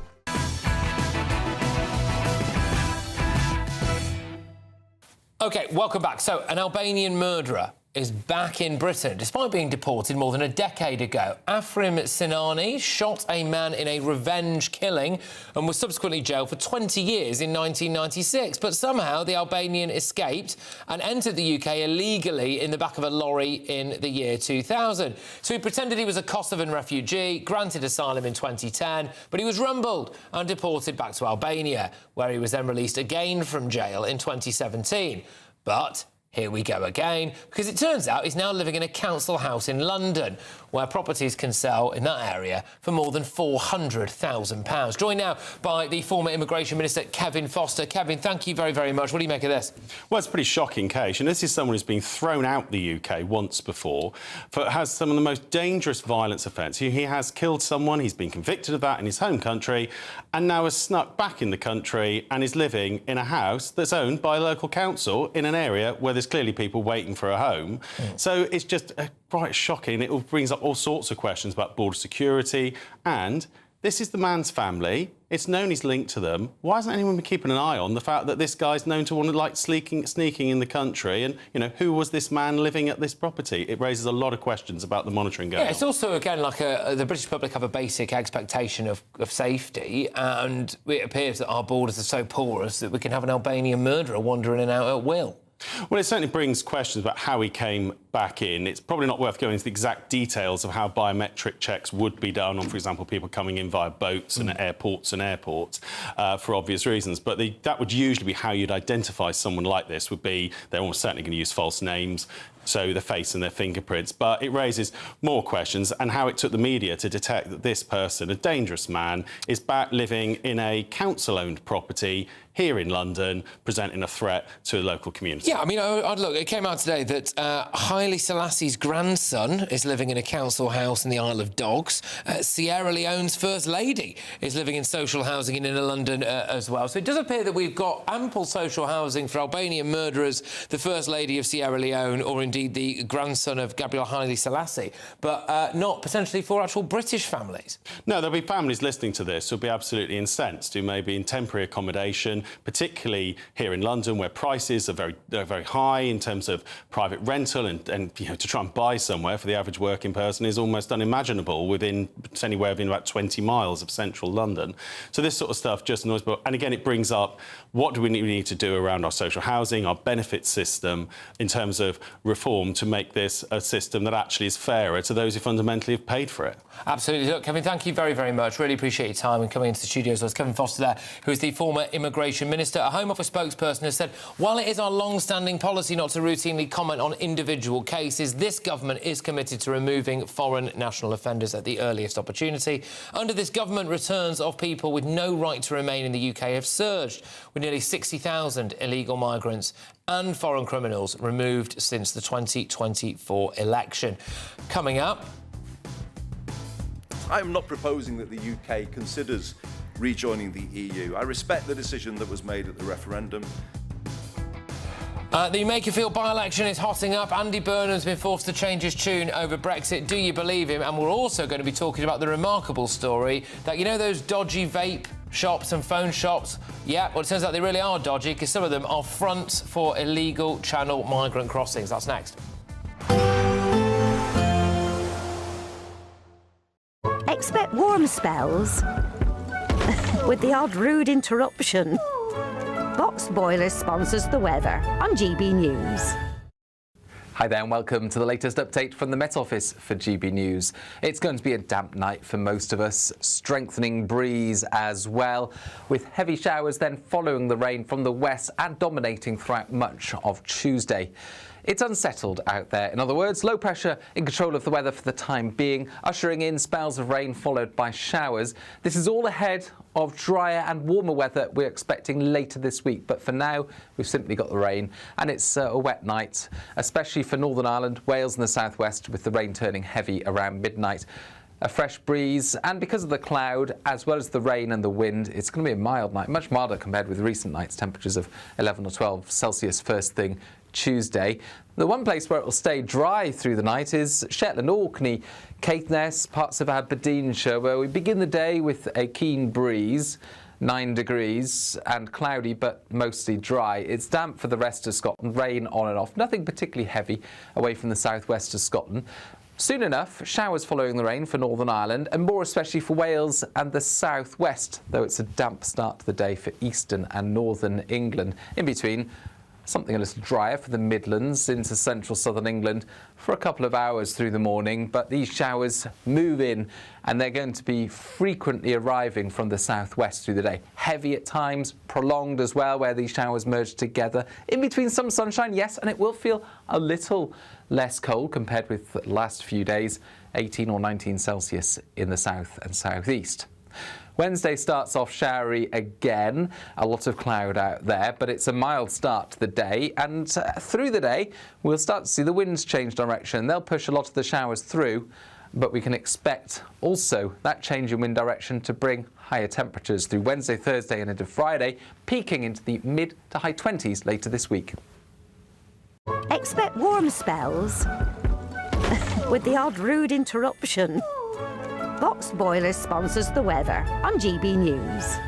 OK, welcome back. So, an Albanian murderer is back in Britain, despite being deported more than a decade ago. Afrim Sinani shot a man in a revenge killing and was subsequently jailed for 20 years in 1996. But somehow the Albanian escaped and entered the UK illegally in the back of a lorry in the year 2000. So he pretended he was a Kosovan refugee, granted asylum in 2010, but he was rumbled and deported back to Albania, where he was then released again from jail in 2017. But here we go again, because it turns out he's now living in a council house in London, where properties can sell in that area for more than £400,000. Joined now by the former Immigration Minister, Kevin Foster. Kevin, thank you very, very much. What do you make of this? Well, it's a pretty shocking case, and this is someone who's been thrown out the UK once before, has some of the most dangerous violence offence. He has killed someone, he's been convicted of that in his home country, and now has snuck back in the country and is living in a house that's owned by a local council in an area where there's clearly people waiting for a home. So it's just quite shocking. It brings up all sorts of questions about border security, and this is the man's family. It's known he's linked to them. Why hasn't anyone been keeping an eye on the fact that this guy's known to want to, like, sneaking in the country? And, who was this man living at this property? It raises a lot of questions about the monitoring going on. It's also, again, like the British public have a basic expectation of safety, and it appears that our borders are so porous that we can have an Albanian murderer wandering in and out at will. Well, it certainly brings questions about how he came back in. It's probably not worth going into the exact details of how biometric checks would be done on, for example, people coming in via boats and airports for obvious reasons. But that would usually be how you'd identify someone like this, would be they're almost certainly going to use false names. so their face and their fingerprints. But it raises more questions, and how it took the media to detect that this person, a dangerous man, is back living in a council-owned property here in London, presenting a threat to a local community. Yeah, I mean, look, it came out today that Haile Selassie's grandson is living in a council house in the Isle of Dogs. Sierra Leone's First Lady is living in social housing in inner London as well. So it does appear that we've got ample social housing for Albanian murderers, the First Lady of Sierra Leone, or indeed the grandson of Gabriel Haile Selassie, but not potentially for actual British families. No, there'll be families listening to this who'll be absolutely incensed, who may be in temporary accommodation, particularly here in London, where prices are very high in terms of private rental, and you know, to try and buy somewhere for the average working person is almost unimaginable within anywhere within about 20 miles of central London. So this sort of stuff just annoys me. And again, it brings up what do we need to do around our social housing, our benefit system, in terms of reform to make this a system that actually is fairer to those who fundamentally have paid for it. Absolutely. Look, Kevin, thank you very, very much. Really appreciate your time and coming into the studio. So it's Kevin Foster there, who is the former Immigration Minister. A Home Office spokesperson has said, while it is our long-standing policy not to routinely comment on individual cases, this government is committed to removing foreign national offenders at the earliest opportunity. Under this government, returns of people with no right to remain in the UK have surged, with nearly 60,000 illegal migrants and foreign criminals removed since the 2024 election. Coming up... I am not proposing that the UK considers rejoining the EU. I respect the decision that was made at the referendum. The Makerfield by-election is hotting up. Andy Burnham's been forced to change his tune over Brexit. Do you believe him? And we're also going to be talking about the remarkable story that, you know, those dodgy vape shops and phone shops? Yeah, well, it turns out they really are dodgy, because some of them are fronts for illegal Channel migrant crossings. That's next. Expect warm spells with the odd rude interruption. Box Boiler sponsors the weather on GB News. Hi there and welcome to the latest update from the Met Office for GB News. It's going to be a damp night for most of us, strengthening breeze as well, with heavy showers then following the rain from the west and dominating throughout much of Tuesday. It's unsettled out there. In other words, low pressure in control of the weather for the time being, ushering in spells of rain followed by showers. This is all ahead of drier and warmer weather we're expecting later this week. But for now, we've simply got the rain, and it's a wet night, especially for Northern Ireland, Wales and the southwest, with the rain turning heavy around midnight. A fresh breeze, and because of the cloud, as well as the rain and the wind, it's going to be a mild night, much milder compared with recent nights, temperatures of 11 or 12 Celsius first thing Tuesday. The one place where it will stay dry through the night is Shetland, Orkney, Caithness, parts of Aberdeenshire, where we begin the day with a keen breeze, 9 degrees, and cloudy but mostly dry. It's damp for the rest of Scotland, rain on and off, nothing particularly heavy away from the southwest of Scotland. Soon enough, showers following the rain for Northern Ireland, and more especially for Wales and the southwest, though it's a damp start to the day for eastern and northern England. In between, something a little drier for the Midlands into central southern England for a couple of hours through the morning, but these showers move in and they're going to be frequently arriving from the southwest through the day. Heavy at times, prolonged as well, where these showers merge together. In between some sunshine, yes, and it will feel a little less cold compared with the last few days, 18 or 19 Celsius in the south and southeast. Wednesday starts off showery again, a lot of cloud out there, but it's a mild start to the day, and through the day we'll start to see the winds change direction. They'll push a lot of the showers through, but we can expect also that change in wind direction to bring higher temperatures through Wednesday, Thursday and into Friday, peaking into the mid to high 20s later this week. Expect warm spells with the odd rude interruption. Box Boiler sponsors the weather on GB News.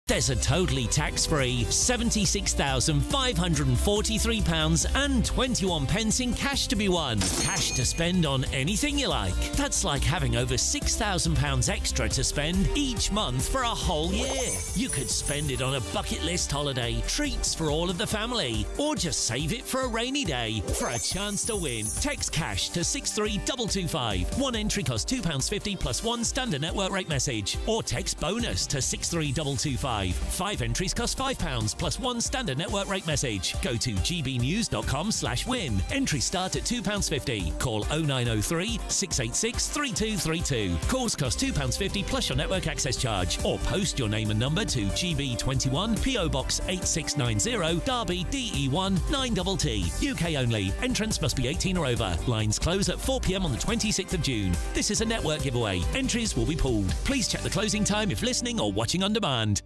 There's a totally tax-free £76,543.21 in cash to be won. Cash to spend on anything you like. That's like having over £6,000 extra to spend each month for a whole year. You could spend it on a bucket list holiday, treats for all of the family, or just save it for a rainy day. For a chance to win, text cash to 63225. One entry costs £2.50 plus one standard network rate message, or text bonus to 63225. live. 5 entries cost £5 plus 1 standard network rate message. Go to gbnews.com/win. Entries start at £2.50. Call 0903 686 3232. Calls cost £2.50 plus your network access charge. Or post your name and number to GB21 PO Box 8690 Derby DE1 9TT. UK only. Entrance must be 18 or over. Lines close at 4 p.m. on the 26th of June. This is a network giveaway. Entries will be pulled. Please check the closing time if listening or watching on demand.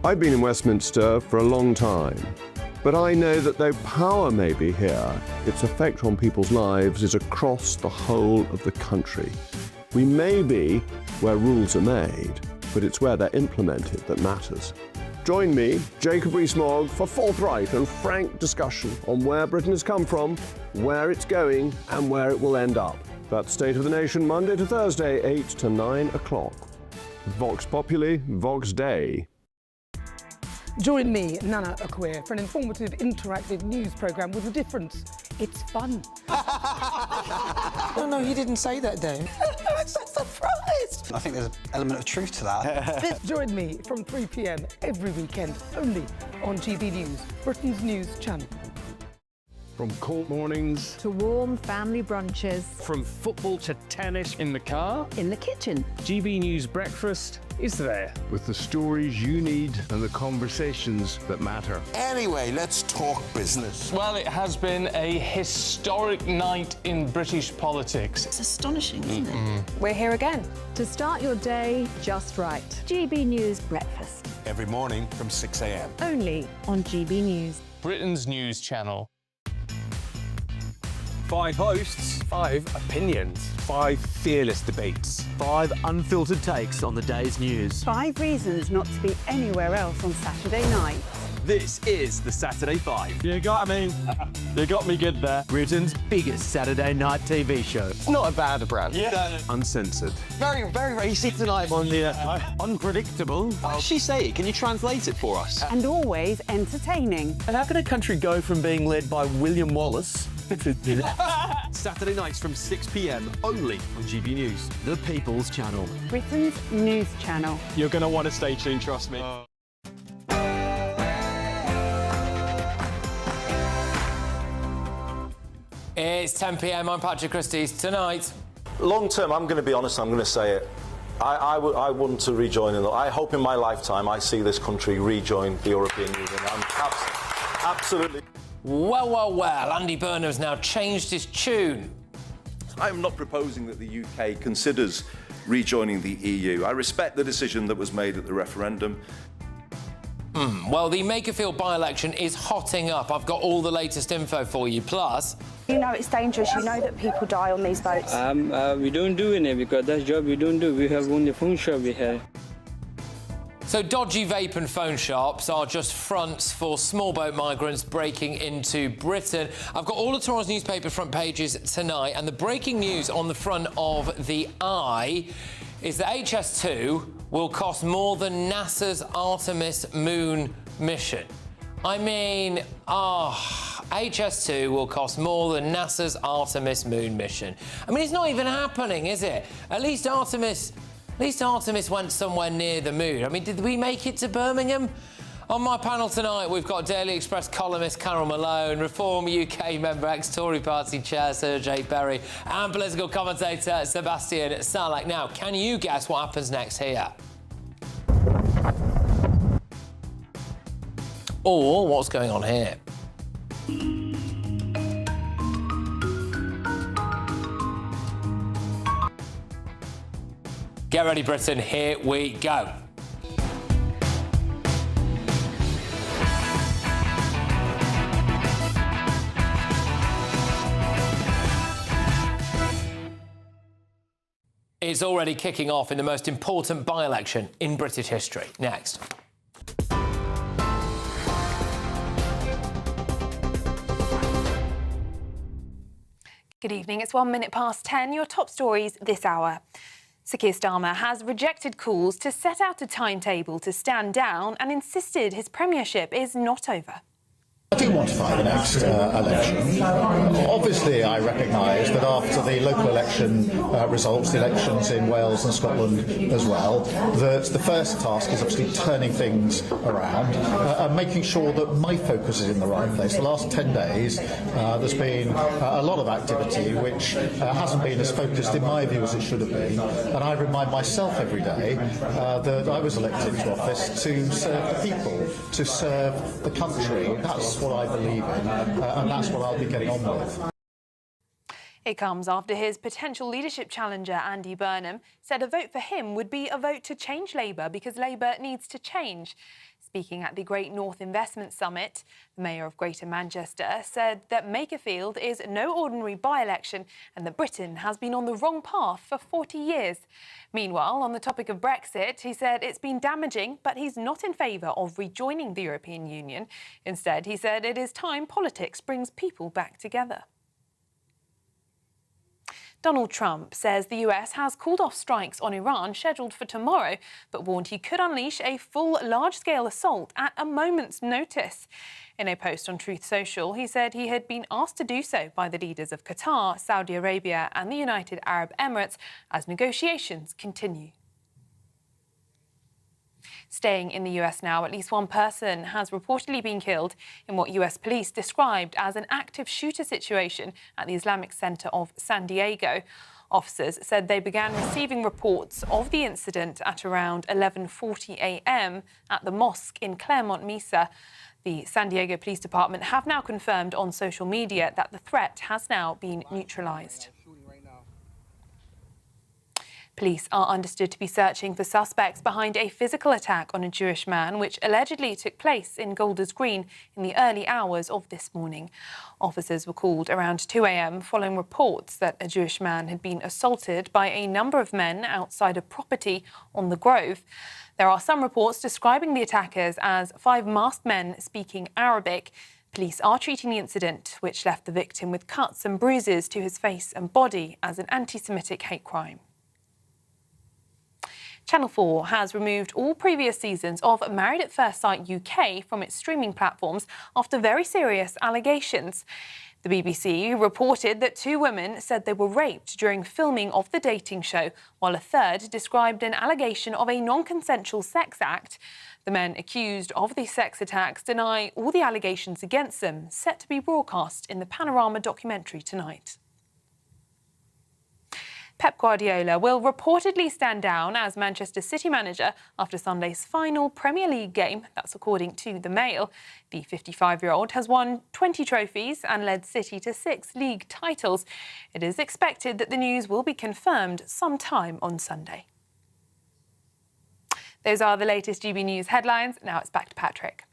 I've been in Westminster for a long time, but I know that though power may be here, its effect on people's lives is across the whole of the country. We may be where rules are made, but it's where they're implemented that matters. Join me, Jacob Rees-Mogg, for forthright and frank discussion on where Britain has come from, where it's going, and where it will end up. That's State of the Nation, Monday to Thursday, 8 to 9 o'clock. Vox Populi, Vox Dei. Join me, Nana Akwe, for an informative, interactive news programme with a difference. It's fun. No, he didn't say that, Dave. I'm so surprised. I think there's an element of truth to that. Join me from 3 p.m. every weekend, only on GB News, Britain's news channel. From court mornings to warm family brunches. From football to tennis in the car. In the kitchen. GB News Breakfast is there. With the stories you need and the conversations that matter. Anyway, let's talk business. Well, it has been a historic night in British politics. It's astonishing, isn't it? We're here again to start your day just right. GB News Breakfast. Every morning from 6 a.m. Only on GB News. Britain's news channel. 5 hosts, 5 opinions, 5 fearless debates, 5 unfiltered takes on the day's news. 5 reasons not to be anywhere else on Saturday night. This is the Saturday 5. You got me good there. Britain's biggest Saturday night TV show. It's not a bad brand. Yeah. Uncensored. Very, very racy tonight on the unpredictable. What did she say? Can you translate it for us? And always entertaining. And how can a country go from being led by William Wallace Saturday nights from 6 p.m. only on GB News, the People's Channel. Britain's news channel. You're going to want to stay tuned, trust me. It's 10 p.m. I'm Patrick Christie's. Tonight. Long term, I'm going to be honest, I'm going to say it. I want to rejoin. I hope in my lifetime I see this country rejoin the European Union. I'm absolutely. Well, Andy Burnham's now changed his tune. I am not proposing that the UK considers rejoining the EU. I respect the decision that was made at the referendum. Well, the Makerfield by-election is hotting up. I've got all the latest info for you. Plus... You know it's dangerous. You know that people die on these boats. We don't do any because that job we don't do. We have only phone shop we have. So dodgy vape and phone shops are just fronts for small boat migrants breaking into Britain. I've got all of tomorrow's newspaper front pages tonight, and the breaking news on the front of the Eye is that HS2 will cost more than NASA's Artemis moon mission. I mean, HS2 will cost more than NASA's Artemis moon mission. I mean, it's not even happening, is it? At least Artemis went somewhere near the moon. I mean, did we make it to Birmingham? On my panel tonight, we've got Daily Express columnist Carol Malone, Reform UK member, ex-Tory party chair Sergey Berry, and political commentator Sebastian Salak. Now, can you guess what happens next here? Or what's going on here? Get ready, Britain. Here we go. It's already kicking off in the most important by-election in British history. Next. Good evening. It's 1 minute past 10. Your top stories this hour. Sir Keir Starmer has rejected calls to set out a timetable to stand down and insisted his premiership is not over. I do want to fight the next election. Obviously, I recognise that after the local election results, the elections in Wales and Scotland as well, that the first task is obviously turning things around and making sure that my focus is in the right place. The last 10 days, there's been a lot of activity which hasn't been as focused, in my view, as it should have been. And I remind myself every day that I was elected to office to serve the people, to serve the country. That's what I believe in, and that's what I'll be getting on with. It comes after his potential leadership challenger, Andy Burnham, said a vote for him would be a vote to change Labour because Labour needs to change. Speaking at the Great North Investment Summit, the Mayor of Greater Manchester said that Makerfield is no ordinary by-election and that Britain has been on the wrong path for 40 years. Meanwhile, on the topic of Brexit, he said it's been damaging, but he's not in favour of rejoining the European Union. Instead, he said it is time politics brings people back together. Donald Trump says the US has called off strikes on Iran scheduled for tomorrow, but warned he could unleash a full large-scale assault at a moment's notice. In a post on Truth Social, he said he had been asked to do so by the leaders of Qatar, Saudi Arabia and the United Arab Emirates as negotiations continue. Staying in the US now, at least one person has reportedly been killed in what US police described as an active shooter situation at the Islamic Center of San Diego. Officers said they began receiving reports of the incident at around 11:40 a.m. at the mosque in Claremont Mesa. The San Diego Police Department have now confirmed on social media that the threat has now been neutralized. Police are understood to be searching for suspects behind a physical attack on a Jewish man, which allegedly took place in Golders Green in the early hours of this morning. Officers were called around 2 a.m. following reports that a Jewish man had been assaulted by a number of men outside a property on the Grove. There are some reports describing the attackers as 5 masked men speaking Arabic. Police are treating the incident, which left the victim with cuts and bruises to his face and body, as an anti-Semitic hate crime. Channel 4 has removed all previous seasons of Married at First Sight UK from its streaming platforms after very serious allegations. The BBC reported that 2 women said they were raped during filming of the dating show, while a third described an allegation of a non-consensual sex act. The men accused of the sex attacks deny all the allegations against them, set to be broadcast in the Panorama documentary tonight. Pep Guardiola will reportedly stand down as Manchester City manager after Sunday's final Premier League game. That's according to the Mail. The 55-year-old has won 20 trophies and led City to 6 league titles. It is expected that the news will be confirmed sometime on Sunday. Those are the latest GB News headlines. Now it's back to Patrick.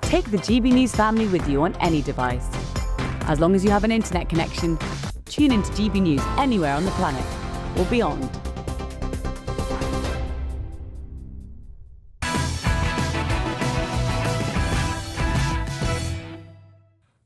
Take the GB News family with you on any device. As long as you have an internet connection, tune into GB News anywhere on the planet or beyond.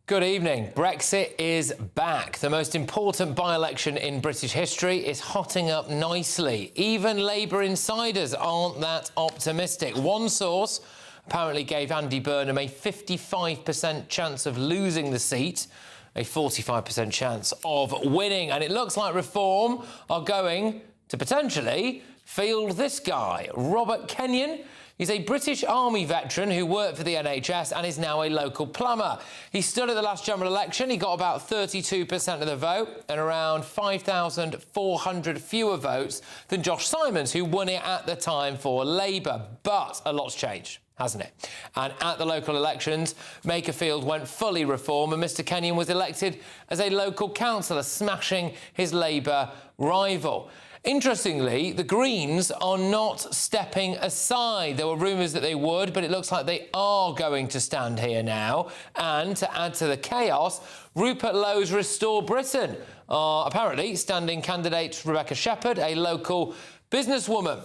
Good evening. Brexit is back. The most important by-election in British history is hotting up nicely. Even Labour insiders aren't that optimistic. One source apparently gave Andy Burnham a 55% chance of losing the seat, a 45% chance of winning. And it looks like Reform are going to potentially field this guy, Robert Kenyon. He's a British Army veteran who worked for the NHS and is now a local plumber. He stood at the last general election. He got about 32% of the vote and around 5,400 fewer votes than Josh Simons, who won it at the time for Labour. But a lot's changed, hasn't it? And at the local elections, Makerfield went fully Reform and Mr Kenyon was elected as a local councillor, smashing his Labour rival. Interestingly, the Greens are not stepping aside. There were rumours that they would, but it looks like they are going to stand here now. And to add to the chaos, Rupert Lowe's Restore Britain are apparently standing candidate Rebecca Shepherd, a local businesswoman.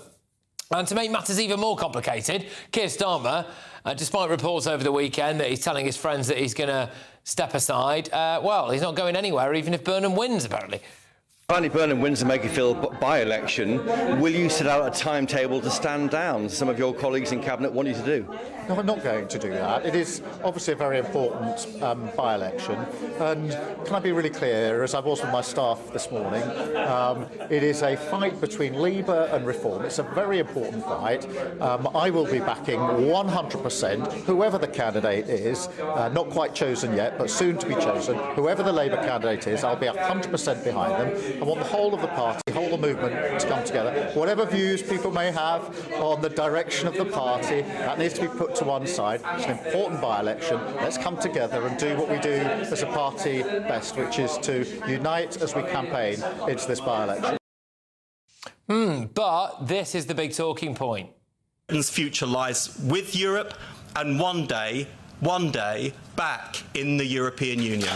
And to make matters even more complicated, Keir Starmer, despite reports over the weekend that he's telling his friends that he's going to step aside, well, he's not going anywhere, even if Burnham wins, apparently. If Andy Burnham wins the Makerfield by-election, will you set out a timetable to stand down? Some of your colleagues in Cabinet want you to do. No, I'm not going to do that. It is obviously a very important by-election. And can I be really clear, as I was with my staff this morning, it is a fight between Labour and Reform. It's a very important fight. I will be backing 100%, whoever the candidate is, not quite chosen yet, but soon to be chosen. Whoever the Labour candidate is, I'll be 100% behind them. I want the whole of the party, the whole of the movement to come together. Whatever views people may have on the direction of the party, that needs to be put to one side. It's an important by-election. Let's come together and do what we do as a party best, which is to unite as we campaign into this by-election. But this is the big talking point. Britain's future lies with Europe and one day, back in the European Union.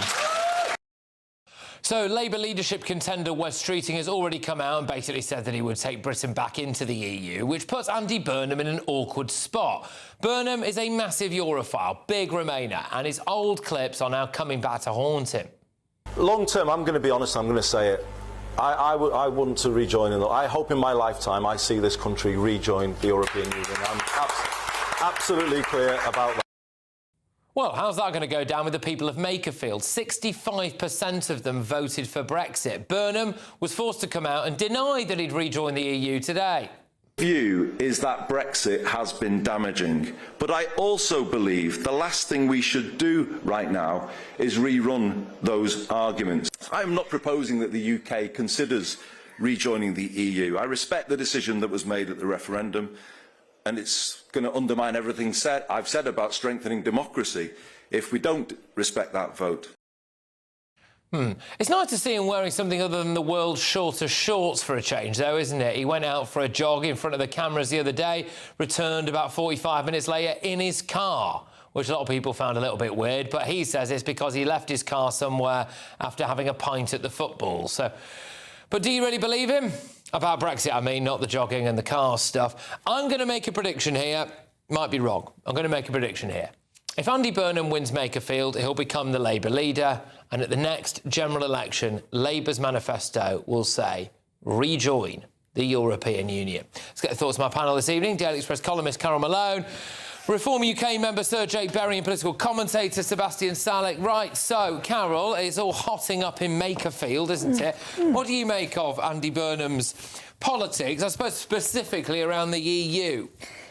So Labour leadership contender Wes Streeting has already come out and basically said that he would take Britain back into the EU, which puts Andy Burnham in an awkward spot. Burnham is a massive Europhile, big Remainer, and his old clips are now coming back to haunt him. Long term, I'm going to be honest, I'm going to say it. I want to rejoin. I hope in my lifetime I see this country rejoin the European Union. I'm absolutely clear about that. Well, how's that going to go down with the people of Makerfield? 65% of them voted for Brexit. Burnham was forced to come out and deny that he'd rejoin the EU today. View is that Brexit has been damaging, but I also believe the last thing we should do right now is rerun those arguments. I'm not proposing that the UK considers rejoining the EU. I respect the decision that was made at the referendum, and it's going to undermine everything I've said about strengthening democracy if we don't respect that vote. It's nice to see him wearing something other than the world's shortest shorts for a change, though, isn't it? He went out for a jog in front of the cameras the other day, returned about 45 minutes later in his car, which a lot of people found a little bit weird, but he says it's because he left his car somewhere after having a pint at the football. But do you really believe him? About Brexit, I mean, not the jogging and the car stuff. I'm going to make a prediction here. Might be wrong. I'm going to make a prediction here. If Andy Burnham wins Makerfield, he'll become the Labour leader, and at the next general election, Labour's manifesto will say, rejoin the European Union. Let's get the thoughts of my panel this evening. Daily Express columnist Carol Malone, Reform UK member Sir Jake Berry and political commentator Sebastian Salek. Right, so, Carol, it's all hotting up in Makerfield, isn't it? What do you make of Andy Burnham's politics, I suppose specifically around the EU?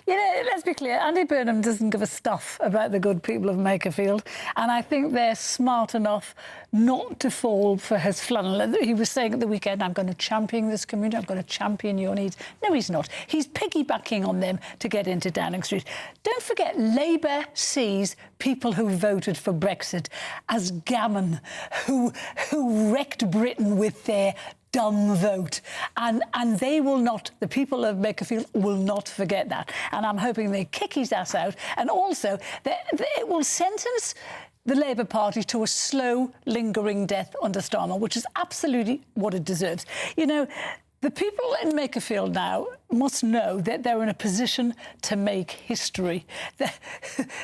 You know, let's be clear, Andy Burnham doesn't give a stuff about the good people of Makerfield, and I think they're smart enough not to fall for his flannel. He was saying at the weekend, I'm going to champion this community, I'm going to champion your needs. No, he's not. He's piggybacking on them to get into Downing Street. Don't forget, Labour sees people who voted for Brexit as gammon, who wrecked Britain with their dumb vote, and they will not, the people of Makerfield will not forget that, and I'm hoping they kick his ass out, and also it will sentence the Labour Party to a slow, lingering death under Starmer, which is absolutely what it deserves. You know, the people in Makerfield now must know that they're in a position to make history.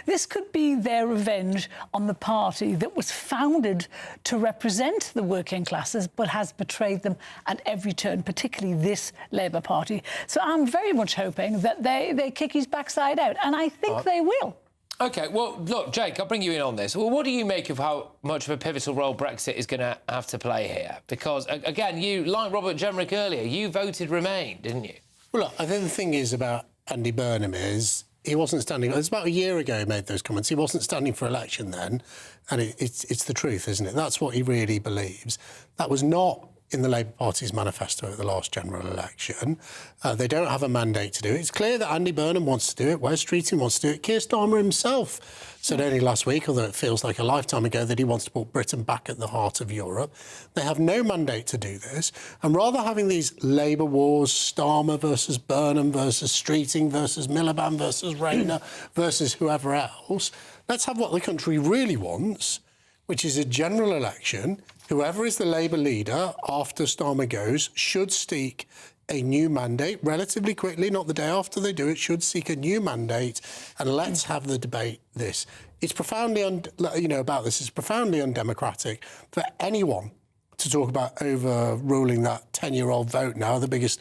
This could be their revenge on the party that was founded to represent the working classes but has betrayed them at every turn, particularly this Labour Party. So I'm very much hoping that they kick his backside out, and I think they will. OK, well, look, Jake, I'll bring you in on this. Well, what do you make of how much of a pivotal role Brexit is going to have to play here? Because, again, you, like Robert Jenrick earlier, you voted Remain, didn't you? Well, look, I think the thing is about Andy Burnham is he wasn't standing... It was about a year ago he made those comments. He wasn't standing for election then, and it's the truth, isn't it? That's what he really believes. That was not in the Labour Party's manifesto at the last general election. They don't have a mandate to do it. It's clear that Andy Burnham wants to do it, Wes Streeting wants to do it, Keir Starmer himself said only last week, although it feels like a lifetime ago, that he wants to put Britain back at the heart of Europe. They have no mandate to do this, and rather having these Labour wars, Starmer versus Burnham versus Streeting versus Miliband versus Rayner versus whoever else, let's have what the country really wants, which is a general election. Whoever is the Labour leader after Starmer goes should seek a new mandate relatively quickly, not the day after they do it, should seek a new mandate, and let's have the debate it's profoundly, about this, it's profoundly undemocratic for anyone to talk about overruling that 10-year-old vote now, the biggest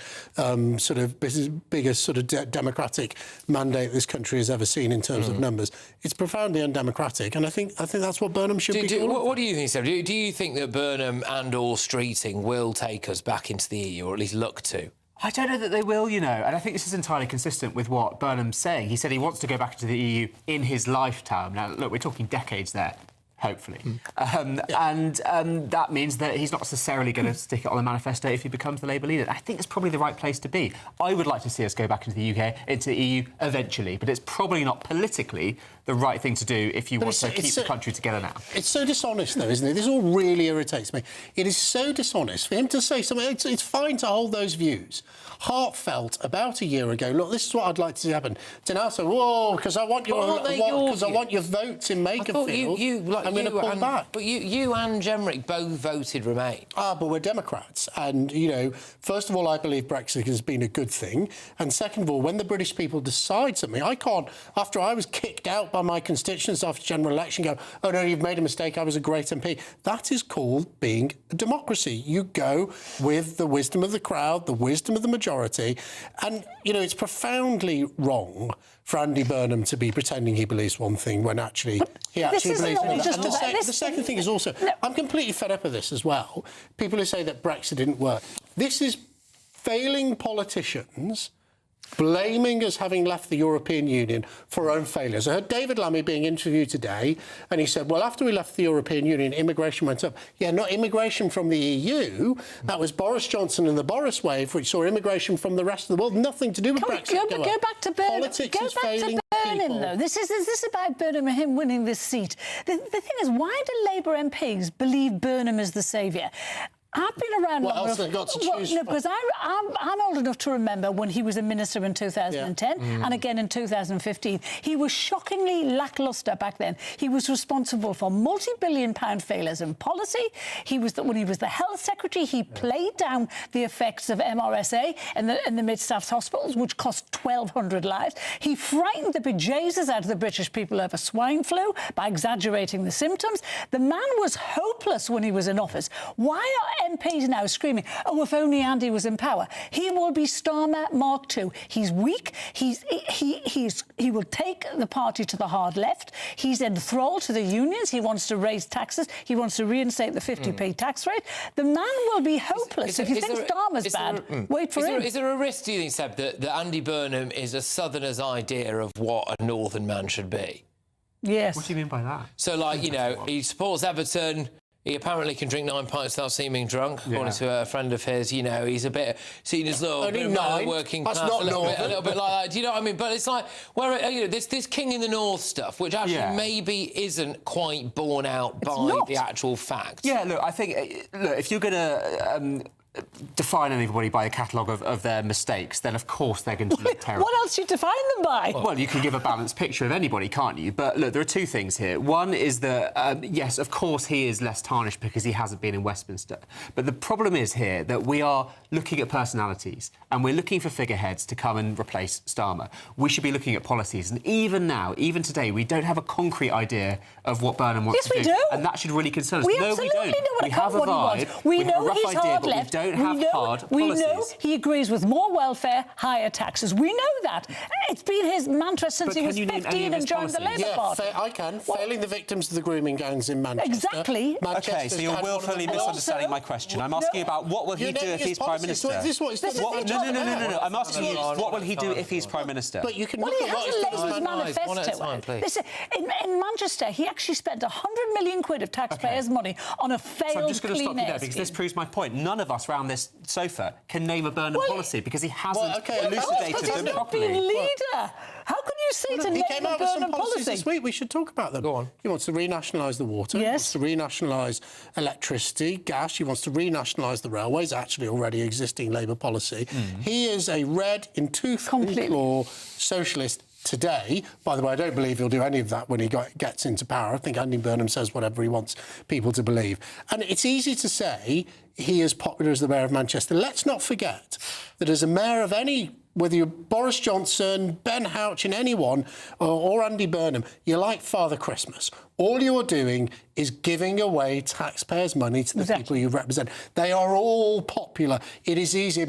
democratic mandate this country has ever seen in terms of numbers. It's profoundly undemocratic, and I think that's what Burnham should be. What do you think, Seb? Do you think that Burnham and/or Streeting will take us back into the EU, or at least look to? I don't know that they will, you know, and I think this is entirely consistent with what Burnham's saying. He said he wants to go back into the EU in his lifetime. Now, look, we're talking decades there, hopefully. And that means that he's not necessarily going to stick it on the manifesto if he becomes the Labour leader. I think it's probably the right place to be. I would like to see us go back into the UK, into the EU eventually, but it's probably not politically the right thing to do if you want to keep the country together now. It's so dishonest, though, isn't it? This all really irritates me. It is so dishonest for him to say something. It's fine to hold those views. Heartfelt, about a year ago, look, this is what I'd like to see happen. To now say, whoa, because I want your votes in Makerfield, I'm going to pull back. But you and Jenrick both voted Remain. But we're Democrats. And, you know, first of all, I believe Brexit has been a good thing. And second of all, when the British people decide something, I can't, after I was kicked out by my constituents after general election, go, oh, no, you've made a mistake, I was a great MP. That is called being a democracy. You go with the wisdom of the crowd, the wisdom of the majority. And, you know, it's profoundly wrong for Andy Burnham to be pretending he believes one thing when actually he actually believes another. And the second thing is also, I'm completely fed up of this as well. People who say that Brexit didn't work. This is failing politicians blaming us having left the European Union for our own failures. I heard David Lammy being interviewed today, and he said, well, after we left the European Union, immigration went up. Yeah, not immigration from the EU. That was Boris Johnson and the Boris wave, which saw immigration from the rest of the world. Nothing to do with Brexit. Go back to Burnham. Politics is failing people. Though. This is about Burnham and him winning this seat. The thing is, why do Labour MPs believe Burnham is the saviour? I've been around long enough. Because I'm old enough to remember when he was a minister in 2010 and again in 2015. He was shockingly lacklustre back then. He was responsible for multi-billion-pound failures in policy. When he was the health secretary, he played down the effects of MRSA in the mid-south hospitals, which cost 1,200 lives. He frightened the bejesus out of the British people over swine flu by exaggerating the symptoms. The man was hopeless when he was in office. Why are MPs now screaming, oh, if only Andy was in power? He will be Starmer Mark II. He's weak. He will take the party to the hard left. He's enthralled to the unions. He wants to raise taxes. He wants to reinstate the 50p tax rate. The man will be hopeless. If you think Starmer's bad, wait for him. Is there a risk, do you think, Seb, that Andy Burnham is a southerner's idea of what a northern man should be? Yes. What do you mean by that? So, like, you know, he supports Everton. He apparently can drink 9 pints without seeming drunk, according to a friend of his. You know, he's a bit seen as a bit of working class, a little bit like that. Do you know what I mean? But it's like, you know, this King in the North stuff, which actually maybe isn't quite borne out by the actual facts. Yeah, look, I think, if you're going to define anybody by a catalogue of their mistakes, then of course they're going to look terrible. What else do you define them by? Well, you can give a balanced picture of anybody, can't you? But look, there are two things here. One is that, yes, of course he is less tarnished because he hasn't been in Westminster. But the problem is here that we are looking at personalities and we're looking for figureheads to come and replace Starmer. We should be looking at policies. And even now, even today, we don't have a concrete idea of what Burnham wants to do. Yes, we do. And that should really concern us. We no, we don't. Know what we have a vibe. We have a rough idea, but we don't have hard policies. We know he agrees with more welfare, higher taxes. We know that. It's been his mantra since he was 15 and joined the Labour Party. I can. Failing the victims of the grooming gangs in Manchester. Exactly. OK, so you're willfully misunderstanding my question. I'm asking about what will he do if he's Prime Minister? No. I'm asking you, what will he do if he's Prime Minister? But you can look at what his manifesto. Listen, in Manchester, he actually spent 100 million quid of taxpayers' money on a failed So I'm just going to stop you there scheme. because this proves my point. None of us round this sofa can name a Burnham policy because he hasn't elucidated them properly. He's not been leader. How can you say to name a Burnham policy? This week. We should talk about them. Go on. He wants to renationalise the water. Yes. He wants to renationalise electricity, gas. He wants to renationalise the railways, actually already existing Labour policy. He is a red in tooth and claw socialist today. By the way, I don't believe he'll do any of that when he gets into power. I think Andy Burnham says whatever he wants people to believe. And it's easy to say he is popular as the mayor of Manchester. Let's not forget that as a mayor of any whether you're Boris Johnson, Ben Houch and anyone, or Andy Burnham, you're like Father Christmas. All you're doing is giving away taxpayers' money to the people you represent. They are all popular. It is easy.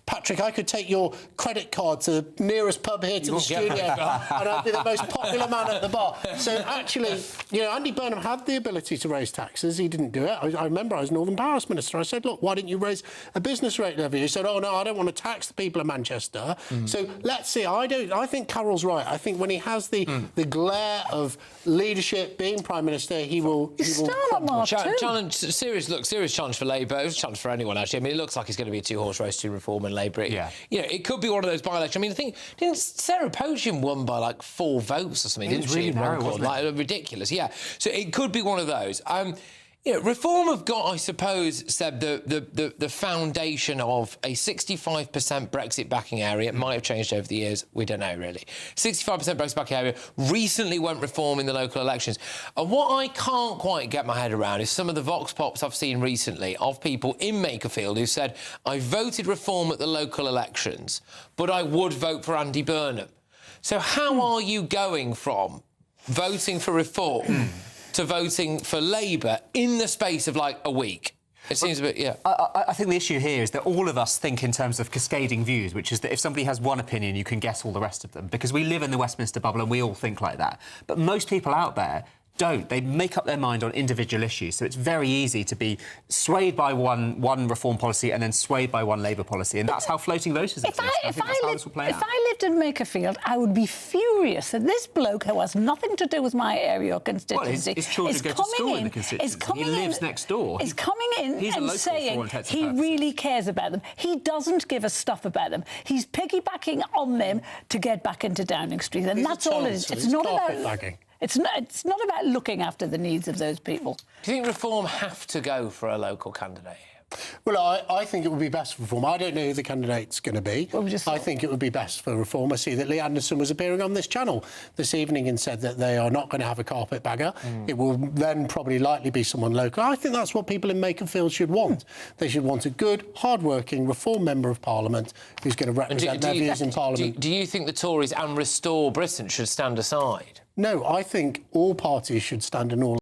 Patrick, I could take your credit card to the nearest pub here to the studio and I'd be the most popular man at the bar. So actually, you know, Andy Burnham had the ability to raise taxes. He didn't do it. I remember I was Northern Powers Minister. I said, look, why didn't you raise a business rate levy? He said, oh, no, I don't want to tax the people of Manchester. So let's see. I think Carol's right. I think when he has the glare of leadership, being Prime Minister, he will crumble. Serious challenge for Labour. It was a challenge for anyone, actually. I mean, it looks like it's going to be a two-horse race to reform and Labour. Yeah. You know, it could be one of those by-elections. I mean, I think, didn't Sarah Potion won by, like, 4 votes or something, didn't she? Really narrow, wasn't it? Like, ridiculous, yeah. So it could be one of those. You know, reform have got, I suppose, Seb, the foundation of a 65% Brexit backing area. It might have changed over the years. We don't know, really. 65% Brexit backing area. Recently went reform in the local elections. And what I can't quite get my head around is some of the vox pops I've seen recently of people in Makerfield who said, I voted reform at the local elections, but I would vote for Andy Burnham. So how are you going from voting for reform to voting for Labour in the space of, like, a week? It seems a bit, yeah. I think the issue here is that all of us think in terms of cascading views, which is that if somebody has one opinion, you can guess all the rest of them, because we live in the Westminster bubble and we all think like that. But most people out there don't. They make up their mind on individual issues, so it's very easy to be swayed by one reform policy and then swayed by one Labour policy, and that's how floating voters exist. If I lived in Makerfield, I would be furious that this bloke who has nothing to do with my area or constituency his children go to school in the constituency. He lives next door. Is coming in and saying he really cares about them. He doesn't give a stuff about them. He's piggybacking on them to get back into Downing Street, and that's all it is. It's not about... It's not about looking after the needs of those people. Do you think reform have to go for a local candidate? Well, I think it would be best for reform. I don't know who the candidate's going to be. I think it would be best for reform. I see that Lee Anderson was appearing on this channel this evening and said that they are not going to have a carpetbagger. It will then probably likely be someone local. I think that's what people in Makerfield should want. They should want a good, hard-working Reform Member of Parliament who's going to represent their views in Parliament. Do you think the Tories and Restore Britain should stand aside? No, I think all parties should stand in all